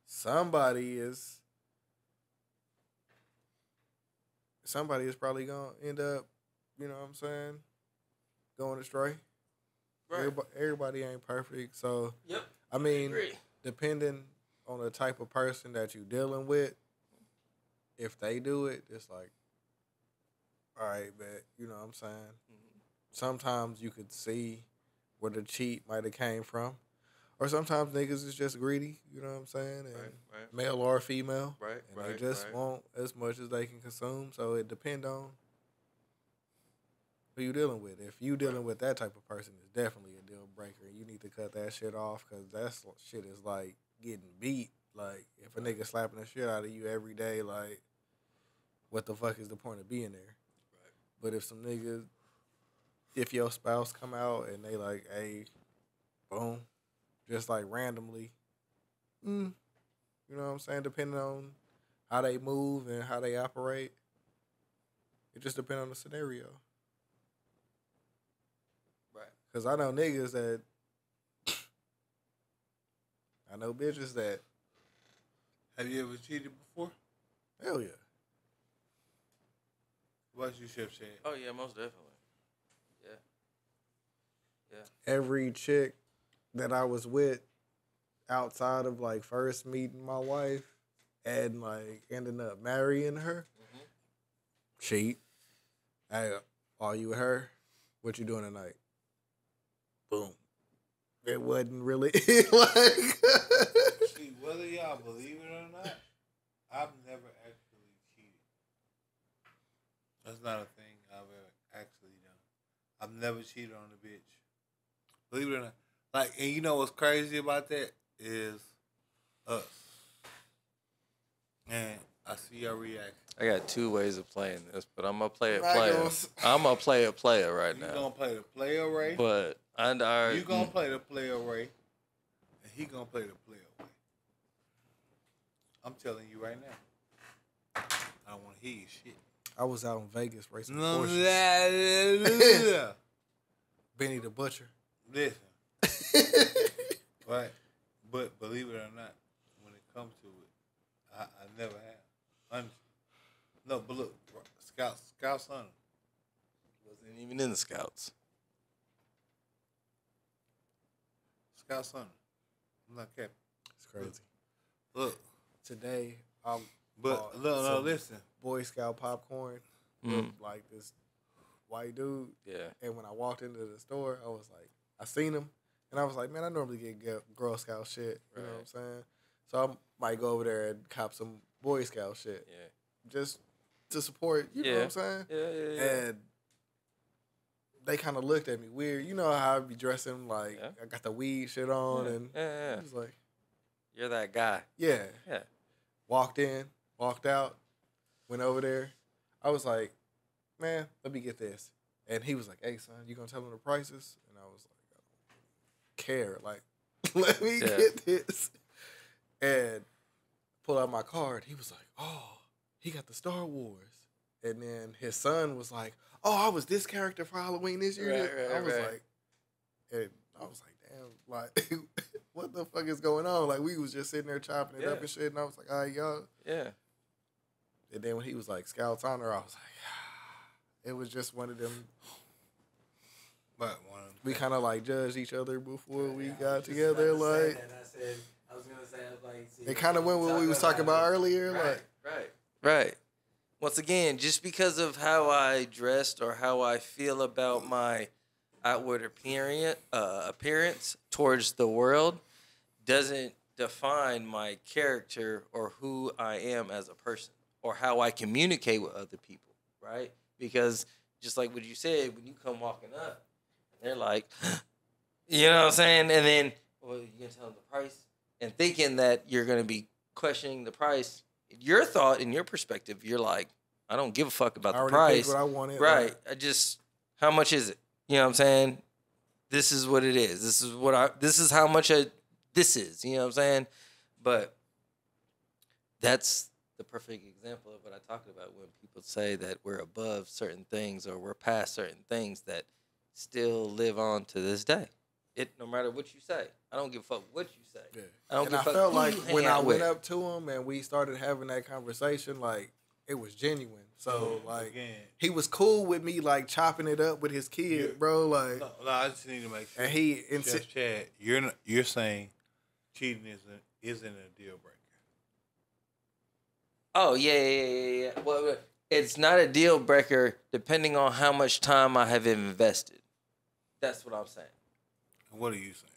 somebody is probably going to end up, you know what I'm saying, going astray. Right. Everybody ain't perfect. So, yep. I mean, depending on the type of person that you're dealing with, if they do it, it's like, all right, but you know what I'm saying? Mm-hmm. Sometimes you could see where the cheat might have came from. Or sometimes niggas is just greedy, you know what I'm saying? And right. Male or female. Right, and they just want as much as they can consume. So it depends on who you dealing with. If you dealing with that type of person, it's definitely a deal breaker. You need to cut that shit off because that shit is like getting beat. Like, if a nigga slapping the shit out of you every day, like, what the fuck is the point of being there? Right. But if some niggas, if your spouse come out and they like, hey, boom, just like randomly, you know what I'm saying? Depending on how they move and how they operate, it just depends on the scenario. Right. Because I know niggas that, I know bitches that. Have you ever cheated before? Hell yeah. What's your ship said? Oh, yeah, most definitely. Yeah. Every chick that I was with outside of, like, first meeting my wife and, like, ending up marrying her, cheat. Hey, are you with her? What you doing tonight? Boom. It wasn't really like. See, whether y'all believe it or not, I've never actually cheated. That's not a thing I've ever actually done. I've never cheated on a bitch. Believe it or not. Like, and you know what's crazy about that is us. And I see your reaction. I got two ways of playing this, but I'm gonna play it Not player. gonna- I'm gonna play it player right You now. gonna play the player Ray. But You gonna play the player Ray. And he gonna play the player Ray. I'm telling you right now. I don't want to hear your shit. I was out in Vegas racing No, Porsches. Benny the Butcher. Listen. Right. But believe it or not, when it comes to it, I never have. No, but look, Scouts Hunter. wasn't even in the scouts. Scouts Hunter. I'm not capping. It's crazy. Look, Today, I'm but no, some listen. Boy Scout popcorn. Looked like this white dude. Yeah. And when I walked into the store, I was like, I seen him, and I was like, man, I normally get Girl Scout shit. You know what I'm saying? So I might go over there and cop some Boy Scout shit. Yeah. Just to support, you know what I'm saying? Yeah. And they kind of looked at me weird. You know how I be dressing, like, I got the weed shit on, and yeah. I was like, You're that guy. yeah. Yeah. Walked in, walked out, went over there. I was like, man, let me get this. And he was like, hey, son, you gonna tell him the prices? And I was like, I don't care. Like, let me get this. And pull out my card. He was like, oh, he got the Star Wars. And then his son was like, oh, I was this character for Halloween this year. I was like, damn, like, what the fuck is going on? Like, we was just sitting there chopping it up and shit. And I was like, all right, y'all. Yeah. And then when he was like, Scouts Honor, I was like, it was just one of them. But We kind of like judged each other before we got together. Like, I was gonna say, see, it kind of went what we was talking about earlier. Right. Once again, just because of how I dressed or how I feel about my outward appearance towards the world doesn't define my character or who I am as a person or how I communicate with other people, right? Because just like what you said, when you come walking up, they're like, you know what I'm saying? And then, well, you're going to tell them the price and thinking that you're going to be questioning the price. Your thought and your perspective, you're like, I don't give a fuck about the price. What I wanted, right. How much is it? You know what I'm saying? This is what it is. This is how much this is. You know what I'm saying? But that's the perfect example of what I talked about when people say that we're above certain things or we're past certain things that still live on to this day. No matter what you say. I don't give a fuck what you say. Yeah. I don't give a fuck felt who like you hang when I out went with. up to him and we started having that conversation, like, it was genuine. So, like, he was cool with me, like, chopping it up with his kid, bro. Like, no, I just need to make sure. And he Chef Chad, you're saying cheating isn't a deal breaker. Oh, yeah. Well, it's not a deal breaker depending on how much time I have invested. That's what I'm saying. And what are you saying?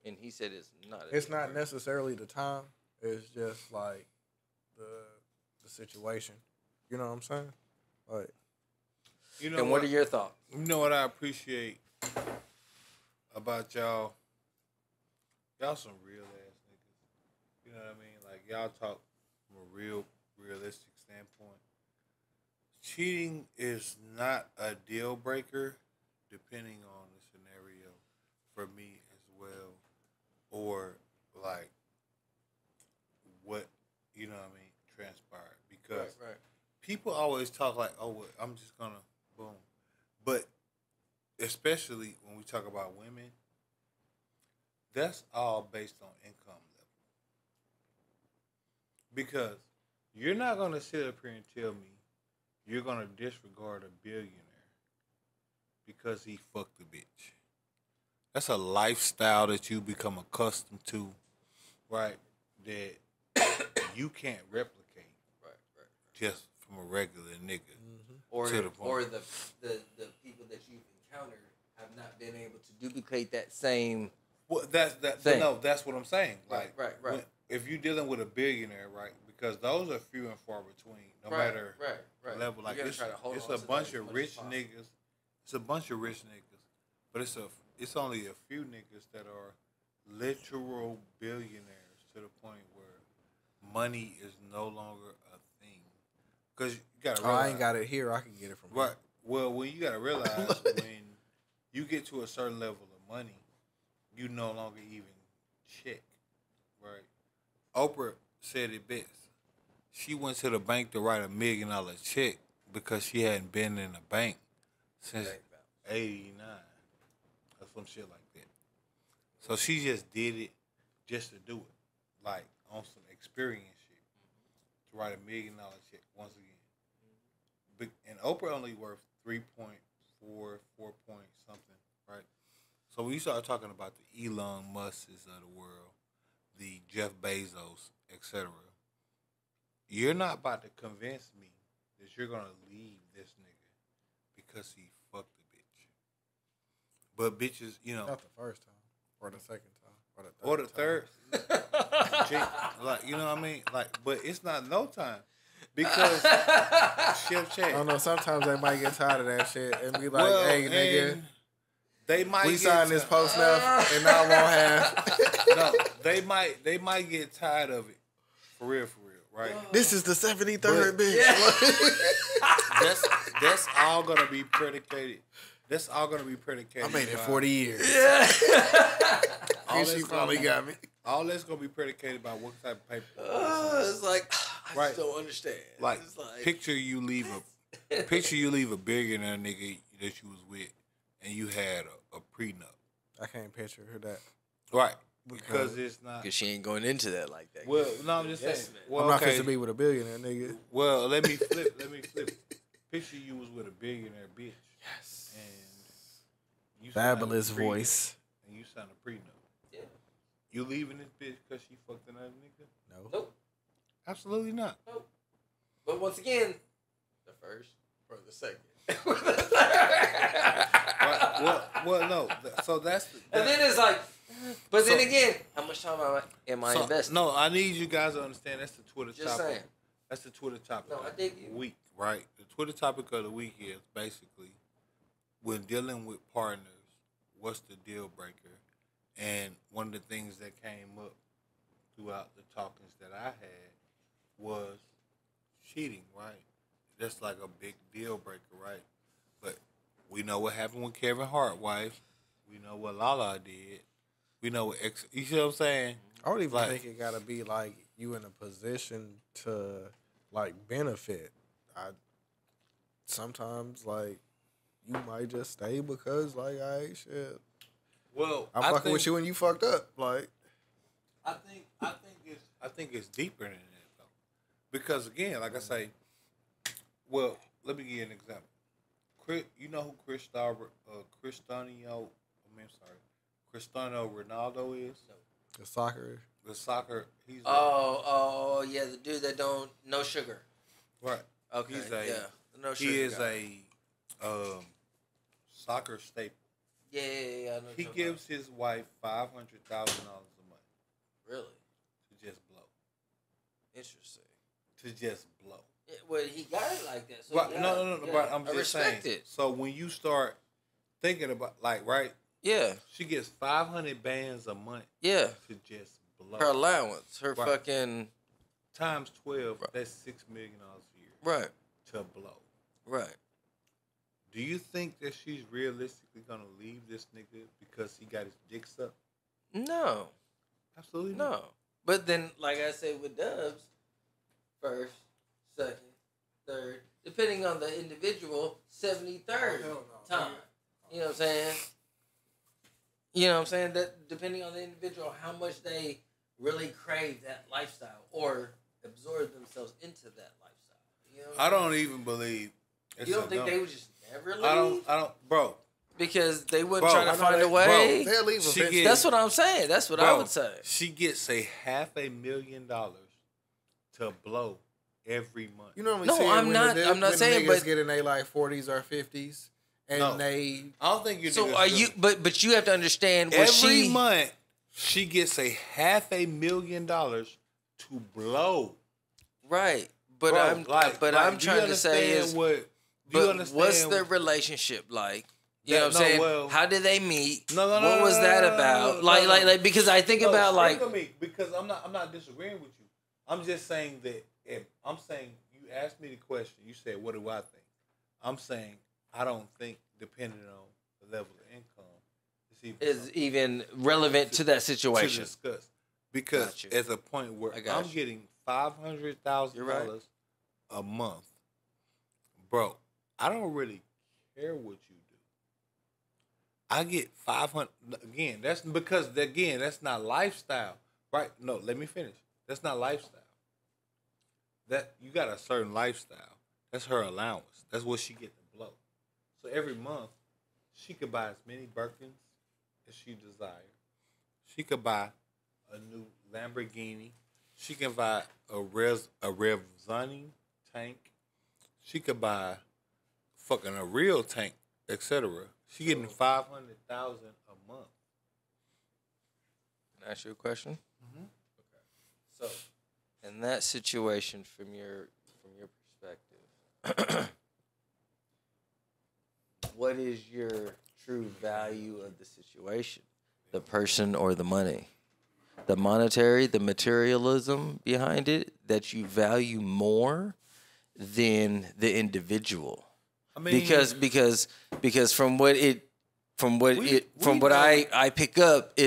And he said it's not. It's not necessarily the time. It's just, like, the situation. You know what I'm saying? Like, You know and what are your thoughts? You know what I appreciate about y'all? Y'all some real ass niggas. You know what I mean? Like, y'all talk from a realistic standpoint. Cheating is not a deal breaker depending on the scenario for me as well. Or, like, what, you know what I mean, transpired. Because people always talk like, oh, well, I'm just going to, boom. But especially when we talk about women, that's all based on income level. Because you're not going to sit up here and tell me you're going to disregard a billionaire because he fucked a bitch. That's a lifestyle that you become accustomed to, right? That you can't replicate just from a regular nigga. or To the point. or the people that you've encountered have not been able to duplicate that same. Well, that's thing. no, that's what I'm saying. Right, Like, right. if you're dealing with a billionaire, right? Because those are few and far between. No Right, matter right. level, like You gotta it's try to hold it's on a to bunch that as of much rich as possible. niggas. It's a bunch of rich niggas, but it's only a few niggas that are literal billionaires to the point where money is no longer a thing. Because you gotta Oh, realize, I ain't got it here. I can get it from right. Well, when you gotta realize when you get to a certain level of money, you no longer even check, right? Oprah said it best. She went to the bank to write $1 million check because she hadn't been in a bank since '89 or some shit like that. So she just did it just to do it, like on some experience shit, to write $1 million check once again. And Oprah only worth 3.4, 4 point something, right? So when you start talking about the Elon Musks of the world, the Jeff Bezos, etc., you're not about to convince me that you're gonna leave this nigga because he fucked a bitch. But bitches, you know, Not the first time, or the second time, or the third, like, you know what I mean? Like, but it's not no time because Chef I Chat. don't know. Sometimes they might get tired of that shit and be like, "Hey, nigga, and they might we get signed this post enough, and I won't have." No, they might get tired of it. For real, right? This is the 73rd bitch. That's all gonna be predicated. That's all gonna be predicated. I made it by- 40 years. All And that's she gonna finally be- got me. All that's gonna be predicated by what type of paper. It's like I Right. just don't understand. Like, It's like picture you leave a billionaire nigga that you was with, and you had a prenup, I can't picture that. right? Because it's not. because she ain't going into that like that. Well, no, I'm just saying. Well, I'm not okay. fit to be with a billionaire, nigga. Well, let me flip. Picture you was with a billionaire bitch. Yes. And you signed a Fabulous prenup, voice. And you signed a prenup. Yeah. You leaving this bitch because she fucked another nigga? No. Nope. Absolutely not. Nope. But once again, the first or the second. Well, no. So that's. And then it's like, but then again, how much time am I investing? No, I need you guys to understand that's the Twitter Just topic. saying. That's the Twitter topic. No, of I dig the you. week, right? The Twitter topic of the week is basically when dealing with partners, what's the deal breaker? And one of the things that came up throughout the talkings that I had was cheating, right? That's like a big deal breaker, right? But we know what happened with Kevin Hart wife. We know what Lala did. We know what you see what I'm saying? I don't even Like- think it gotta be like you in a position to like benefit. Sometimes like you might just stay because like I shit. Well, I'm fucking with you and you fucked up. Like I think it's deeper than that though, because again, like I say, well, let me give you an example. You know who Cristiano Ronaldo is? the soccer. The soccer. He's Oh, yeah, the dude that don't no sugar. right. Okay, He's no sugar. he is guy. a soccer staple. Yeah. I know what He you're talking gives his wife $500,000 a month about. Really to just blow. interesting. To just blow. Yeah, well, he got it like that. So Right. yeah, No. yeah. But I'm I just saying. respect it. So when you start thinking about right, Yeah, she gets 500 bands a month yeah. to just blow. Her allowance, her Right. fucking Times 12, Right. that's $6 million a year right, to blow. right. Do you think that she's realistically gonna leave this nigga because he got his dick sucked? No, Absolutely not. no. But then, like I said with Dubz, first, second, third, depending on the individual, 73rd time. You know what I'm saying? You know what I'm saying? That depending on the individual, how much they really crave that lifestyle or absorb themselves into that lifestyle. You know what I I'm don't even believe. saying? You don't think they would just never leave? I don't, bro. Because they wouldn't Bro, try I to know find a they- way. They'll leave She eventually. get- That's what I'm saying. That's what I Bro, would say. She gets a $500,000 to blow every month. You know what No, I'm not- I'm not saying, niggas but- get in their like 40s or 50s, and No. they I don't think you. So are you? But you have to understand. What Every she, month she gets a $500,000 to blow. right? But Bro, I'm do you trying to say understand is, what? Do you but understand? what's the relationship like? You know what I'm No, saying? well- How did they meet? No, What was that about? Like because I think about like sprinkle me, because I'm not disagreeing with you. I'm just saying that I'm saying you asked me the question. You said, "What do I think?" I'm saying I don't think, depending on the level of income, is even relevant to that to situation. discuss. Because Got you. at a point where I got I'm you. getting $500,000 You're right. a month, bro, I don't really care what you do. I get 500 again. That's because that's not lifestyle, right? No, let me finish. That's not lifestyle. That you got a certain lifestyle. That's her allowance. That's what she get to blow. So every month, she could buy as many Birkins as she desires. She could buy a new Lamborghini. She can buy a Revzani tank. She could buy fucking a real tank, etc. She getting 500,000 a month. Can I ask you a question? Mm-hmm. Okay. So, in that situation, from your perspective, what is your true value of the situation? The person or the money? The monetary, the materialism behind it that you value more than the individual. I mean, Because from what know. I pick up,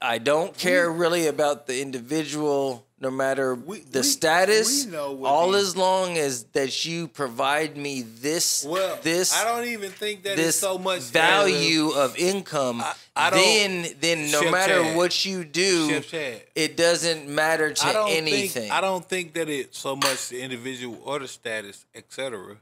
I don't care really about the individual, no matter the status. we know what all these- as long as that you provide me this I don't even think that this is so much value of income. I don't- then no Chef matter Chad. what you do, Chef Chad. it doesn't matter to I don't anything. Think, I don't think that it's so much the individual or the status, etc.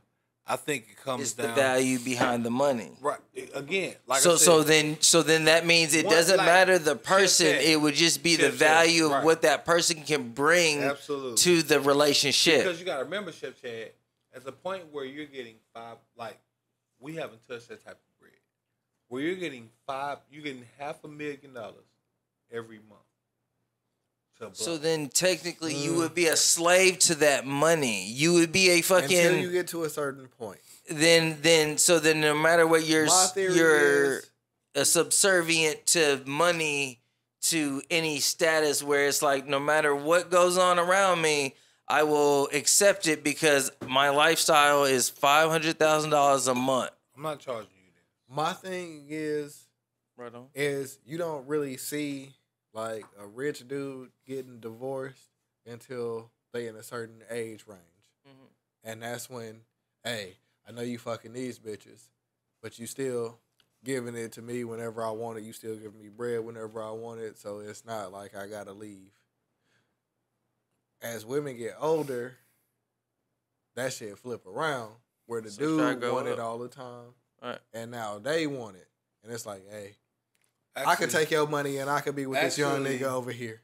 I think it comes it's down the value behind the money. right again. Like So I said, so then that means it What, doesn't like, matter the Chef person. Chad. It would just be the Chef Chad, value of right. what that person can bring Absolutely. to the relationship. because you got to remember, Chef Chad, at the point where you're getting we haven't touched that type of bread. Where you're getting $500,000 every month. To blow. So then technically you would be a slave to that money. You would be a until fucking you get to a certain point. then no matter what you're My theory you're is- a subservient to money, to any status where it's like no matter what goes on around me, I will accept it because my lifestyle is $500,000 a month. I'm not charging you that. My thing is Right on. you don't really see like a rich dude getting divorced until they in a certain age range. And that's when, hey, I know you fucking these bitches, but you still giving it to me whenever I want it. You still giving me bread whenever I want it. So it's not like I gotta leave. As women get older, that shit flip around where the So should I dude go want it up? all the time, All right. and now they want it, and it's like, hey, I Actually, could take your money and I could be with this young Actually- nigga over here.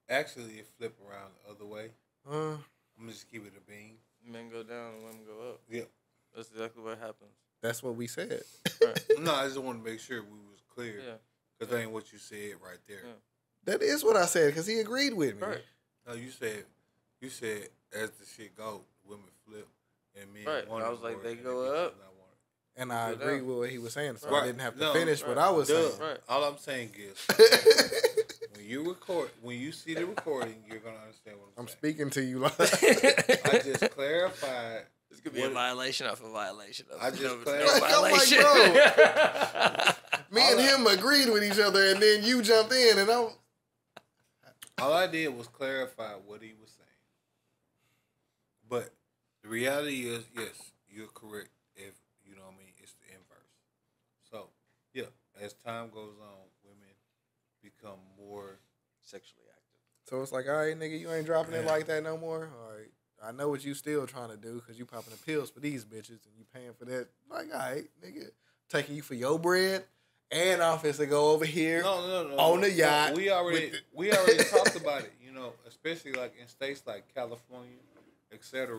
Actually, it flip around the other way. Uh, I'm gonna just keep it a bean. Men go down and women go up. Yep. That's exactly what happens. that's what we said. No, I just want to make sure we was clear. Yeah. Because that ain't what you said right there. Yeah. That is what I said because he agreed with me. Right. No, you said as the shit go, women flip and men Right. want I it was like, more, they and go bitches up. not want it. And I Go agree down. with what he was saying, so Right. I didn't have to No, finish what right. I was Duh. saying. Right. All I'm saying is, when you see the recording, you're gonna understand what I'm I'm saying. speaking to you like I just clarified. This could be a violation off a violation. I just no clarified. violation. I'm like, me and him agreed with each other, and then you jumped in, and I'm All I did was clarify what he was saying. But the reality is, yes, you're correct. If you know what I mean, it's the inverse. So, yeah, as time goes on, women become more Sexually active. so it's like, all right, nigga, you ain't dropping it like that no more. All right, I know what you still trying to do because you popping the pills for these bitches and you paying for that. Like, all right, nigga, taking you for your bread and office to go over here. no. On the yacht We already talked about it. You know, especially like in states like California, etc.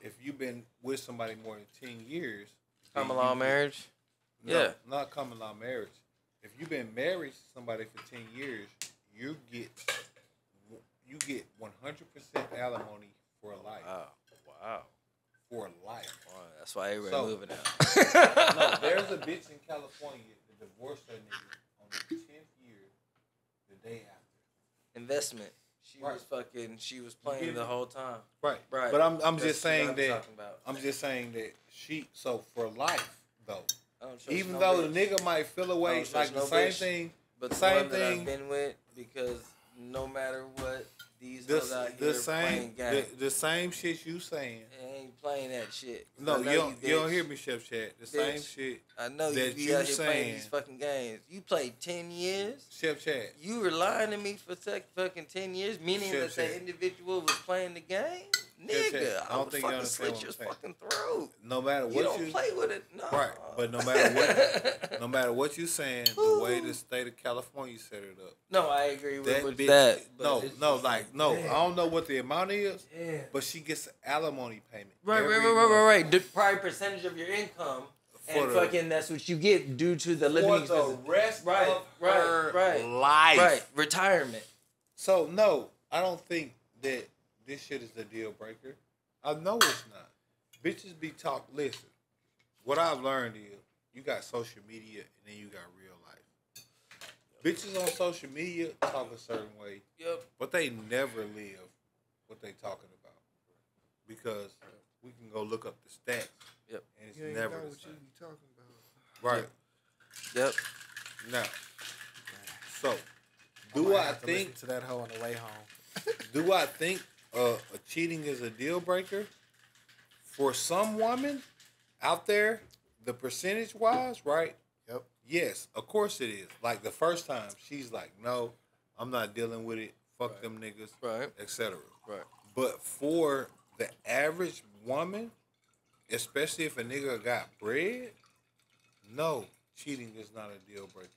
If you've been with somebody more than 10 years, Common law marriage. Yeah. Not common law marriage. If you've been married to somebody for 10 years, you get 100% alimony for life. Wow. For life. Wow, that's why everybody moving out. No, there's a bitch in California that divorced her nigga on the 10th year, the day after. Investment. She was playing the whole time. Right. But I'm just saying that. I'm just saying that so for life though. Even though the nigga might feel away like the same thing. But the same thing that I've been with, because no matter what, these hoes out here playing games. The same shit you saying. They ain't playing that shit. No, you don't hear me, Chef Chat. The same shit. I know that you be out here playing these fucking games. You played 10 years. Chef Chat. You were lying to me for fucking 10 years, meaning that the individual was playing the game? Nigga, I don't think you understand slit your fucking throat. No matter what you don't play with it. No. Right, but no matter what you're saying, the way the state of California set it up. No, I agree with that. I don't know what the amount is, but she gets an alimony payment. Right. The prior percentage of your income, and fucking that's what you get due to the living expenses. For the rest of her life. Right, retirement. So no, I don't think that this shit is the deal breaker. I know it's not. Bitches be listen, what I've learned is you got social media and then you got real life. Bitches on social media talk a certain way, but they never live what they talking about. Because we can go look up the stats, and it's never the same. You be talking about. Right. Yep. Now, so do I think to that hoe on the way home? Do I think cheating is a deal breaker? For some women out there, the percentage wise, right? Yep. Yes, of course it is. Like the first time, she's like, no, I'm not dealing with it. Fuck them niggas, etc. Right. But for the average woman, especially if a nigga got bread, no, cheating is not a deal breaker.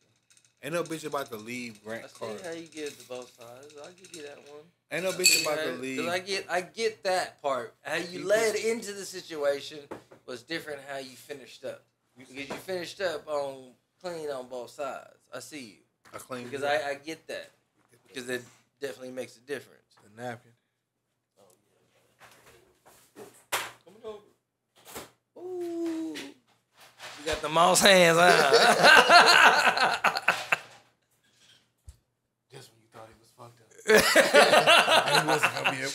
Ain't no bitch about to leave Grant Carter. I see how you get to both sides. I give you that one. Ain't no bitch about to leave. Because I get that part. How you led into the situation was different how you finished up. Because you finished up on clean on both sides. I see you. I clean. Because I get that. Because it definitely makes a difference. The napkin. Oh, yeah. Coming over. Ooh. You got the mouse hands, huh? And he wasn't gonna be able.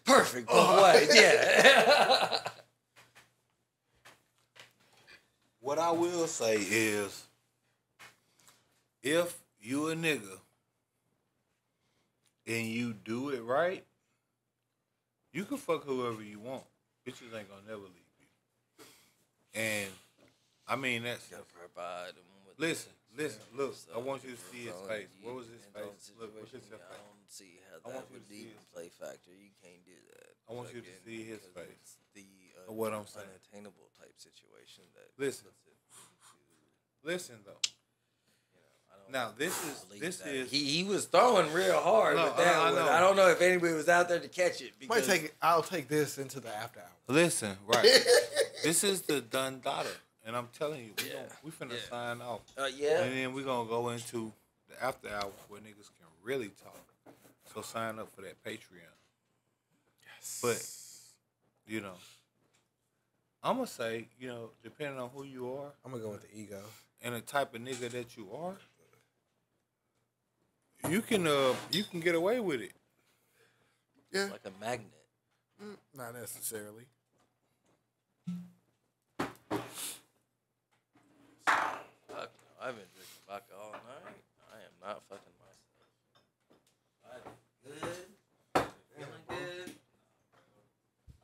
Perfect. Both ways. Yeah. What I will say is, if you a nigga and you do it right, you can fuck whoever you want. Bitches ain't gonna never leave you. And I mean that's. Listen. Look. I want you to see his face. What was his face? Look at your face. I don't see how that would even play factor. You can't do that. I want you to see his face. The what I'm saying. Unattainable type situation that. Listen though. Now this is he was throwing real hard with that one. I don't know if anybody was out there to catch it. Because I'll take this into the after hour. Listen, right. This is the done daughter. And I'm telling you, we finna sign off. And then we're going to go into the after hours where niggas can really talk. So sign up for that Patreon. Yes. But, I'm going to say, depending on who you are. I'm going to go with the ego. And the type of nigga that you are, you can get away with it. Yeah. It's like a magnet. Not necessarily. I've been drinking vodka all night. I am not fucking myself. Good. Feeling good.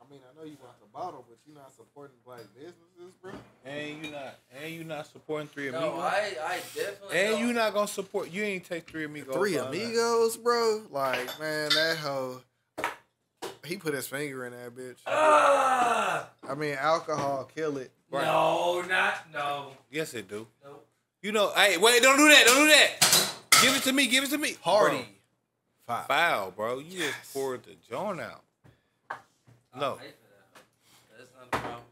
I mean, I know you want the bottle, but you're not supporting black businesses, bro. And you not supporting Three Amigos. No, I definitely. And you not gonna support. You ain't take Three Amigos. Three Amigos, bro. Like, man, that hoe. He put his finger in that bitch. I mean, alcohol kill it. Right. No. Yes, it do. Nope. Hey, wait, don't do that. Give it to me. Hardy. Foul, bro. You just poured the joint out. No. I'll pay for that. That's not a problem.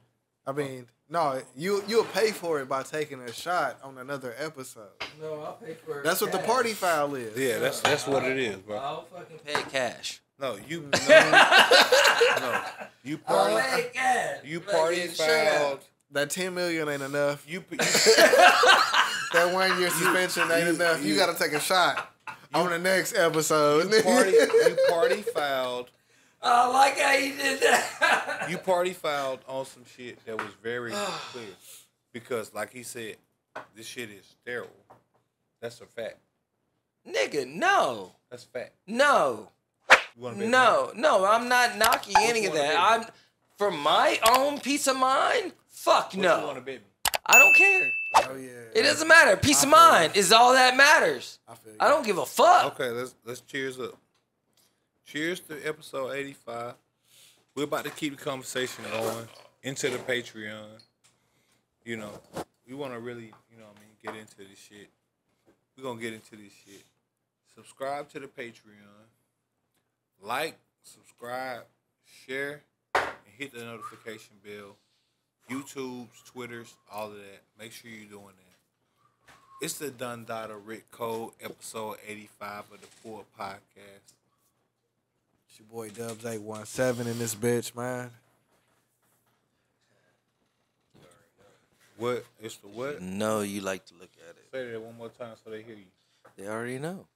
I mean, no, you'll pay for it by taking a shot on another episode. No, I'll pay for it. That's what the party foul is. Yeah, that's what it is, bro. I'll fucking pay. Pay cash. No, you no, you I'll party pay cash. you party fouled. That 10 million ain't enough. You That 1 year suspension ain't enough. You got to take a shot on the next episode. you party fouled. I like how you did that. You party fouled on some shit that was very clear. Because, like he said, this shit is sterile. That's a fact. Nigga, no. That's a fact. No. You wanna bet No, I'm not knocking any you of wanna that. bet? For my own peace of mind, fuck What you no. want to bet me? I don't care. Oh, yeah. It doesn't matter. Peace of mind is all that matters. I feel you. I don't give a fuck. Okay, let's cheers up. Cheers to episode 85. We're about to keep the conversation going into the Patreon. You know, we want to really, get into this shit. We're going to get into this shit. Subscribe to the Patreon. Like, subscribe, share, and hit the notification bell. YouTubes, Twitters, all of that. Make sure you're doing that. It's the Dun Dada Rick Code, episode 85 of the Poor Podcast. It's your boy Dubz 817 in this bitch, man. What? It's the what? No, you like to look at it. Say that one more time so they hear you. They already know.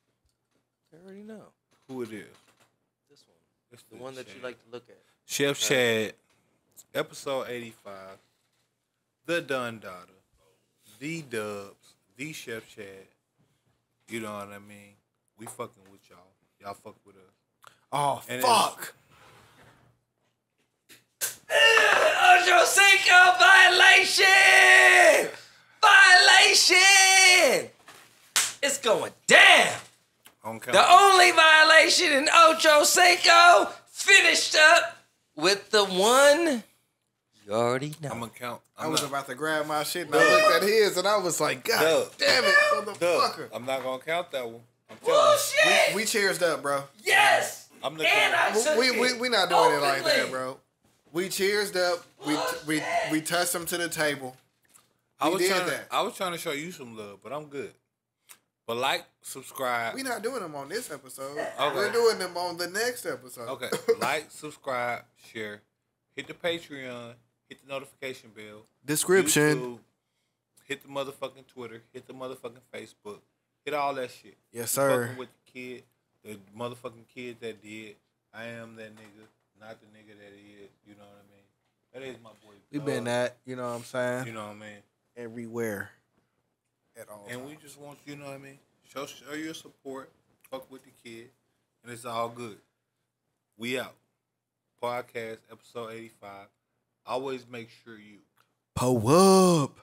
They already know. Who it is? This one. It's The one that you like to look at. Chef Chad, episode 85. The Dun Dada. The Dubz. The Chef Chad. You know what I mean? We fucking with y'all. Y'all fuck with us. Oh, And fuck. Ocho Cinco violation! Violation! It's going down. On count. The only violation in Ocho Cinco finished up with the one you already know. I'm gonna count. I was about to grab my shit and I looked at his and I was like, God damn it, motherfucker. I'm not gonna count that one. I'm telling you. Bullshit! We cheersed up, bro. Yes! I'm the And I took We it not doing it like openly. that, bro. We cheersed up. We touched them to the table. I We was did trying that. I was trying to show you some love, but I'm good. But like, subscribe. We not doing them on this episode. Okay. We're doing them on the next episode. Okay. Like, subscribe, share, hit the Patreon, hit the notification bell. Description. YouTube, hit the motherfucking Twitter, hit the motherfucking Facebook, hit all that shit. Yes, You sir. fucking with the kid, the motherfucking kid that did. I am that nigga, not the nigga that is. You know what I mean? That is my boy. We been at, you know what I'm saying? You know what I mean? Everywhere. At all. And we just want, you know what I mean? Show your support. Fuck with the kid. And it's all good. We out. Podcast, episode 85. Always make sure you Pull up.